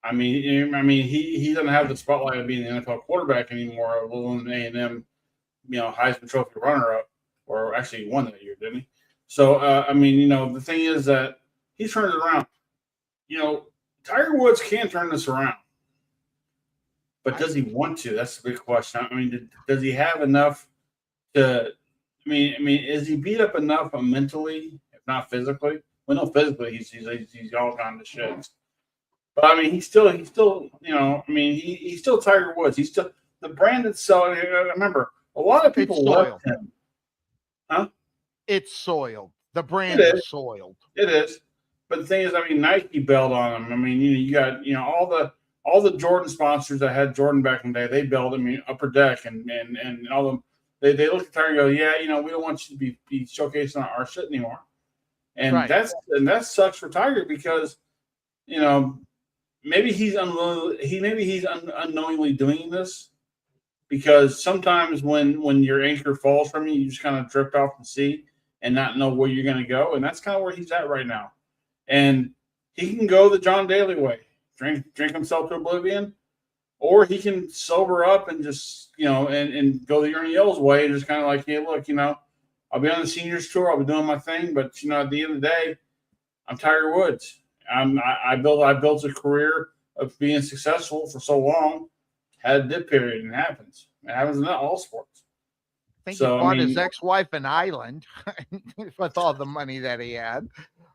I mean, he doesn't have the spotlight of being the NFL quarterback anymore. Little A&M, Heisman Trophy runner-up, or actually he won that year, didn't he? So, the thing is that he's turned it around. Tiger Woods can turn this around, but does he want to? That's the big question. I mean, does he have enough to? I mean, is he beat up enough mentally, if not physically? Well, no, physically, he's all gone to shit. But I mean, he's still, he's still Tiger Woods. He's still the brand itself. Remember, a lot of people left him. Huh? It's soiled. The brand is soiled. It is. But the thing is, Nike bailed on him. You got, all the Jordan sponsors that had Jordan back in the day, they bailed. Upper Deck and all them. They look at Tiger and go, yeah, we don't want you to be showcasing our shit anymore. And right. that sucks for Tiger because, maybe he's unknowingly doing this because sometimes when your anchor falls from you, you just kind of drift off the sea and not know where you're going to go. And that's kind of where he's at right now. And he can go the John Daly way, drink himself to oblivion, or he can sober up and just, and go the Ernie Els way and just kind of like, hey, look, I'll be on the seniors tour. I'll be doing my thing. But, at the end of the day, I'm Tiger Woods. I built a career of being successful for so long, had a dip period, and it happens. It happens in all sports. I think he bought his ex-wife an island with all the money that he had.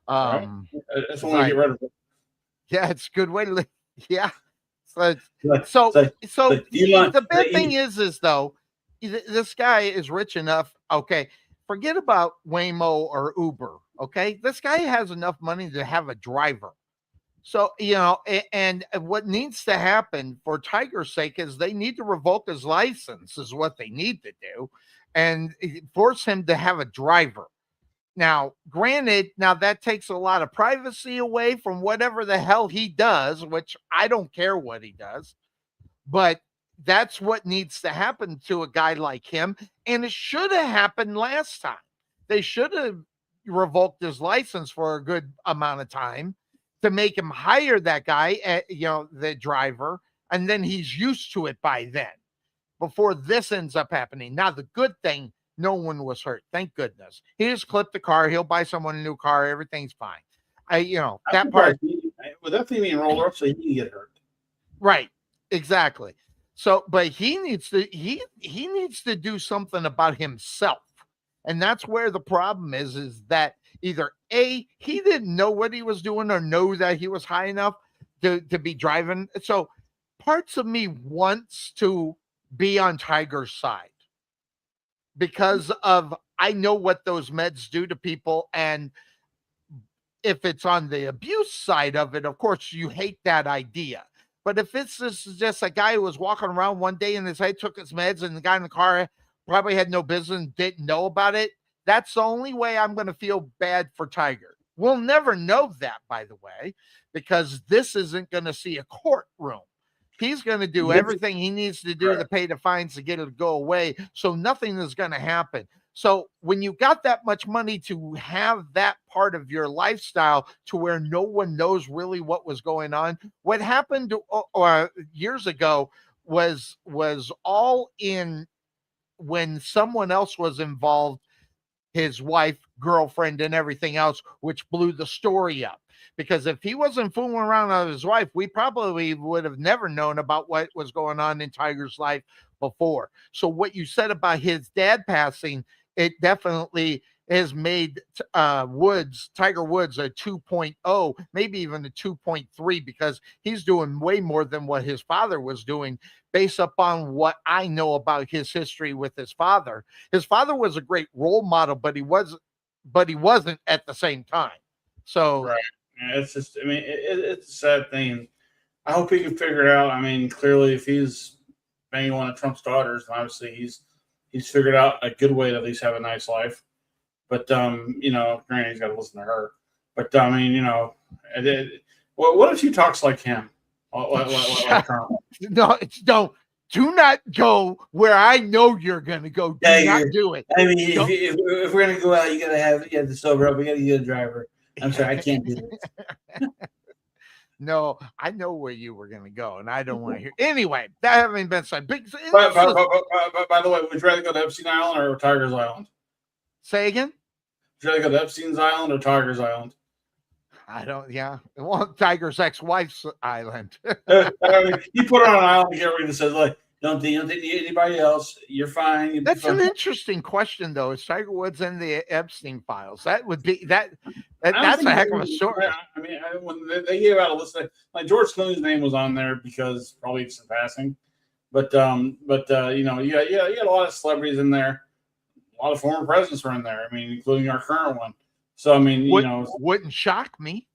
Right. That's one way to get rid of it. Yeah, it's a good way to live. Yeah. The bad thing is though, this guy is rich enough. Okay, forget about Waymo or Uber. Okay, this guy has enough money to have a driver. So, and what needs to happen for Tiger's sake is they need to revoke his license is what they need to do and force him to have a driver. Now, granted, that takes a lot of privacy away from whatever the hell he does, which I don't care what he does, but that's what needs to happen to a guy like him. And it should have happened last time. They should have revoked his license for a good amount of time to make him hire that guy, the driver, and then he's used to it by then before this ends up happening. Now, the good thing, no one was hurt. Thank goodness. He just clipped the car. He'll buy someone a new car. Everything's fine. That part. With that thing being rolled up, so he can get hurt. Right. Exactly. So, but he needs to do something about himself. And that's where the problem is that either A, he didn't know what he was doing or know that he was high enough to be driving. So parts of me wants to be on Tiger's side because of I know what those meds do to people. And if it's on the abuse side of it, of course, you hate that idea. But if it's just a guy who was walking around one day and his head took his meds and the guy in the car probably had no business, didn't know about it, that's the only way I'm going to feel bad for Tiger. We'll never know that, by the way, because this isn't going to see a courtroom. He's going to do everything he needs to do to pay the fines to get it to go away. So nothing is going to happen. So when you got that much money to have that part of your lifestyle to where no one knows really what was going on, what happened years ago was all in when someone else was involved, his wife, girlfriend, and everything else, which blew the story up. Because if he wasn't fooling around with his wife, we probably would have never known about what was going on in Tiger's life before. So what you said about his dad passing, it definitely has made Tiger Woods a 2.0, maybe even a 2.3, because he's doing way more than what his father was doing based upon what I know about his history with his father. His father was a great role model, but he wasn't at the same time. So right. Yeah, it's just, I mean, it's a sad thing. I hope he can figure it out. I mean, clearly, if he's banging one of Trump's daughters, then obviously he's figured out a good way to at least have a nice life. But granted, he's got to listen to her. But I mean, what if she talks like him? Like Trump? No, do not go where I know you're going to go. Do not do it. I mean, if we're going to go out, you have to sober up. We got to get a driver. I'm sorry, I can't do this. No, I know where you were going to go, and I don't want to hear. Anyway, that having been said, by the way, would you rather go to Epstein Island or Tiger's Island? Say again? Would you rather go to Epstein's Island or Tiger's Island? I don't. Yeah, well, Tiger's ex-wife's island. I mean, you put her on an island to get rid of says like, don't think anybody else. You're fine. That's an interesting question, though. Is Tiger Woods in the Epstein files? That would be that. That's a heck of a story. I mean, when they gave out a list, like George Clooney's name was on there because probably it's in passing, but you had a lot of celebrities in there. A lot of former presidents were in there. I mean, including our current one. So I mean, wouldn't shock me.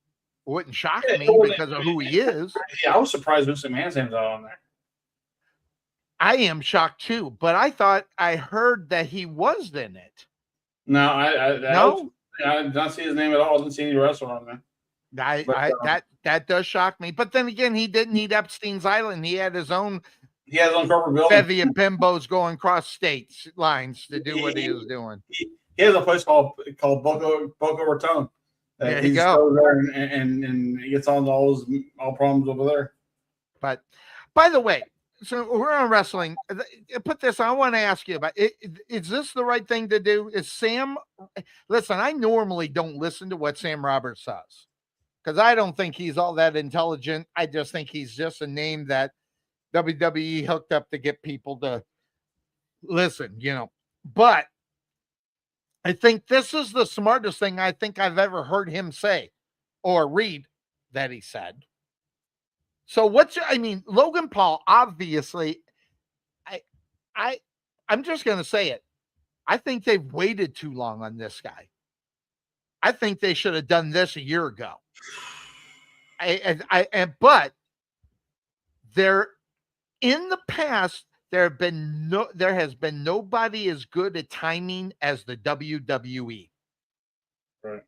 Wouldn't shock me because of who he is. Yeah, I was surprised Vince McMahon's name's not on there. I am shocked too, but I thought I heard that he was in it. No, I did not see his name at all. I didn't see any wrestler on there. That does shock me. But then again, he didn't need Epstein's Island. He had his own. He has his own corporate building. Bevy of bimbos going across states lines to do what he was doing. He has a place called Boca Raton. There you go. There and he gets on all problems over there. But by the way, so we're on wrestling. Put this. I want to ask you about it. Is this the right thing to do? Is Sam? Listen, I normally don't listen to what Sam Roberts says because I don't think he's all that intelligent. I just think he's just a name that WWE hooked up to get people to listen. But I think this is the smartest thing I think I've ever heard him say or read that he said. So Logan Paul, obviously, I'm just going to say it. I think they've waited too long on this guy. I think they should have done this a year ago. But there, in the past, there has been nobody as good at timing as the WWE. Right.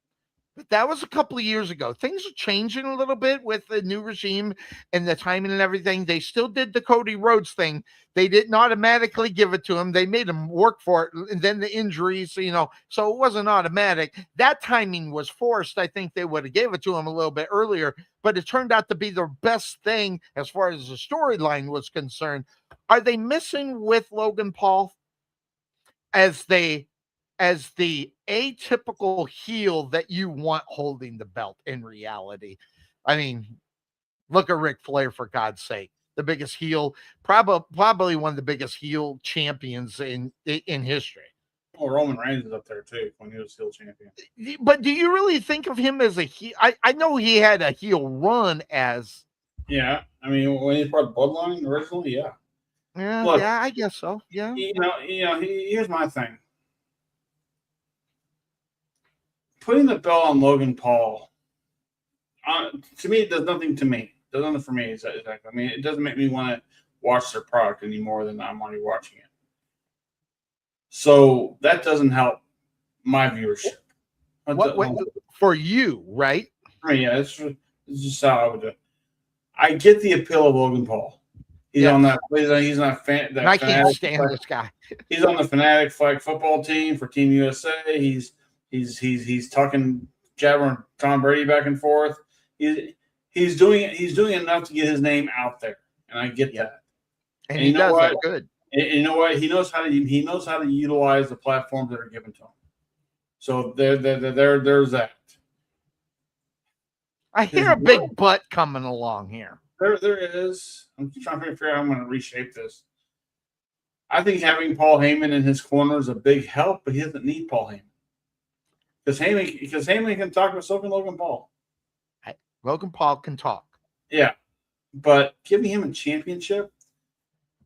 But that was a couple of years ago. Things are changing a little bit with the new regime and the timing and everything. They still did the Cody Rhodes thing. They didn't automatically give it to him. They made him work for it. And then the injuries, so it wasn't automatic. That timing was forced. I think they would have gave it to him a little bit earlier, but it turned out to be the best thing as far as the storyline was concerned. Are they missing with Logan Paul as the atypical heel that you want holding the belt in reality? I mean, look at Ric Flair, for God's sake. the biggest heel, probably one of the biggest heel champions in history. Well, Roman Reigns is up there too when he was still champion. But do you really think of him as a heel? I know he had a heel run as. Yeah, I mean when he brought Bloodline originally, yeah. Look, Yeah, I guess so. Yeah. Here's my thing. Putting the belt on Logan Paul, to me, it does nothing to me. It does nothing for me. Exactly. I mean, it doesn't make me want to watch their product any more than I'm already watching it. So that doesn't help my viewership. What for you, right? For me, yeah, it's just how I would do it. I get the appeal of Logan Paul. He's on that. He's not fan. I can't stand this guy. He's on the Fanatic flag football team for Team USA. He's talking jabbering Tom Brady back and forth. He's doing enough to get his name out there, and I get that. And he does that good. And you know what? He knows how to utilize the platforms that are given to him. So there's that. I hear a big butt coming along here. There is. I'm just trying to figure out how I'm going to reshape this. I think having Paul Heyman in his corner is a big help, but he doesn't need Paul Heyman. Because Heyman can talk with Logan Paul. Logan Paul can talk. Yeah. But giving him a championship,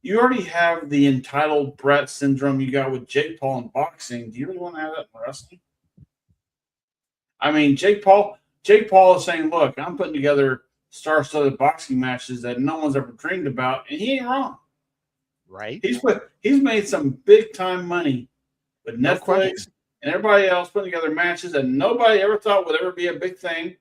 you already have the entitled Brett syndrome you got with Jake Paul in boxing. Do you really want to have that in wrestling? I mean, Jake Paul is saying, look, I'm putting together star-studded boxing matches that no one's ever dreamed about, and he ain't wrong. Right. He's made some big-time money with Netflix and everybody else putting together matches that nobody ever thought would ever be a big thing.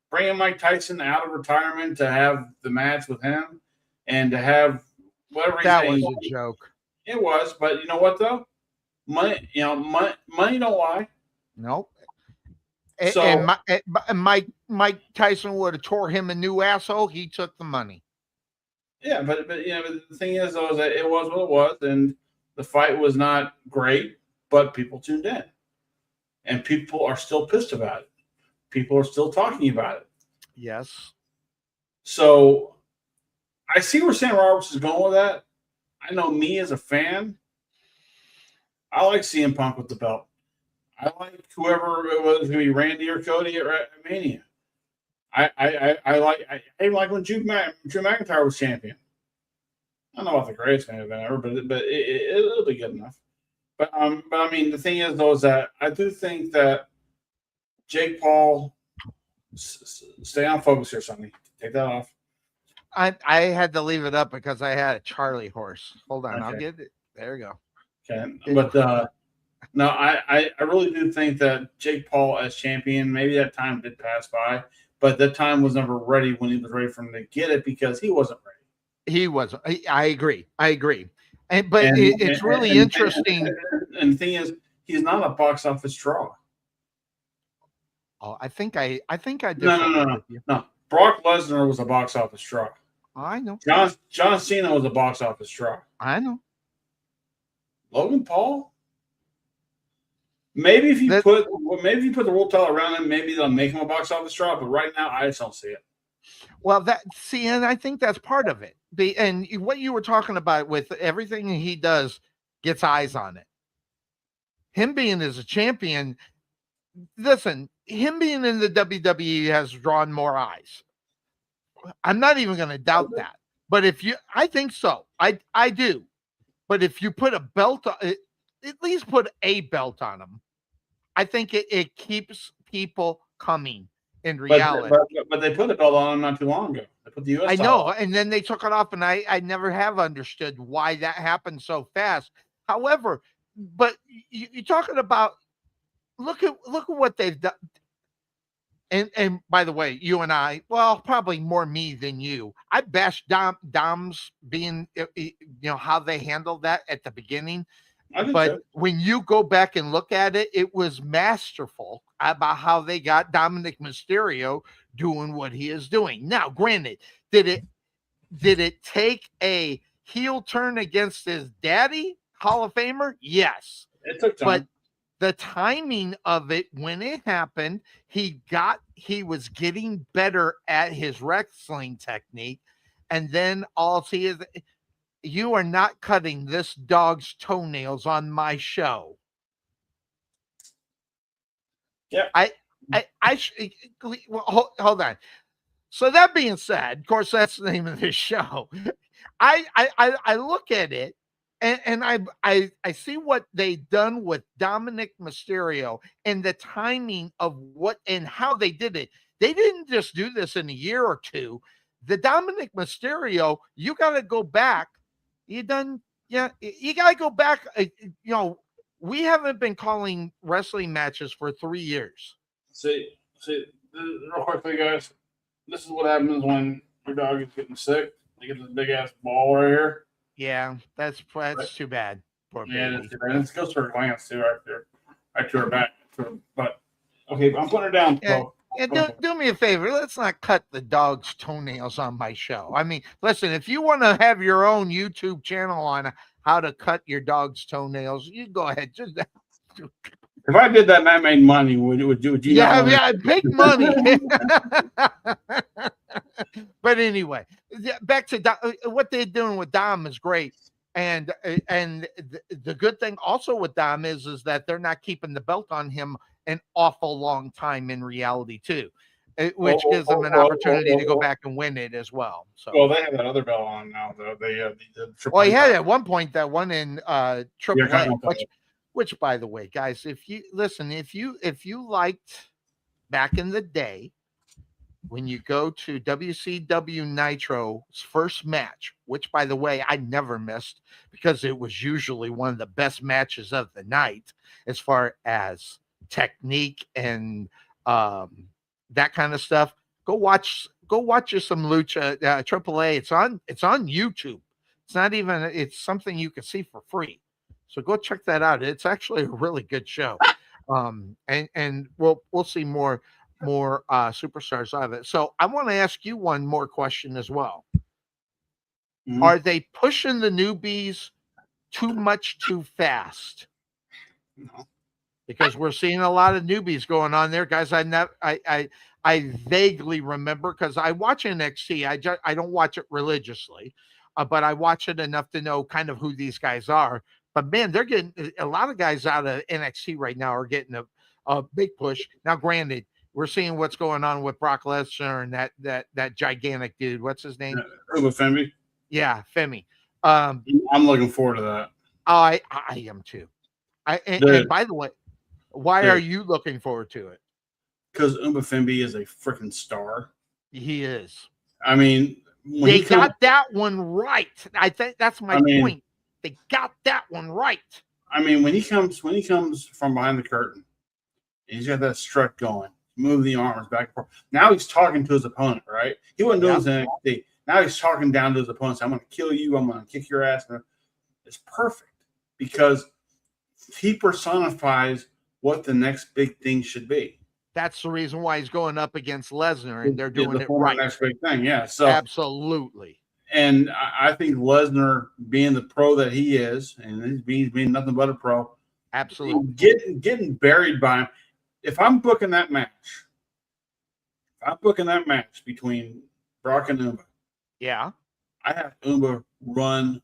Bringing Mike Tyson out of retirement to have the match with him and to have whatever that was a joke. It was, but you know what though? Money don't lie. Nope. So, Mike Tyson would have tore him a new asshole. He took the money. Yeah, but the thing is though is that it was what it was, and the fight was not great, but people tuned in, and people are still pissed about it. People are still talking about it. Yes. So I see where Sam Roberts is going with that. I know me as a fan, I like CM Punk with the belt. I like whoever it was going to be, Randy or Cody at Mania. I even like when Drew McIntyre was champion. I don't know about the greatest main event ever, but it'll be good enough. But I mean, the thing is though is that I do think that Jake Paul, stay on focus here, Sonny. Take that off. I had to leave it up because I had a Charlie horse. Hold on, okay. I'll get it. There you go. Okay, but no, I really do think that Jake Paul as champion, maybe that time did pass by, but that time was never ready when he was ready for him to get it because he wasn't ready. He wasn't. I agree. It's really interesting. And the thing is, he's not a box office draw. Oh, I think I did. No. Brock Lesnar was a box office draw. I know. John Cena was a box office draw. I know. Logan Paul. Maybe if you put the world title around him, maybe they'll make him a box office draw. But right now, I just don't see it. Well, and I think that's part of it. And what you were talking about with everything he does gets eyes on it. Him being as a champion, listen, him being in the WWE has drawn more eyes. I'm not even going to doubt that. But I think so. I do. But if you put a belt on it, at least put a belt on him, I think it keeps people coming in reality. But they put a belt on him not too long ago. They put the US I know, and then they took it off, and I never have understood why that happened so fast. However, but you're talking about look at what they've done. And by the way, you and I, well, probably more me than you. I bashed Dom's being, how they handled that at the beginning. But when you go back and look at it, it was masterful about how they got Dominic Mysterio doing what he is doing. Now, granted, did it take a heel turn against his daddy, Hall of Famer? Yes. It took time. But the timing of it, when it happened, he was getting better at his wrestling technique. and then all see is you are not cutting this dog's toenails on my show. Yeah. Well, hold on. So that being said, of course, that's the name of this show. I look at it and I see what they done with Dominic Mysterio and the timing of what and how they did it. They didn't just do this in a year or two. The Dominic Mysterio, you got to go back. You got to go back. We haven't been calling wrestling matches for 3 years. See, real quickly, guys. This is what happens when your dog is getting sick. They get this big ass ball right here. Yeah, that's too bad. Poor baby. Yeah, and it goes to her glance too, right there, right to her back. But okay, I'm putting her down. Yeah, do me a favor. Let's not cut the dog's toenails on my show. I mean, listen, if you want to have your own YouTube channel on how to cut your dog's toenails, you go ahead. Just if I did that and I made money, would you? Yeah, big money. But anyway, back to what they're doing with Dom is great, and the good thing also with Dom is that they're not keeping the belt on him an awful long time in reality too, which gives them an opportunity to go back and win it as well. So, well, they have that other belt on now, though. Well, he had at one point that one in Triple Yeah, A, which by the way, guys, if you liked back in the day when you go to WCW Nitro's first match, which by the way I never missed because it was usually one of the best matches of the night as far as technique and that kind of stuff. Go watch you some Lucha Triple A. It's on YouTube. It's something you can see for free. So go check that out. It's actually a really good show. And we'll see more superstars out of it. So I want to ask you one more question as well. Mm-hmm. Are they pushing the newbies too much too fast? No. Because we're seeing a lot of newbies going on there, guys. I vaguely remember because I watch NXT. I don't watch it religiously, but I watch it enough to know kind of who these guys are. But man, they're getting a lot of guys out of NXT right now are getting a big push. Now, granted, we're seeing what's going on with Brock Lesnar and that gigantic dude. What's his name? Femi. Yeah, Femi. I'm looking forward to that. I am too. And by the way, why are you looking forward to it? Because Femi is a freaking star. He is. I mean, they got that one right. I think that's my point. They got that one right. I mean, when he comes from behind the curtain, and he's got that strut going, move the arms back and forth. Now he's talking to his opponent, right? He wasn't doing this in NXT. Now he's talking down to his opponent. Saying, I'm going to kill you. I'm going to kick your ass. It's perfect because he personifies what the next big thing should be. That's the reason why he's going up against Lesnar, and they're doing it right. Next big thing, yeah. So absolutely. And I think Lesnar, being the pro that he is, and he's being nothing but a pro, absolutely getting buried by him. If I'm booking that match between Brock and Umba, yeah, I have Umba run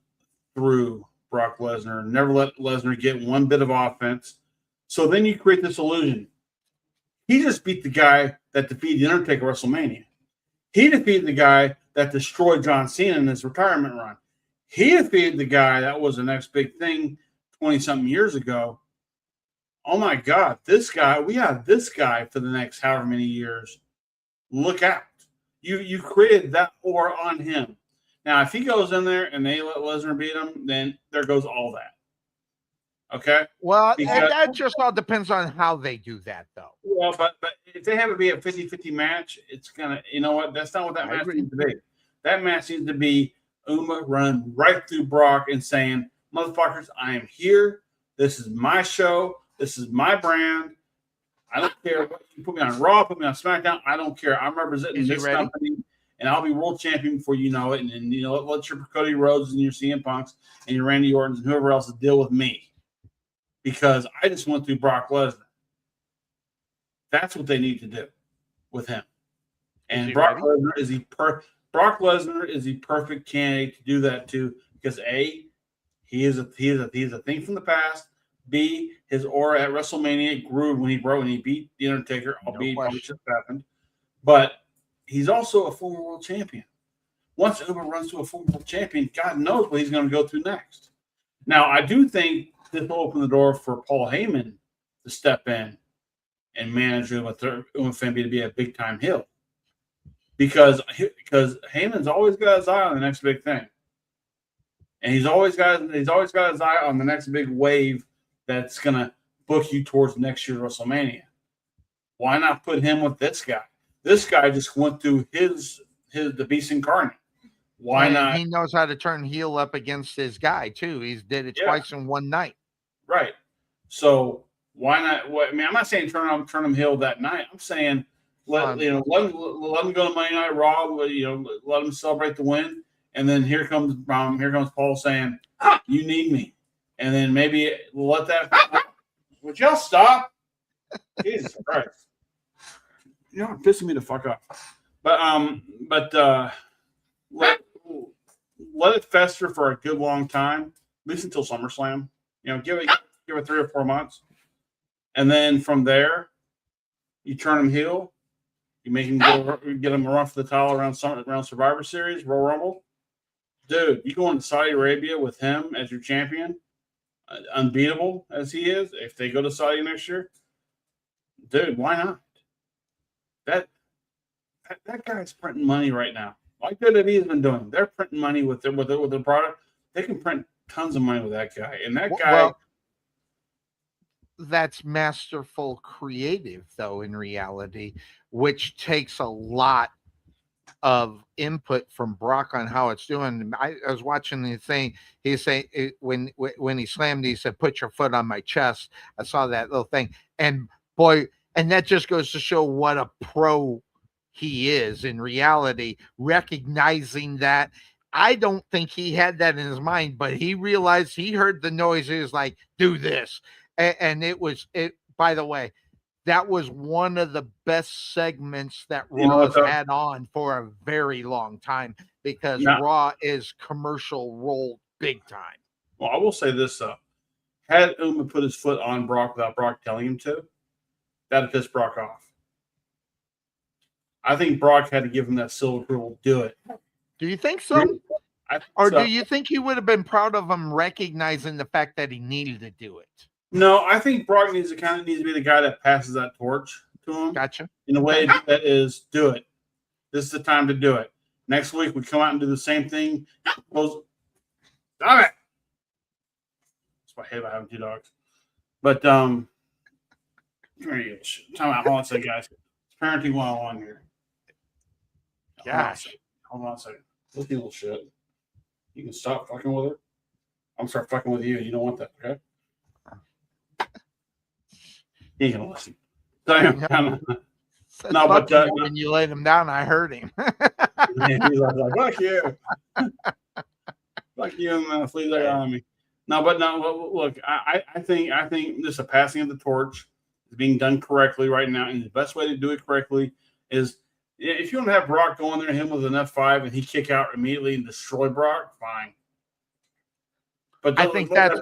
through Brock Lesnar, never let Lesnar get one bit of offense. So then you create this illusion. He just beat the guy that defeated The Undertaker at WrestleMania. He defeated the guy that destroyed John Cena in his retirement run. He defeated the guy that was the next big thing 20-something years ago. Oh, my God. We have this guy for the next however many years. Look out. You created that aura on him. Now, if he goes in there and they let Lesnar beat him, then there goes all that. Okay? Well, that just all depends on how they do that, though. Well, but if they have it be a 50-50 match, it's going to, you know what? That's not what that match needs to be. That match needs to be Umba running right through Brock and saying, motherfuckers, I am here. This is my show. This is my brand. I don't care what you put me on Raw, put me on SmackDown. I don't care. I'm representing this company, and I'll be world champion before you know it. And you know, let your Cody Rhodes and your CM Punks and your Randy Ortons and whoever else deal with me. Because I just went through Brock Lesnar. That's what they need to do with him. And Brock Lesnar is Brock Lesnar is the perfect candidate to do that too, because A, he is a thing from the past. B, his aura at WrestleMania grew when he beat The Undertaker, albeit probably should have happened. But he's also a former world champion. Once Uber runs to a former world champion, God knows what he's going to go through next. Now, I do think this will open the door for Paul Heyman to step in and manage Uma Femby to be a big time heel. Because Heyman's always got his eye on the next big thing. And he's always got his eye on the next big wave that's gonna book you towards next year's WrestleMania. Why not put him with this guy? This guy just went through the Beast Incarnate. Why not? He knows how to turn heel up against his guy too. He's did it twice in one night. Right. So why not? I mean, I'm not saying turn him heel that night. I'm saying let him go to Monday Night Raw. Let him celebrate the win, and then here comes Paul saying, "You need me," and then maybe let that. Would y'all stop? Jesus Christ! You're pissing me the fuck off. But let it fester for a good long time, at least until SummerSlam. Give it 3 or 4 months, and then from there, you turn him heel. You make him get him a run for the title around Survivor Series, Royal Rumble. Dude, you go into Saudi Arabia with him as your champion, unbeatable as he is. If they go to Saudi next year, dude, why not? That guy's printing money right now. Like WWE's been doing, they're printing money with their product. They can print tons of money with that guy, and that guy. Well, that's masterful creative, though, in reality, which takes a lot of input from Brock on how it's doing. I was watching the thing. He's saying when he slammed, he said, "Put your foot on my chest." I saw that little thing, and boy, and that just goes to show what a pro he is in reality, recognizing that. I don't think he had that in his mind, but he realized, he heard the noise. He was like, "Do this." And it was, by the way, that was one of the best segments that Raw has had on for a very long time, because Raw is commercial rolled big time. Well, I will say this, though. Had Uma put his foot on Brock without Brock telling him to, that'd piss Brock off. I think Brock had to give him that seal approval. Do it. Do you think so? Or so. Do you think he would have been proud of him recognizing the fact that he needed to do it? No, I think Brock needs to be the guy that passes that torch to him. Gotcha. In a way that is, do it. This is the time to do it. Next week we come out and do the same thing. Stop it. That's what I hate about having 2 dogs. But time out. Hold on a second, guys. It's parenting 101 here. Gosh. Hold on a second. This little shit. You can stop fucking with her. I'm gonna start fucking with you. You don't want that, okay? He ain't gonna listen. No, but when you laid him down, I heard him. He's like, fuck you. Fuck you, and fleas are on me. No, look, I think this is a passing of the torch. It's being done correctly right now, and the best way to do it correctly is, if you want to have Brock go in there and hit him with an F5 and he kick out immediately and destroy Brock, fine. But I think that's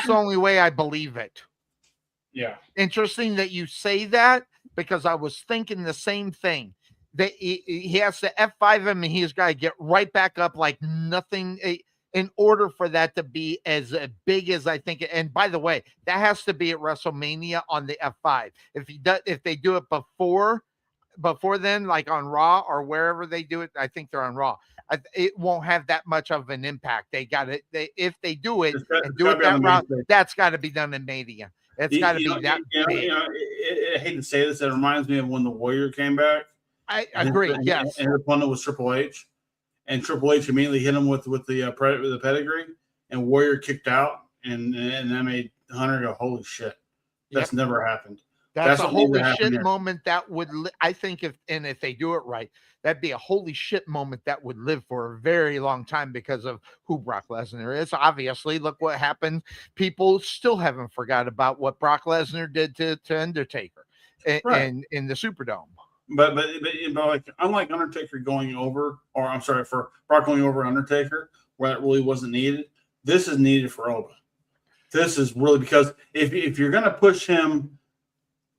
the only way I believe it. Yeah. Interesting that you say that, because I was thinking the same thing. That he has to F5 him, and he's got to get right back up like nothing, in order for that to be as big as I think. And by the way, that has to be at WrestleMania on the F5. If they do it before then, like on Raw or wherever they do it, I think they're on Raw. It won't have that much of an impact. If they do it and do it that route, that's got to be done in Mania. It's got to be that big. I hate to say this, it reminds me of when the Warrior came back. I agree. Yes. And his opponent was Triple H, and Triple H immediately hit him with the pedigree, and Warrior kicked out, and that made Hunter go, "Holy shit, that's never happened." That's a holy shit moment that would, I think, if they do it right, that'd be a holy shit moment that would live for a very long time because of who Brock Lesnar is. Obviously, look what happened. People still haven't forgot about what Brock Lesnar did to Undertaker in the Superdome. but like unlike Undertaker going over, or I'm sorry, for Brock going over Undertaker, where it really wasn't needed. This is needed for Oba. This is really because if you're going to push him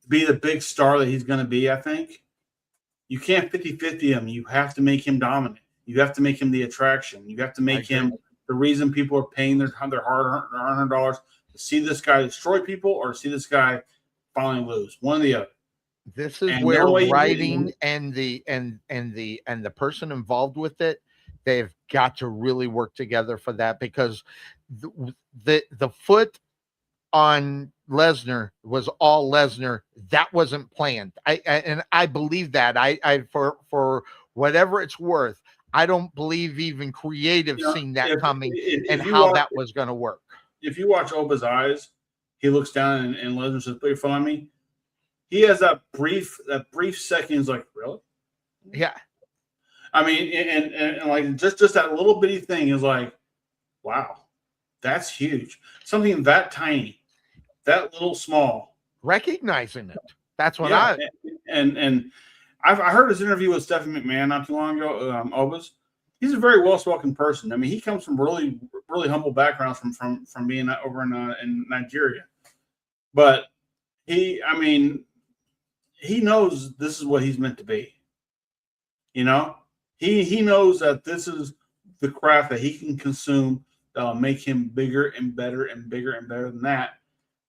to be the big star that he's going to be, I think you can't 50-50 him. You have to make him dominant. You have to make him the attraction. You have to make him the reason people are paying their hard-earned dollars to see this guy destroy people or see this guy finally lose. One or the other. This is where writing and the person involved with it, they've got to really work together for that, because the foot on Lesnar was all Lesnar. That wasn't planned. I believe that. I for whatever it's worth, I don't believe even creative seen that coming and how that was going to work. If you watch Oba's eyes, he looks down and Lesnar says, "Put your foot on me." He has that brief second. He's like, "Really?" Yeah. I mean, and like just that little bitty thing is like, wow, that's huge. Something that tiny, that little small. Recognizing it. That's what and I heard his interview with Stephanie McMahon not too long ago. Oba's. He's a very well-spoken person. I mean, he comes from really, really humble backgrounds from being over in Nigeria, but he knows this is what he's meant to be. You know, he knows that this is the craft that he can consume that'll make him bigger and better and bigger and better than that.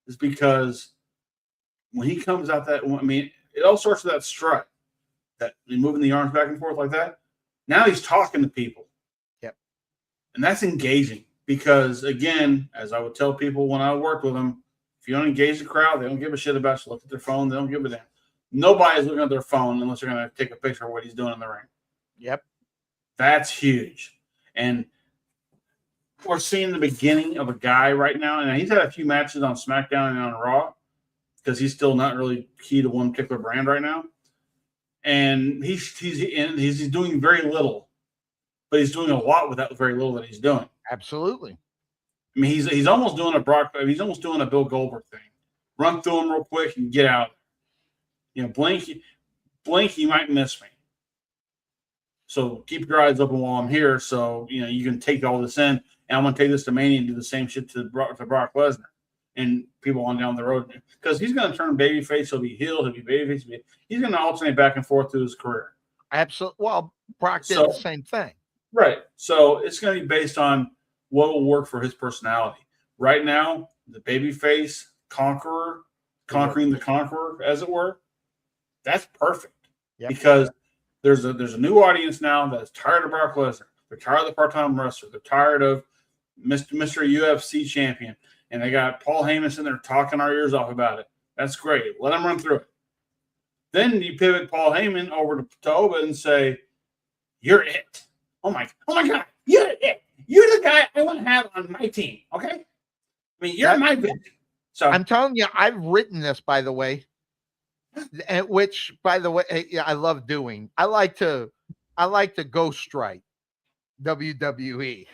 Is because when he comes out it all starts with that strut, that moving the arms back and forth like that. Now he's talking to people. Yep. And that's engaging because, again, as I would tell people when I worked with them, if you don't engage the crowd, they don't give a shit about you. Look at their phone. They don't give a damn. Nobody's looking at their phone unless they're going to take a picture of what he's doing in the ring. Yep. That's huge. And we're seeing the beginning of a guy right now. And he's had a few matches on SmackDown and on Raw because he's still not really key to one particular brand right now. And he's doing very little, but he's doing a lot with that very little that he's doing. Absolutely. I mean, he's almost doing he's almost doing a Bill Goldberg thing. Run through him real quick and get out. You know, blink, you might miss me. So keep your eyes open while I'm here, so you know you can take all this in. And I'm gonna take this to Mania and do the same shit to Brock Lesnar and people on down the road, because he's going to turn babyface. He'll be heel. He'll be babyface. He's going to alternate back and forth through his career. Absolutely. Well, Brock did the same thing. Right. So it's going to be based on what will work for his personality. Right now, the babyface conqueror, conquering the conqueror, as it were, that's perfect. Yep. Because there's a new audience now that's tired of Brock Lesnar. They're tired of the part-time wrestler. They're tired of Mr. UFC champion. And they got Paul Heyman sitting there talking our ears off about it. That's great. Let him run through it. Then you pivot Paul Heyman over to Oba and say, "You're it. Oh my God. You're it. You're the guy I want to have on my team. Okay? I mean, you're my vision." So I'm telling you, I've written this, by the way, which, by the way, I love doing. I like to ghostwrite WWE.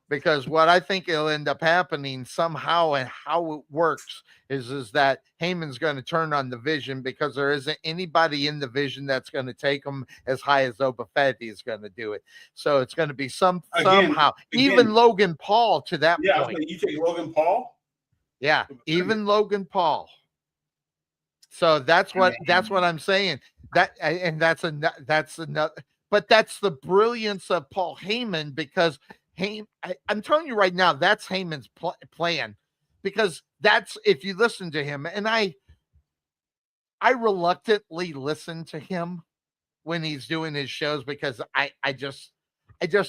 Because what I think will end up happening somehow, and how it works is that Heyman's going to turn on the Vision, because there isn't anybody in the Vision that's going to take him as high as Oba Fett is going to do it. So it's going to be somehow even Logan Paul to that point. You take Logan Paul. Yeah, even Logan Paul. So that's what I'm saying. That's another. But that's the brilliance of Paul Heyman, because I'm telling you right now, that's Heyman's plan, because that's, if you listen to him, and I reluctantly listen to him when he's doing his shows, because I just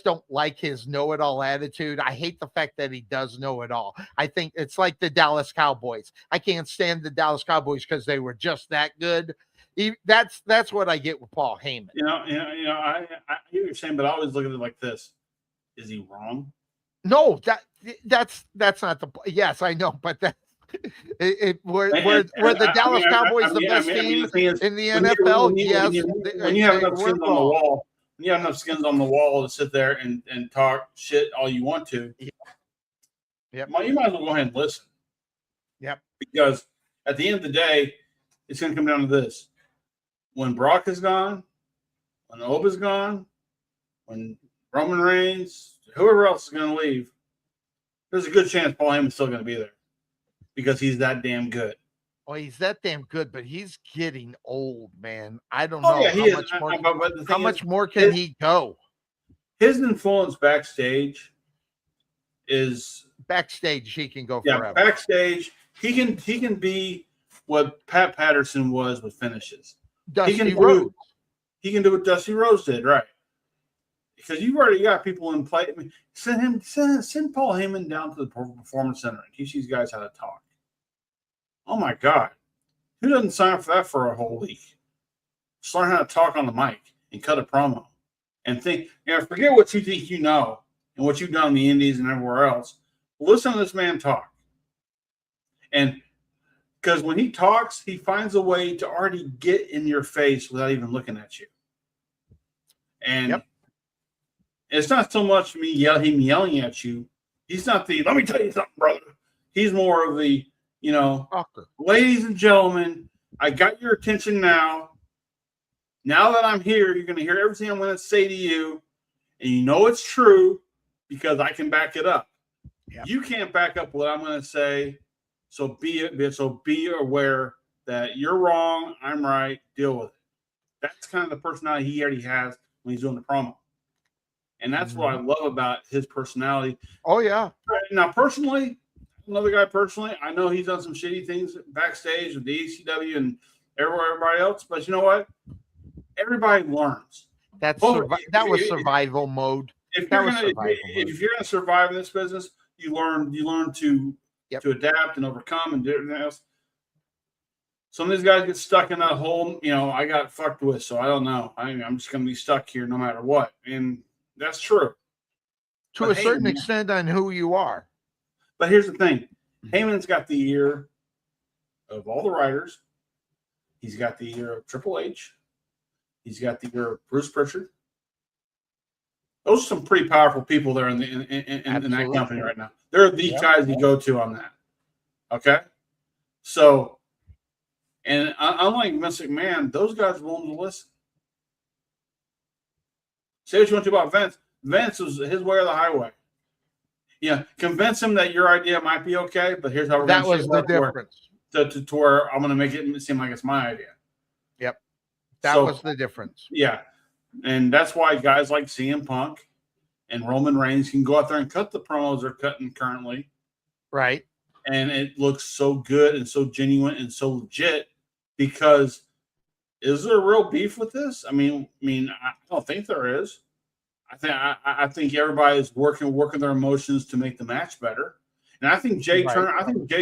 don't like his know-it-all attitude. I hate the fact that he does know it all. I think it's like the Dallas Cowboys. I can't stand the Dallas Cowboys because they were just that good. That's what I get with Paul Heyman. I hear what you're saying, but I always look at it like this. Is he wrong? No, that's not the. Yes, I know, but that were the Dallas Cowboys the best team in the NFL? Yes. When you have enough skins on the wall, you have enough skins on the wall to sit there and talk shit all you want to. Yep. You might as well go ahead and listen. Yep. Because at the end of the day, it's going to come down to this: when Brock is gone, when Oba's gone, when Roman Reigns, whoever else is going to leave, there's a good chance Paul Heyman's still going to be there because he's that damn good. Oh, he's that damn good, but he's getting old, man. I don't Oh, know yeah, he is. how much more can he go? His influence backstage is Backstage, he can go forever. backstage. He can be what Pat Patterson was with finishes. Dusty Rhodes. He can do what Dusty Rhodes did, right? Because you've already got people in play. I mean, send Paul Heyman down to the Performance Center and teach these guys how to talk. Oh my God, who doesn't sign up for that for a whole week? Just learn how to talk on the mic and cut a promo, and think. Forget what you think you know and what you've done in the Indies and everywhere else. Listen to this man talk, and because when he talks, he finds a way to already get in your face without even looking at you. And it's not so much him yelling at you. He's not the, let me tell you something, brother. He's more of the, ladies and gentlemen, I got your attention now. Now that I'm here, you're going to hear everything I'm going to say to you. And you know it's true because I can back it up. Yep. You can't back up what I'm going to say. So be aware that you're wrong, I'm right, deal with it. That's kind of the personality he already has when he's doing the promo. And that's what I love about his personality. Oh, yeah. Now, personally, another guy personally, I know he's done some shitty things backstage with the ECW and everybody else, but you know what? Everybody learns. That was survival mode. If you're going to survive in this business, you learn to adapt and overcome and do everything else. Some of these guys get stuck in that hole. I got fucked with, so I don't know. I'm just going to be stuck here no matter what. And that's true. To a certain extent on who you are. But here's the thing. Heyman's got the ear of all the writers. He's got the ear of Triple H. He's got the ear of Bruce Pritchard. Those are some pretty powerful people there in that company right now. They're the guys you go to on that. Okay? So, and unlike Vince McMahon, those guys are willing to listen. Say what you want to about Vince. Vince was his way or the highway. Convince him that your idea might be okay, but here's how we're going to do it. That was the difference. To where I'm going to make it seem like it's my idea. Yep. That was the difference. Yeah. And that's why guys like CM Punk and Roman Reigns can go out there and cut the promos they're cutting currently. Right. And it looks so good and so genuine and so legit because is there real beef with this? I mean, I don't think there is. I think everybody is working their emotions to make the match better. And I think Jay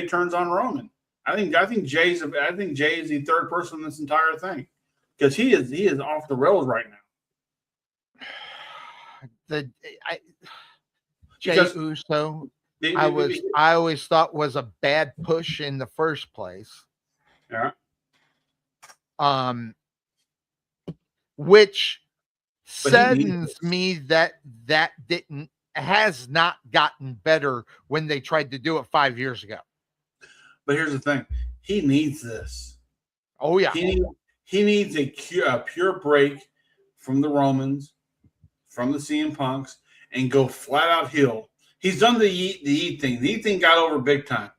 turns on Roman. I think Jay is the third person in this entire thing. Because he is off the rails right now. Jey Uso, I always thought was a bad push in the first place. Yeah. Which saddens me that has not gotten better when they tried to do it 5 years ago. But here's the thing: he needs this. Oh yeah. He needs a pure break from the Romans, from the CM Punks, and go flat out heel. He's done the eat thing. The eat thing got over big time.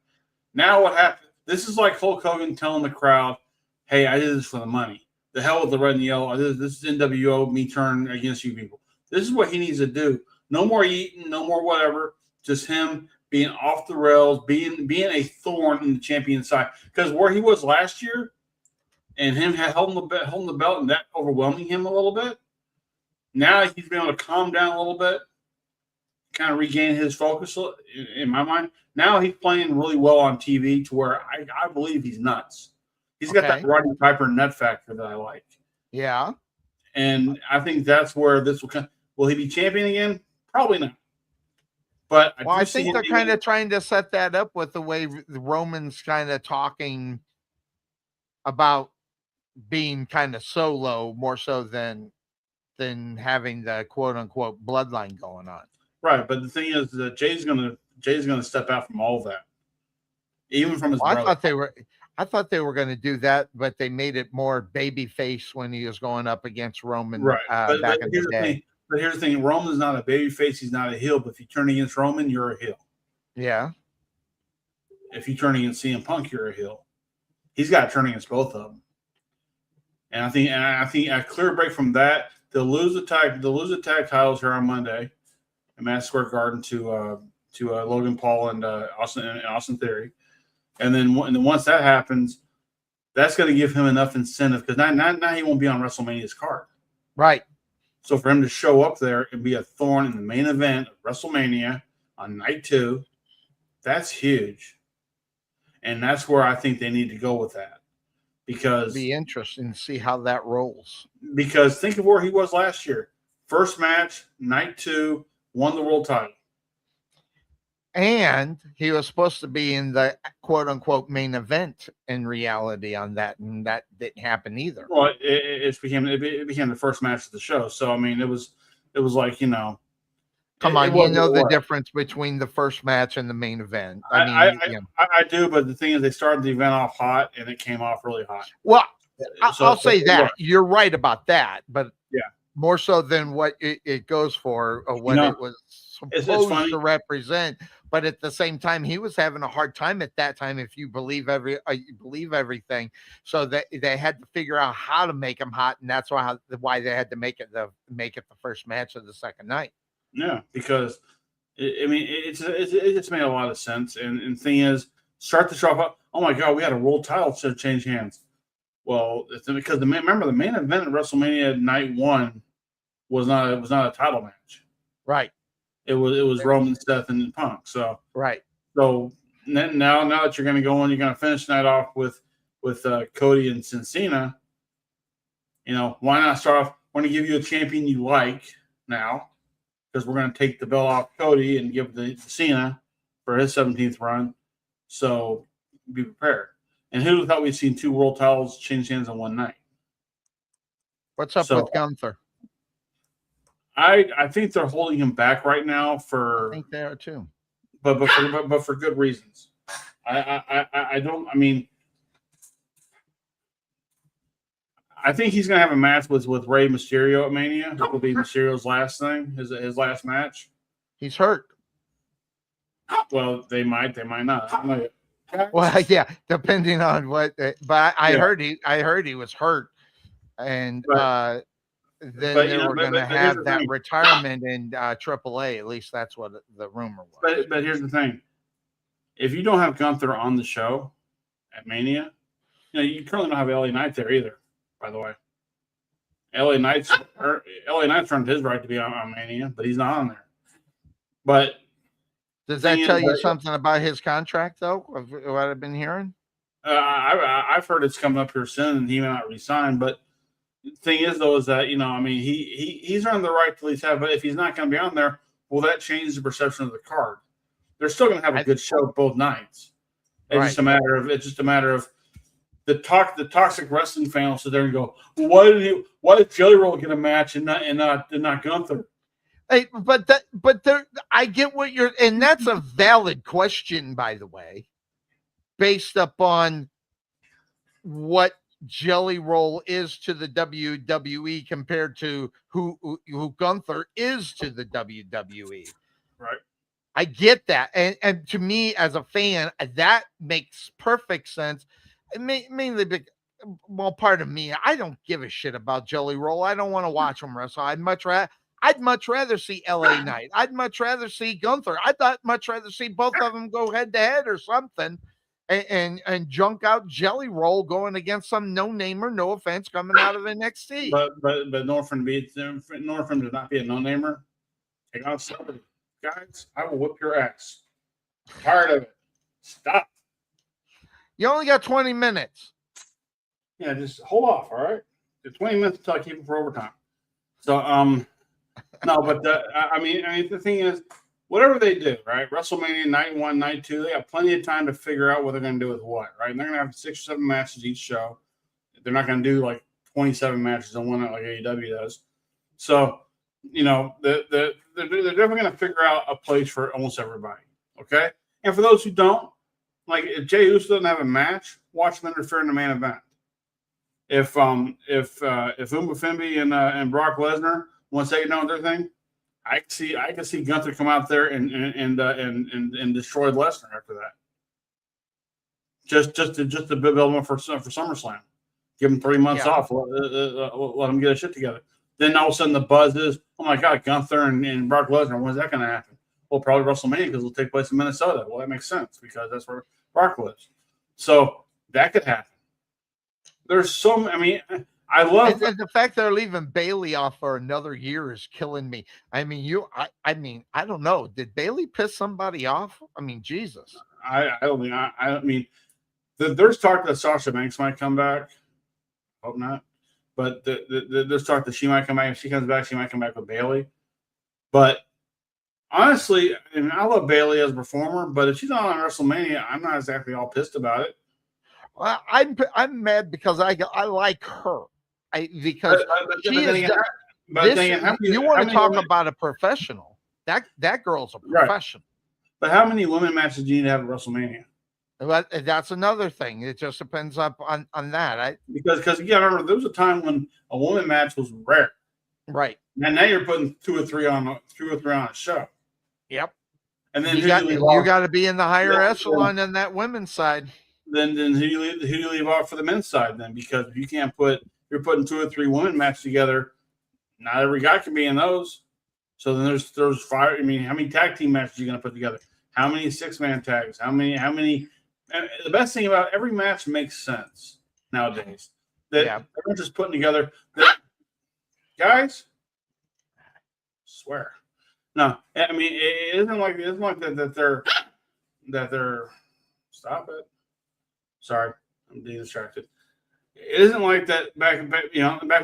Now what happened? This is like Hulk Hogan telling the crowd, hey, I did this for the money. The hell with the red and yellow. This is NWO, me turn against you people. This is what he needs to do. No more eating, no more whatever. Just him being off the rails, being a thorn in the champion's side. Because where he was last year, and him holding the belt and that overwhelming him a little bit, now he's been able to calm down a little bit, kind of regain his focus in my mind. Now he's playing really well on TV to where I believe he's nuts. He's got that Roddy Piper nut factor that I like. Yeah. And I think that's where this will come. Will he be champion again? Probably not. But I think they're kind of trying to set that up with the way the Roman's kind of talking about being kind of solo more so than having the quote unquote bloodline going on. Right, but the thing is that Jay's gonna step out from all of that. even from his Well, brother. I thought they were going to do that, but they made it more baby face when he was going up against Roman Right. back in the day. But here's the thing: Roman's not a baby face. He's not a heel. But if you turn against Roman, you're a heel. Yeah. If you turn against CM Punk, you're a heel. He's got to turn against both of them. And I think a clear break from that, they'll lose the tag titles here on Monday at Madison Square Garden to Logan Paul and Austin Theory. And then once that happens, that's going to give him enough incentive because now he won't be on WrestleMania's card. Right. So for him to show up there and be a thorn in the main event of WrestleMania on night 2, that's huge. And that's where I think they need to go with that. Because It'll be interesting to see how that rolls. Because think of where he was last year. First match, night 2, won the world title. And he was supposed to be in the quote unquote main event in reality on that, and that didn't happen either. Well, it became the first match of the show. So I mean, it was like, you know, come on, you know the difference between the first match and the main event. I do, but the thing is, they started the event off hot, and it came off really hot. Well, I'll say that you're right about that, but yeah, more so than what it goes for or what it was supposed to represent. But at the same time, he was having a hard time at that time. If you believe everything, so that they had to figure out how to make him hot, and that's why they had to make it the first match of the second night. Yeah, because it just made a lot of sense. And the thing is, start the show up. Oh my God, we had a world title to change hands. Well, it's because remember the main event at WrestleMania night 1 was not a title match. Right. It was Roman, Seth, and Punk. So right. So now that you're going to go on, you're going to finish the night off with Cody and Cena. You know, why not start off? We're going to give you a champion you like now, because we're going to take the belt off Cody and give the Cena for his 17th run. So be prepared. And who thought we'd seen 2 world titles change hands in one night? What's up with Gunther? I think they're holding him back right now for. I think they are too, but for good reasons. I don't. I mean, I think he's going to have a match with Rey Mysterio at Mania. It will be Mysterio's last thing, his last match. He's hurt. Well, they might not. Well, yeah, depending on what. But I heard he was hurt, and. Then they were going to have that retirement in AAA. At least that's what the rumor was. But here's the thing: if you don't have Gunther on the show at Mania, you currently don't have LA Knight there either. By the way, LA Knight's earned his right to be on Mania, but he's not on there. But does that tell you something about his contract, though? Of what I've been hearing, I've heard it's coming up here soon, and he may not resign, but. The thing is, though, is that I mean, he's earned the right to at least have. But if he's not going to be on there, will that change the perception of the card? They're still going to have a good show both nights. It's just a matter of the toxic wrestling fan will sit there and go, why did Jelly Roll get a match and not Gunther? Hey, I get what you're, and that's a valid question, by the way, based upon what Jelly Roll is to the WWE compared to who Gunther is to the WWE. Right. I get that. And to me as a fan, that makes perfect sense. Mainly pardon me, I don't give a shit about Jelly Roll. I don't want to watch him wrestle. I'd much rather see LA Knight. I'd much rather see Gunther. I'd much rather see both of them go head to head or something. And junk out Jelly Roll going against some no-namer, no offense, coming out of NXT. But nor for him to not be a no-namer, take out somebody. Guys, I will whip your ass. I'm tired of it. Stop. You only got 20 minutes. Yeah, just hold off, all right? The 20 minutes until I keep it for overtime. So, no, but I mean, the thing is, whatever they do, right? WrestleMania night 1, night 2, they got plenty of time to figure out what they're going to do with what, right? And they're going to have 6 or 7 matches each show. They're not going to do like 27 matches in one night like AEW does. So, they're definitely going to figure out a place for almost everybody, okay? And for those who don't, Like if Jey Uso doesn't have a match, watch him interfere in the main event. If Umba Fimby and Brock Lesnar, once they get done with their thing, I can see Gunther come out there and destroy Lesnar after that. Just to build him for SummerSlam. Give him 3 months off. Let him get his shit together. Then all of a sudden the buzz is, oh my God, Gunther and Brock Lesnar. When's that going to happen? Well, probably WrestleMania because it'll take place in Minnesota. Well, that makes sense because that's where Brock lives. So that could happen. There's so, I mean, I love and the fact they're leaving Bailey off for another year is killing me. I mean, I don't know. Did Bailey piss somebody off? I mean, Jesus. I don't mean I mean there's talk that Sasha Banks might come back. Hope not. But there's talk that she might come back. If she comes back, she might come back with Bailey. But honestly, I mean, I love Bailey as a performer, but if she's not on WrestleMania, I'm not exactly all pissed about it. Well, I'm mad because I like her. Because she is. You want to talk about a professional? That girl's a professional. Right. But how many women matches do you need to have at WrestleMania? But that's another thing. It just depends on that. Because again, I remember there was a time when a woman match was rare. Right. And now you're putting two or three on a show. Yep. And then you got to be in the higher echelon on that women's side. Then who do you leave off for the men's side then? Because if you can't you're putting 2 or 3 women matches together, not every guy can be in those. So then there's 5. I mean, how many tag team matches are you going to put together? How many 6-man tags? How many? The best thing about every match makes sense nowadays. That everyone's just putting together. Guys, swear. No, I mean it isn't like that they're. Stop it. Sorry, I'm being distracted. It isn't like that back when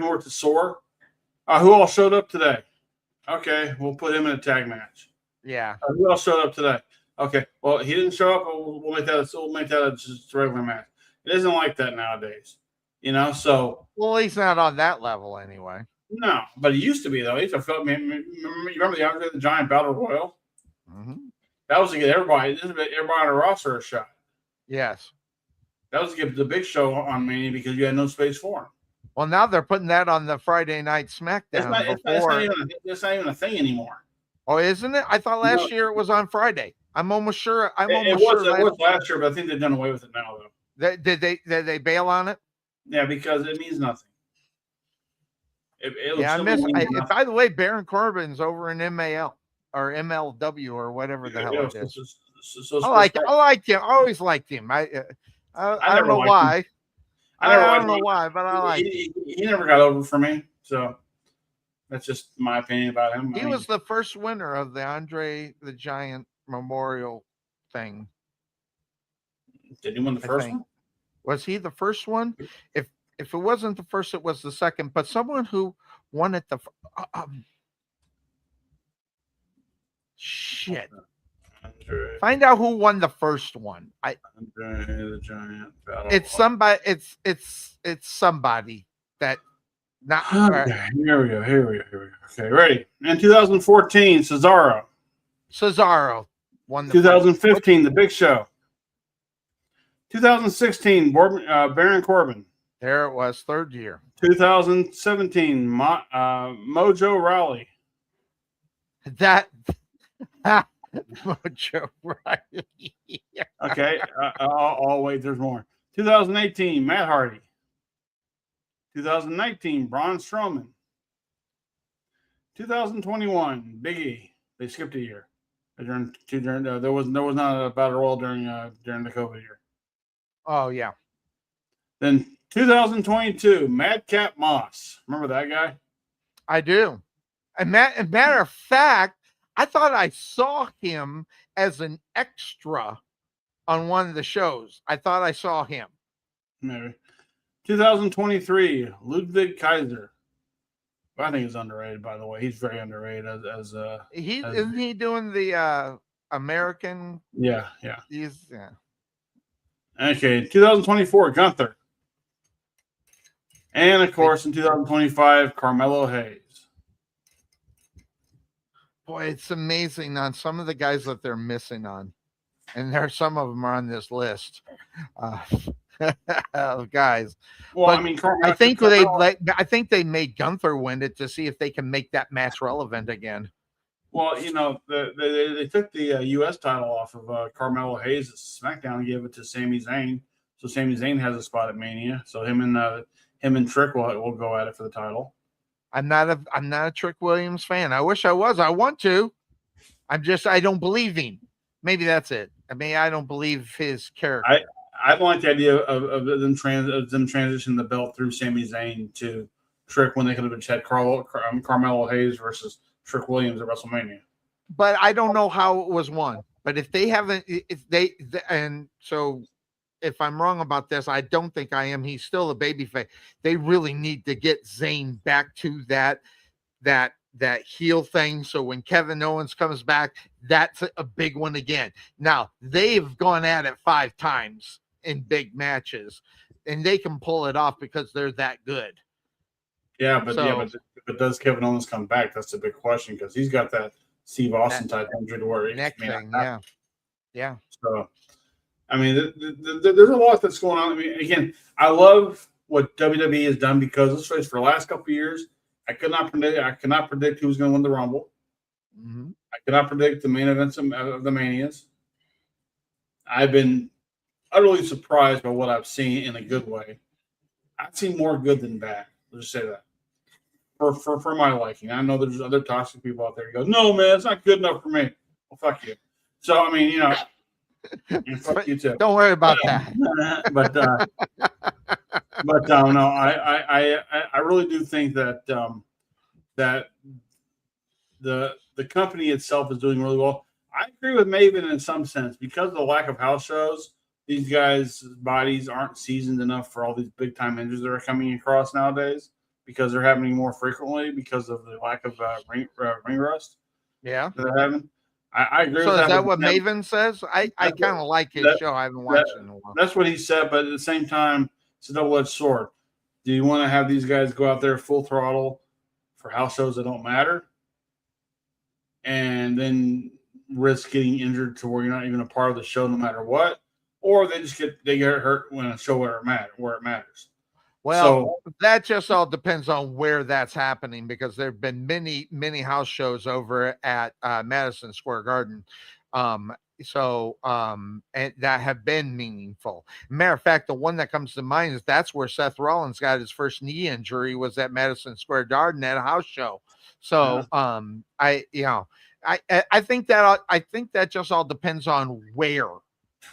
we worked at SOAR. Who all showed up today? Okay, we'll put him in a tag match. Yeah. Who else showed up today? Okay, well he didn't show up. We'll make that just a regular match. It isn't like that nowadays. So well, he's not on that level anyway. No, but he used to be though. You remember the Andre the Giant Battle Royal? Mm-hmm. That was to get everybody on the roster a shot. Yes. That was to get the Big Show on Mania because you had no space for him. Well, now they're putting that on the Friday Night SmackDown. It's not even a thing anymore. Oh, isn't it? I thought last year it was on Friday. I'm almost sure. It was last year, but I think they've done away with it now, though. Did they bail on it? Yeah, because it means nothing. By the way, Baron Corbin's over in MAL or MLW or whatever the hell it is. I like him. I always liked him. I don't know why. I don't know why, but I like him. He never got over for me, so that's just my opinion about him. He was the first winner of the Andre the Giant Memorial thing. Did he win the first one? Was he the first one? If it wasn't the first, it was the second. But someone who won it shit. Find out who won the first one. Andre the Giant Battle. It's somebody. It's somebody that. Not. Okay, here we go. Okay, ready. In 2014, Cesaro won. 2015, The Big Show. 2016, Baron Corbin. There it was, third year. 2017, Mojo Rawley. That Mojo Rawley. Okay, I'll wait. There's more. 2018, Matt Hardy. 2019, Braun Strowman. 2021, Big E. They skipped a year. There was not a battle royal during the COVID year. Oh yeah. Then 2022, Madcap Moss. Remember that guy? I do. Matter of fact, I thought I saw him as an extra on one of the shows. I thought I saw him. Maybe. 2023, Ludwig Kaiser. I think he's underrated, by the way. He's very underrated isn't he doing the American? Yeah. He's yeah. Okay, 2024, Gunther. And of course, in 2025, Carmelo Hayes. Boy, it's amazing on some of the guys that they're missing on. and there some of them are on this list, of guys. Well, But I mean, I think they made Gunther win it to see if they can make that match relevant again. Well, they took the U.S. title off of Carmelo Hayes at SmackDown and gave it to Sami Zayn. So Sami Zayn has a spot at Mania. So him and Trick will go at it for the title. I'm not a Trick Williams fan. I wish I was. I want to. I don't believe him. Maybe that's it. I mean, I don't believe his character. I don't like the idea of them transitioning the belt through Sami Zayn to Trick when they could have just had Carmelo Hayes versus Trick Williams at WrestleMania. But I don't know how it was won. But if they haven't, if I'm wrong about this, I don't think I am. He's still a babyface. They really need to get Zayn back to that heel thing. So when Kevin Owens comes back, that's a big one again. Now they've gone at it 5 times in big matches, and they can pull it off because they're that good. But does Kevin Owens come back? That's a big question because he's got that Steve Austin type injury to where neck thing. Yeah. So, I mean, there's a lot that's going on. I mean, again, I love what WWE has done because let's face it, for the last couple of years, I could not predict who was going to win the Rumble. Mm-hmm. I could not predict the main events of the Manias. I've been utterly surprised by what I've seen in a good way. I've seen more good than bad. Let's just say that. For my liking. I know there's other toxic people out there who go, no, man, it's not good enough for me. Well, fuck you. So, I mean, fuck you too. Don't worry about that. No, I really do think that that the company itself is doing really well. I agree with Maven in some sense because of the lack of house shows. These guys' bodies aren't seasoned enough for all these big time injuries that are coming across nowadays because they're happening more frequently because of the lack of ring rust. Yeah, that they're having. I agree. So with is that what Maven says? I kind of like his show. I haven't watched it in a while. That's what he said, but at the same time, it's a double-edged sword. Do you want to have these guys go out there full throttle for house shows that don't matter, and then risk getting injured to where you're not even a part of the show no matter what, or they get hurt when a show where it matters? Well, that just all depends on where that's happening because there have been many house shows over at Madison Square Garden. And that have been meaningful. Matter of fact, the one that comes to mind is that's where Seth Rollins got his first knee injury was at Madison Square Garden at a house show. So, I think that just all depends on where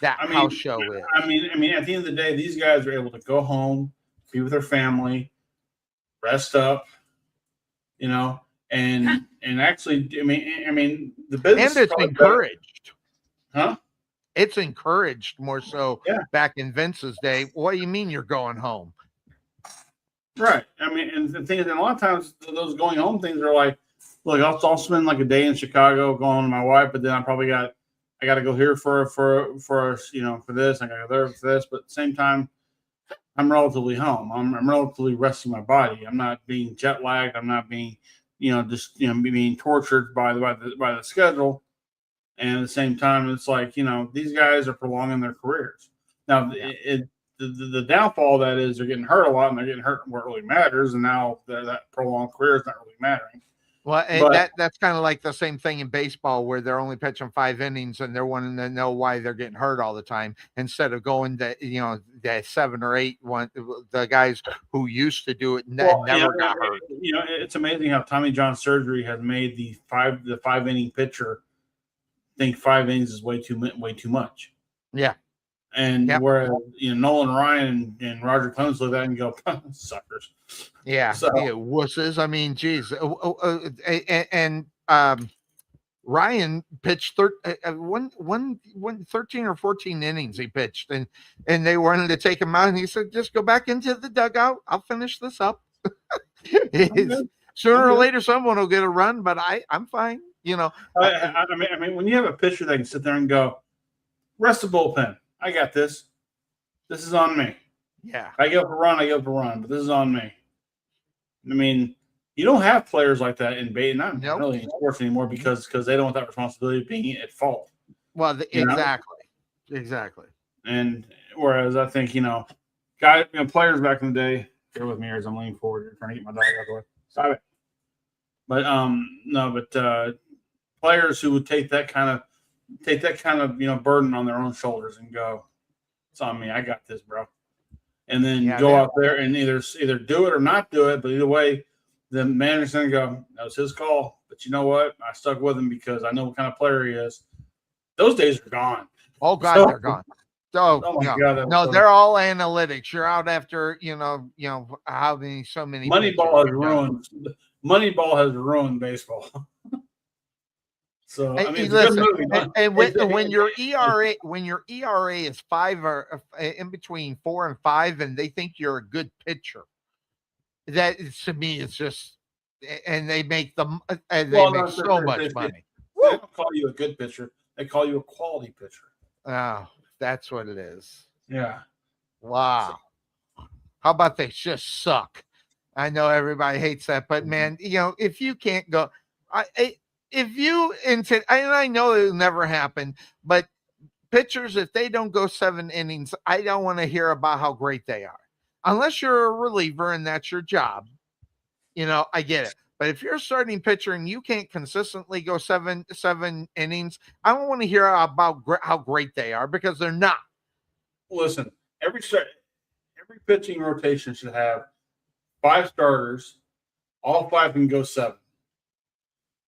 that house show is. I mean, at the end of the day, these guys are able to go home, be with their family, rest up, and actually, I mean, the business and it's encouraged. Huh? It's encouraged more so back in Vince's day. What do you mean you're going home? Right. I mean, and the thing is, and a lot of times those going home things are like, look, I'll spend like a day in Chicago going home to my wife, but then I got to go here for this. I got to go there for this. But at the same time, I'm relatively home. I'm relatively resting my body. I'm not being jet lagged. I'm not being, being tortured by the schedule. And at the same time, it's like, these guys are prolonging their careers. Now, the downfall of that is they're getting hurt a lot, and they're getting hurt where it really matters. And now that prolonged career is not really mattering. Well, that's kind of like the same thing in baseball where they're only pitching 5 innings and they're wanting to know why they're getting hurt all the time instead of going that 7 or 8 one. The guys who used to do it never got hurt. It's amazing how Tommy John surgery has made the 5 inning pitcher think 5 innings is way too much. Yeah. And whereas Nolan Ryan and Roger Clemens look at that and go, suckers. Yeah, wusses. I mean, geez. Ryan pitched 13 or 14 innings he pitched, and they wanted to take him out, and he said, just go back into the dugout. I'll finish this up. Sooner or later, someone will get a run, but I'm fine. I mean, when you have a pitcher that can sit there and go, rest the bullpen. I got this. This is on me. Yeah. If I go for a run, but this is on me. I mean, you don't have players like that in really in sports anymore because they don't want that responsibility of being at fault. Well, exactly. Exactly. And whereas I think, players back in the day, bear with me as I'm leaning forward. You're trying to get my dog out of the way. Stop it. But players who would take that kind of burden on their own shoulders and go, it's on me. I got this, bro. And then go out there and either do it or not do it. But either way, the manager's going to go, that was his call. But you know what? I stuck with him because I know what kind of player he is. Those days are gone. Oh, God, they're gone. Oh my no, God, they're all analytics. You're out after, how many, so many. Moneyball has ruined. Moneyball has ruined baseball. So I mean, listen, and when your ERA is 5 or in between 4 and 5, and they think you're a good pitcher, that to me is just, and they make them, and they make so much money. They don't call you a good pitcher; they call you a quality pitcher. Oh, that's what it is. Yeah. Wow. How about they just suck? I know everybody hates that, but man, if you can't go, and I know it'll never happen, but pitchers, if they don't go 7 innings, I don't want to hear about how great they are. Unless you're a reliever and that's your job. I get it. But if you're a starting pitcher and you can't consistently go seven innings, I don't want to hear about how great they are, because they're not. Listen, every pitching rotation should have 5 starters. All 5 can go 7.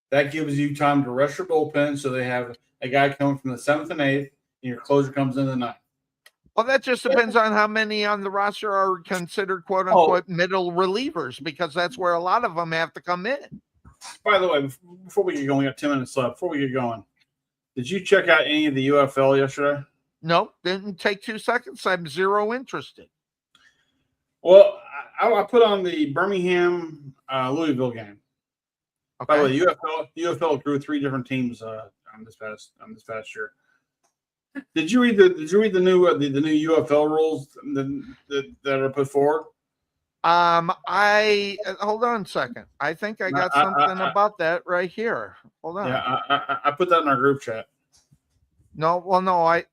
That gives you time to rest your bullpen, so they have a guy coming from the 7th and 8th, and your closer comes in the 9th. Well, that just depends on how many on the roster are considered "quote unquote" middle relievers, because that's where a lot of them have to come in. By the way, before we get going, we got 10 minutes left. Before we get going, did you check out any of the UFL yesterday? Nope, didn't take 2 seconds. I'm zero interested. Well, I put on the Birmingham Louisville game. Okay. By the way, UFL grew 3 different teams on this past year. Did you read the new UFL rules that are put forward? I hold on a second. I think I got something about that right here. Hold on. Yeah, I put that in our group chat. No, well, no, I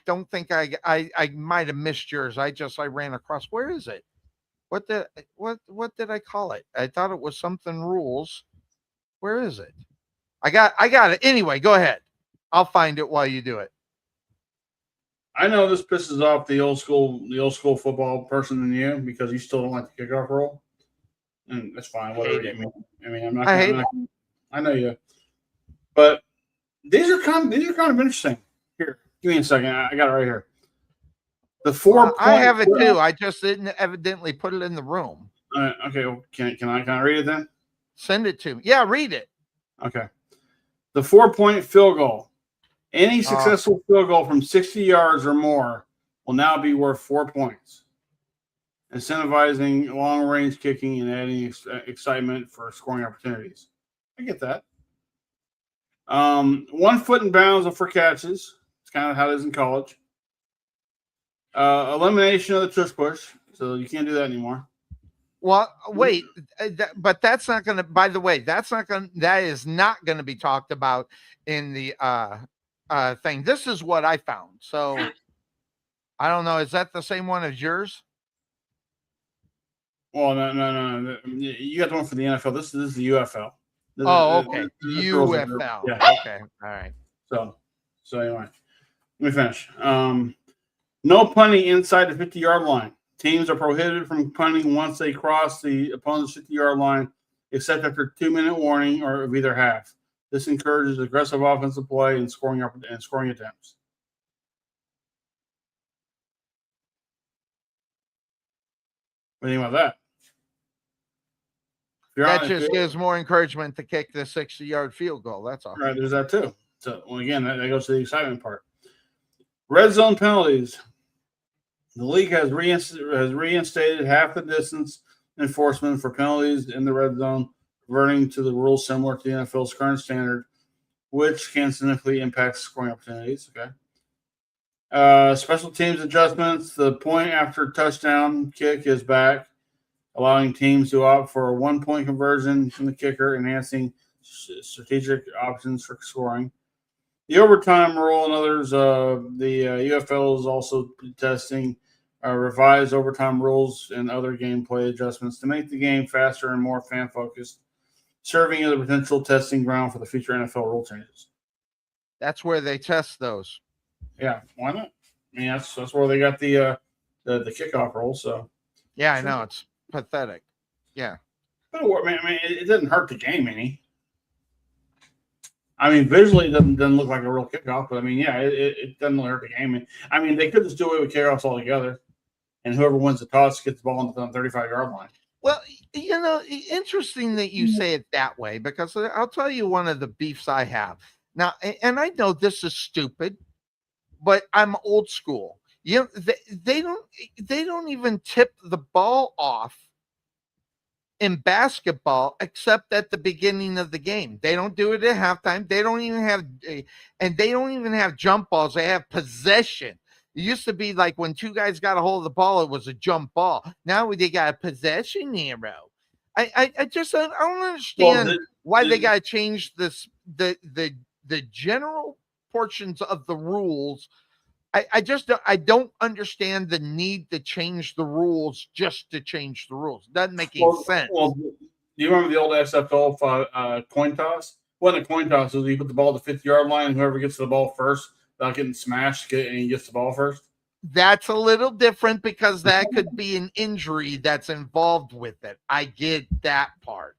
don't think I might have missed yours. I ran across. Where is it? What did I call it? I thought it was something rules. Where is it? I got it. Anyway, go ahead. I'll find it while you do it. I know this pisses off the old school football person in you, because you still don't like the kickoff rule, and that's fine. Whatever. I mean, I'm not. I know you, but these are kind of interesting. Here, give me a second. I got it right here. The 4. I have it too. I just didn't evidently put it in the room. Okay. Well, can I read it then? Send it to me. Yeah, read it. Okay. The 4-point field goal. Any successful field goal from 60 yards or more will now be worth 4 points, incentivizing long-range kicking and adding excitement for scoring opportunities. I get that. 1 foot in bounds for catches. It's kind of how it is in college. Elimination of the tush push, so you can't do that anymore. Well, wait, but that's not going to. By the way, that is not going to be talked about in the thing. This is what I found. So I don't know. Is that the same one as yours? Well, no. You got the one for the NFL. This is the UFL. Okay. UFL. Yeah. Okay. All right. So anyway, let me finish. No punting inside the 50-yard line. Teams are prohibited from punting once they cross the opponent's 50-yard line, except after 2-minute warning or of either half. This encourages aggressive offensive play and scoring attempts. What do you think about that? That just gives more encouragement to kick the 60-yard field goal. That's all. Right, there's that too. So, again, that goes to the excitement part. Red zone penalties. The league has reinstated half the distance enforcement for penalties in the red zone, reverting to the rules similar to the NFL's current standard, which can significantly impact scoring opportunities. Okay. Special teams adjustments. The point after touchdown kick is back, allowing teams to opt for a 1-point conversion from the kicker, enhancing strategic options for scoring. The overtime rule and others. The UFL is also testing revised overtime rules and other gameplay adjustments to make the game faster and more fan focused, serving as a potential testing ground for the future NFL rule changes. That's where they test those. Yeah, why not? I mean, that's where they got the kickoff rule. So yeah, I know it's pathetic. Yeah, but it didn't hurt the game any. I mean, visually, it doesn't look like a real kickoff, but I mean, yeah, it doesn't really hurt the game. I mean, they could just do away with kickoffs altogether, and whoever wins the toss gets the ball on the 35-yard line. Well, interesting that you say it that way, because I'll tell you one of the beefs I have now, and I know this is stupid, but I'm old school. They don't even tip the ball off in basketball except at the beginning of the game. They don't do it at halftime. They don't even have jump balls. They have possession. It used to be like when two guys got a hold of the ball, it was a jump ball. Now they got a possession arrow. I don't understand why they got to change this the general portions of the rules. I don't understand the need to change the rules just to change the rules. It doesn't make any sense. Well, do you remember the old XFL coin toss? It wasn't a coin toss. It was you put the ball at the 50-yard line, and whoever gets to the ball first without getting smashed, and he gets the ball first. That's a little different because that could be an injury that's involved with it. I get that part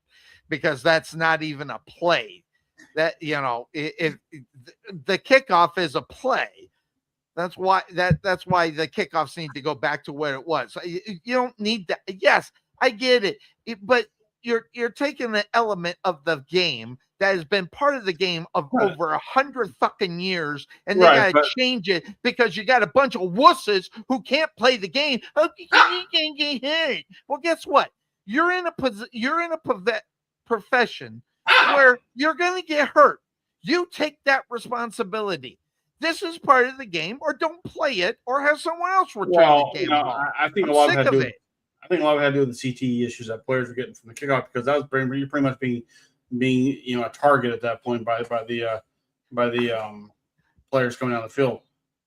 because that's not even a play. That if the kickoff is a play. That's why the kickoffs need to go back to where it was. You don't need that. Yes, I get it, but you're taking an element of the game that has been part of the game of over 100 fucking years, and they gotta change it because you got a bunch of wusses who can't play the game. Oh, you can't get hit. Well, guess what? You're in a profession where you're gonna get hurt. You take that responsibility. This is part of the game, or don't play it, or have someone else return the game. I think a lot of it had to do with the CTE issues that players were getting from the kickoff, because that was pretty much being a target at that point by the players coming down the field.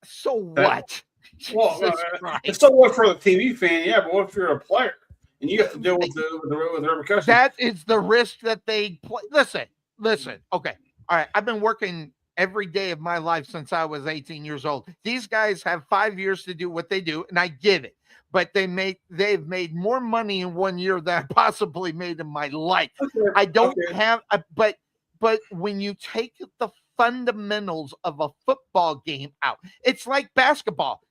So what? It's so what for the TV fan, yeah, but what if you're a player and you have to deal with the repercussions? That is the risk that they play. Listen. Okay, all right. I've been working every day of my life since I was 18 years old. These guys have 5 years to do what they do, and I get it. But they've made more money in 1 year than I possibly made in my life. Okay. I don't have, but when you take the fundamentals of a football game out, it's like basketball.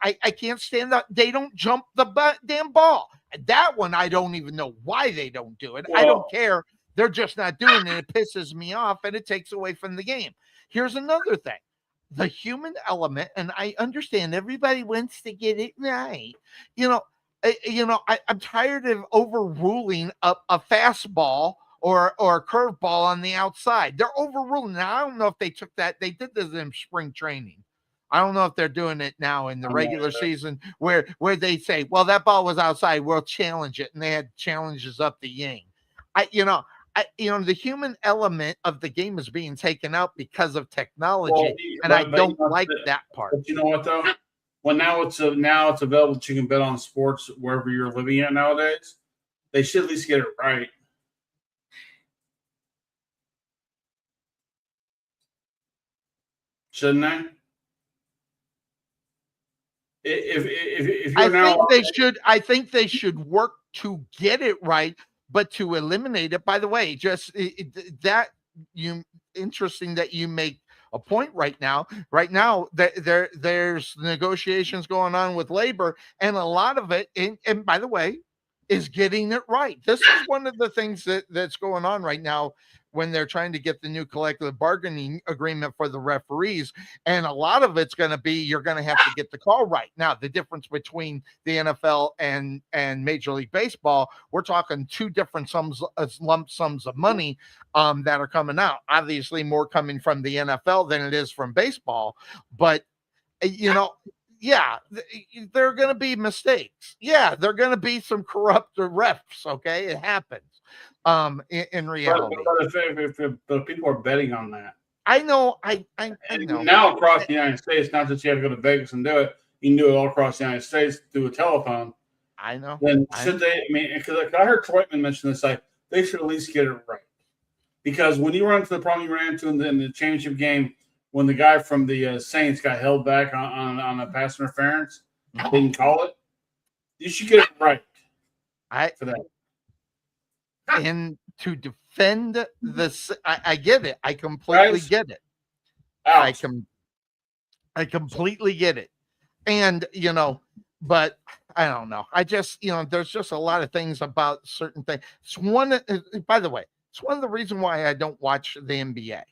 I can't stand that they don't jump the damn ball. That one I don't even know why they don't do it. I don't care. They're just not doing it. It pisses me off, and it takes away from the game. Here's another thing. The human element, and I understand everybody wants to get it right. I'm tired of overruling a fastball or a curveball on the outside. They're overruling. Now, I don't know if they took that. They did this in spring training. I don't know if they're doing it now in the regular season where they say, well, that ball was outside, we'll challenge it. And they had challenges up the yang. The human element of the game is being taken out because of technology, and I don't like that part. But you know what though? Well, now it's available that you can bet on sports wherever you're living at nowadays. They should at least get it right. Shouldn't they? If you're I think they should work to get it right. But to eliminate it, by the way, interesting that you make a point right now. Right now, there's negotiations going on with labor, and a lot of it, and by the way, is getting it right. This is one of the things that's going on right now when they're trying to get the new collective bargaining agreement for the referees. And a lot of it's going to be, you're going to have to get the call right. Now, the difference between the NFL and Major League Baseball, we're talking two different lump sums of money that are coming out. Obviously, more coming from the NFL than it is from baseball. But, yeah, there are going to be mistakes. Yeah, there are going to be some corrupt refs. Okay, it happens. In reality, but if people are betting on that, I know. I And know. now across the United States, not that you have to go to Vegas and do it, you can do it all across the United States through a telephone. I know. Then should they? I mean, because I heard Troyman mention this, like they should at least get it right. Because when you run into the problem you ran into in the championship game, when the guy from the Saints got held back on a pass interference, they didn't call it. You should get it right. For that. And to defend this, I get it. I completely get it. I completely get it. And but I don't know. I just there's just a lot of things about certain things. It's by the way, it's one of the reasons why I don't watch the NBA.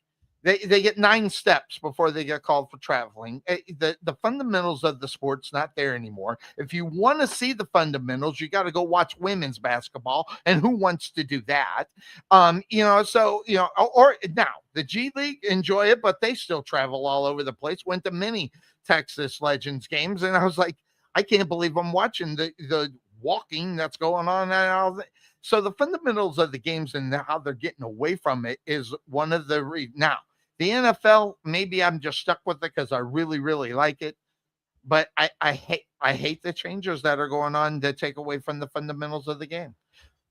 They get 9 steps before they get called for traveling. The fundamentals of the sport's not there anymore. If you want to see the fundamentals, you got to go watch women's basketball. And who wants to do that? Or now the G League, enjoy it, but they still travel all over the place. Went to many Texas Legends games, and I was like, I can't believe I'm watching the walking that's going on and all that. So the fundamentals of the games and how they're getting away from it is one of the now. The NFL, maybe I'm just stuck with it because I really, really like it. But I hate the changes that are going on that take away from the fundamentals of the game.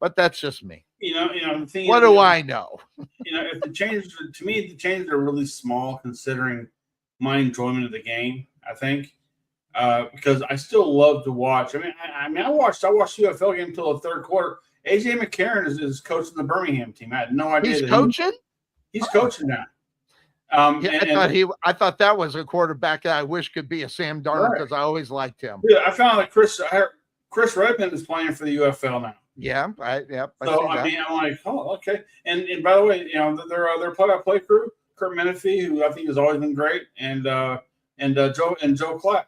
But that's just me. The thing what do I know? If the changes, to me, the changes are really small considering my enjoyment of the game. I think because I still love to watch. I watched the UFL game until the third quarter. AJ McCarron is coaching the Birmingham team. I had no idea. He's coaching. He's coaching now. I thought that was a quarterback that I wish could be a Sam Darnold because I always liked him. Yeah, I found that Chris Redmond is playing for the UFL now. Yeah, I'm like, oh, okay. And by the way, their play-by-play crew, Kurt Menefee, who I think has always been great, and Joe Klatt,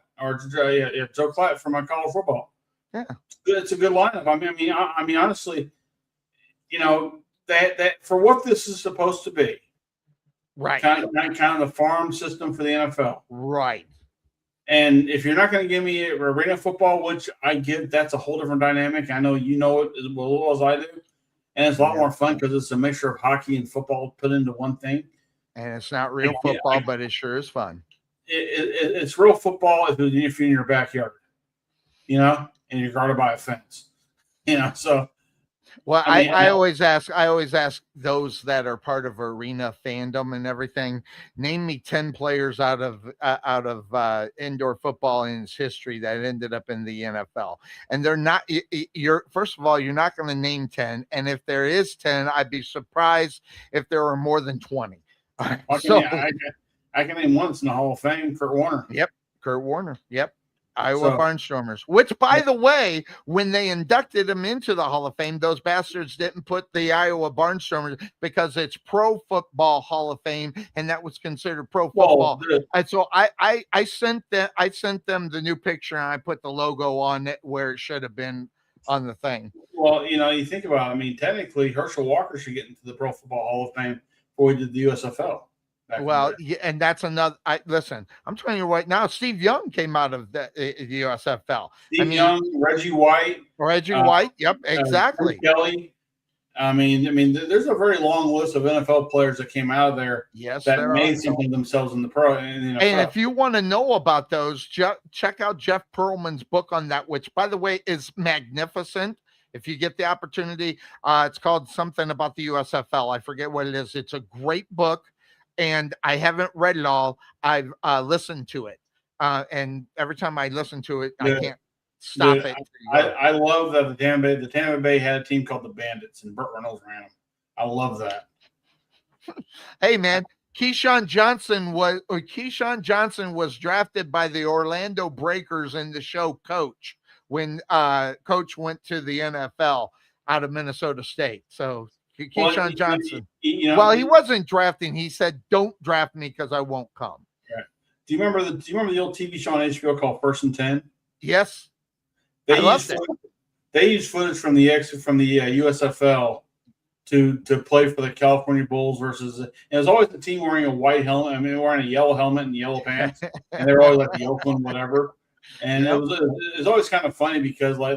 Joe Klatt from my college football. Yeah, it's a good lineup. I mean, honestly, that for what this is supposed to be. Right. Kind of the farm system for the NFL. Right. And if you're not going to give me arena football, which I get, that's a whole different dynamic. I know you know it as well as I do. And it's a lot more fun because it's a mixture of hockey and football put into one thing. And it's not real football, but it sure is fun. It's real football if you're in your backyard, and you're guarded by a fence, so. Well, I always ask those that are part of arena fandom and everything, name me 10 players out of indoor football in its history that ended up in the NFL. And they're not, first of all, you're not going to name 10. And if there is 10, I'd be surprised if there are more than 20. I can name one that's in the Hall of Fame, Kurt Warner. Yep. Kurt Warner. Yep. Iowa Barnstormers, which, by the way, when they inducted him into the Hall of Fame, those bastards didn't put the Iowa Barnstormers because it's Pro Football Hall of Fame, and that was considered pro football. And so I sent them the new picture, and I put the logo on it where it should have been on the thing. Well, you think about it. Technically, Herschel Walker should get into the Pro Football Hall of Fame before he did the USFL. Well, yeah, and that's another. Listen, I'm telling you right now, Steve Young came out of the USFL. Steve Young, Reggie White. Yep, exactly. Kelly. There's a very long list of NFL players that came out of there. Yes, that made something of themselves in the pro. And if you want to know about those, check out Jeff Pearlman's book on that, which, by the way, is magnificent. If you get the opportunity, it's called something about the USFL. I forget what it is. It's a great book. And I haven't read it all. I've listened to it. And every time I listen to it, I can't stop it. I love that the Tampa Bay had a team called the Bandits, and Burt Reynolds ran them. I love that. Hey, man, Keyshawn Johnson was drafted by the Orlando Breakers in the show Coach when Coach went to the NFL out of Minnesota State. So Keyshawn Johnson. He wasn't drafting. He said, "Don't draft me because I won't come." Right. Do you remember the old TV show on HBO called First and 10? Yes. They used footage from the USFL to play for the California Bulls versus. And it was always the team wearing a white helmet. wearing a yellow helmet and yellow pants, and they were always like the Oakland whatever. And it was always kind of funny because for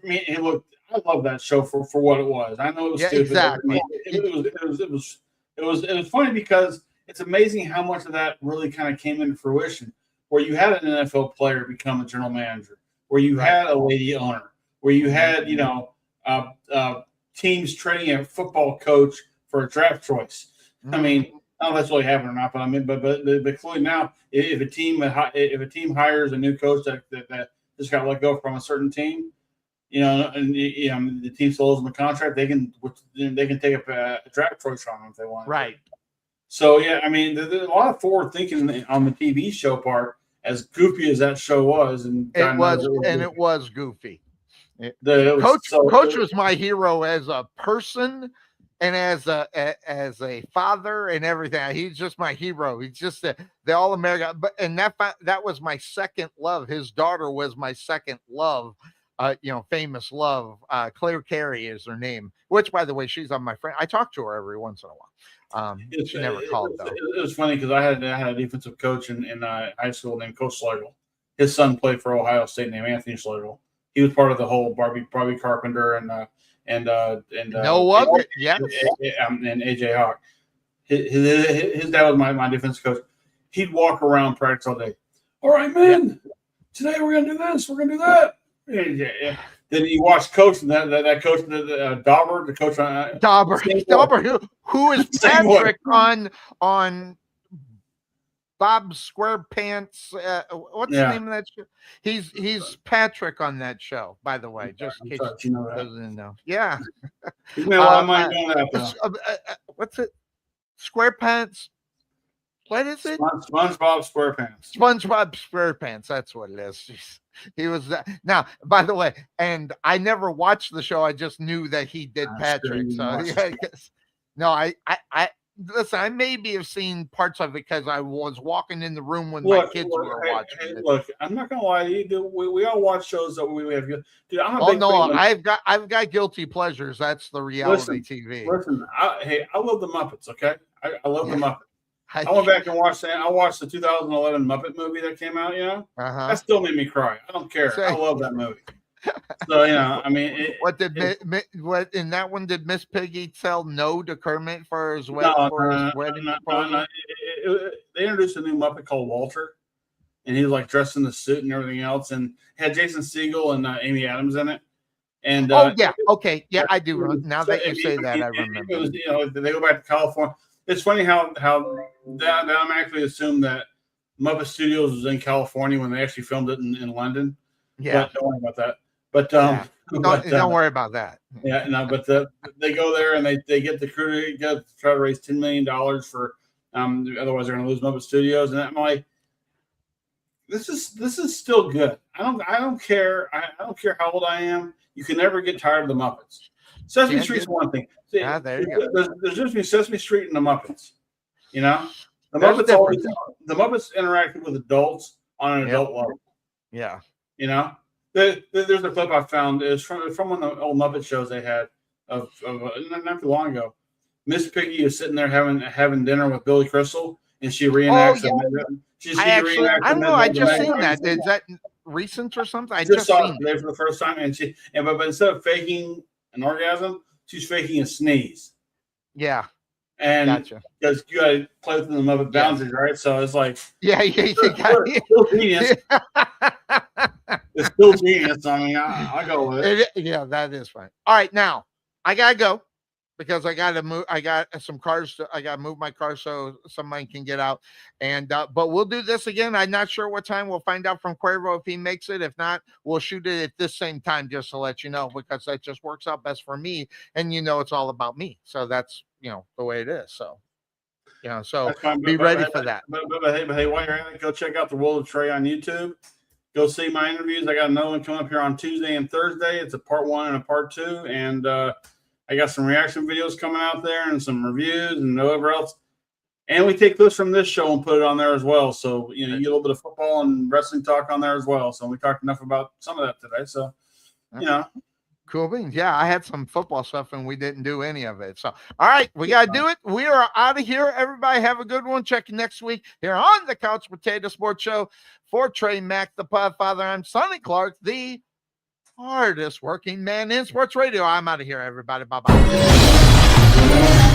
me, it looked. I love that show for what it was. I know it was stupid. Exactly. It it was funny because it's amazing how much of that really kind of came into fruition. Where you had an NFL player become a general manager, where you had a lady owner, where you had teams trading a football coach for a draft choice. I mean, I don't know if that's really happening or not, but I mean, but clearly now, if a team hires a new coach that just got let go from a certain team, and the team still owes them a contract, they can take up a draft choice on them if they want. Right. So yeah, I mean, there's a lot of forward thinking on the TV show part. As goofy as that show was, and it was goofy. Coach was my hero as a person and as a father and everything. He's just my hero. He's just the All-American. But that was my second love. His daughter was my second love. Famous love. Claire Carey is her name. Which, by the way, she's on my friend. I talk to her every once in a while. She never called though. It was funny because I had a defensive coach in high school named Coach Schlegel. His son played for Ohio State named Anthony Schlegel. He was part of the whole Barbie Carpenter and AJ Hawk. His dad was my defensive coach. He'd walk around practice all day. All right, man. Today we're gonna do this. We're gonna do that. Yeah. Then you watch coach and that coach, Dauber, the coach on Dauber, who is Patrick on Bob SquarePants. What's the name of that show? He's Patrick on that show, by the way. Just in case you doesn't know. Yeah. What's it? SquarePants. What is it? SpongeBob SquarePants. SpongeBob SquarePants. That's what it is. He was that. Now, by the way, and I never watched the show. I just knew that he did Patrick. So yeah, I listen. I maybe have seen parts of it because I was walking in the room when my kids were watching. Hey, look, I'm not gonna lie to you. We all watch shows that we have. Dude, I'm a big fan. I've got guilty pleasures. That's the reality TV. Listen, I love the Muppets. Okay, I love the Muppets. I went back and watched that. I watched the 2011 Muppet movie that came out. That still made me cry. I don't care. I love that movie. So I mean, what in that one did Miss Piggy tell no to Kermit for his wedding? No. They introduced a new Muppet called Walter, and he was like dressed in the suit and everything else, and had Jason Segel and Amy Adams in it. And I do. Now that you say that, I remember. It was, they go back to California. It's funny how that I'm actually assumed that Muppet Studios was in California when they actually filmed it in London. Yeah, but don't worry about that. But don't worry about that. Yeah, no. But they go there and they get the crew to try to raise $10 million for otherwise they're going to lose Muppet Studios. And I'm like, this is still good. I don't care. I don't care how old I am. You can never get tired of the Muppets. Sesame Street's one thing. See, there you go. There's just Sesame Street and the Muppets. The Muppets interacted with adults on an adult level. Yeah. There's a clip I found. It's from one of the old Muppet shows they had of not too long ago. Miss Piggy is sitting there having dinner with Billy Crystal, and she reenacts. I don't know. I just seen that. Is that recent or something? I just saw it today for the first time, but instead of faking an orgasm, she's faking a sneeze. Yeah. And gotcha. Because you got to play within the Muppet boundaries, right? So it's like, you got it's still genius. It's still genius. I mean, I go with it. Yeah, that is fine. All right, now I gotta go because I gotta move. I got some cars. I gotta move my car so somebody can get out. And but we'll do this again. I'm not sure what time. We'll find out from Cuervo if he makes it. If not, we'll shoot it at this same time just to let you know because that just works out best for me. And it's all about me. So that's the way it is. So so be ready for that. But hey, while you're at it, go check out the World of Trey on YouTube. Go see my interviews. I got another one coming up here on Tuesday and Thursday. It's a part 1 and a part 2. And I got some reaction videos coming out there and some reviews and whatever else. And we take clips from this show and put it on there as well. So, you get a little bit of football and wrestling talk on there as well. So we talked enough about some of that today. So, Cool beans. Yeah, I had some football stuff and we didn't do any of it. So, all right, we got to do it. We are out of here. Everybody have a good one. Check you next week here on the Couch Potato Sports Show. For Trey Mack, the Podfather, I'm Sonny Clark, the hardest working man in sports radio. I'm out of here, everybody. Bye-bye.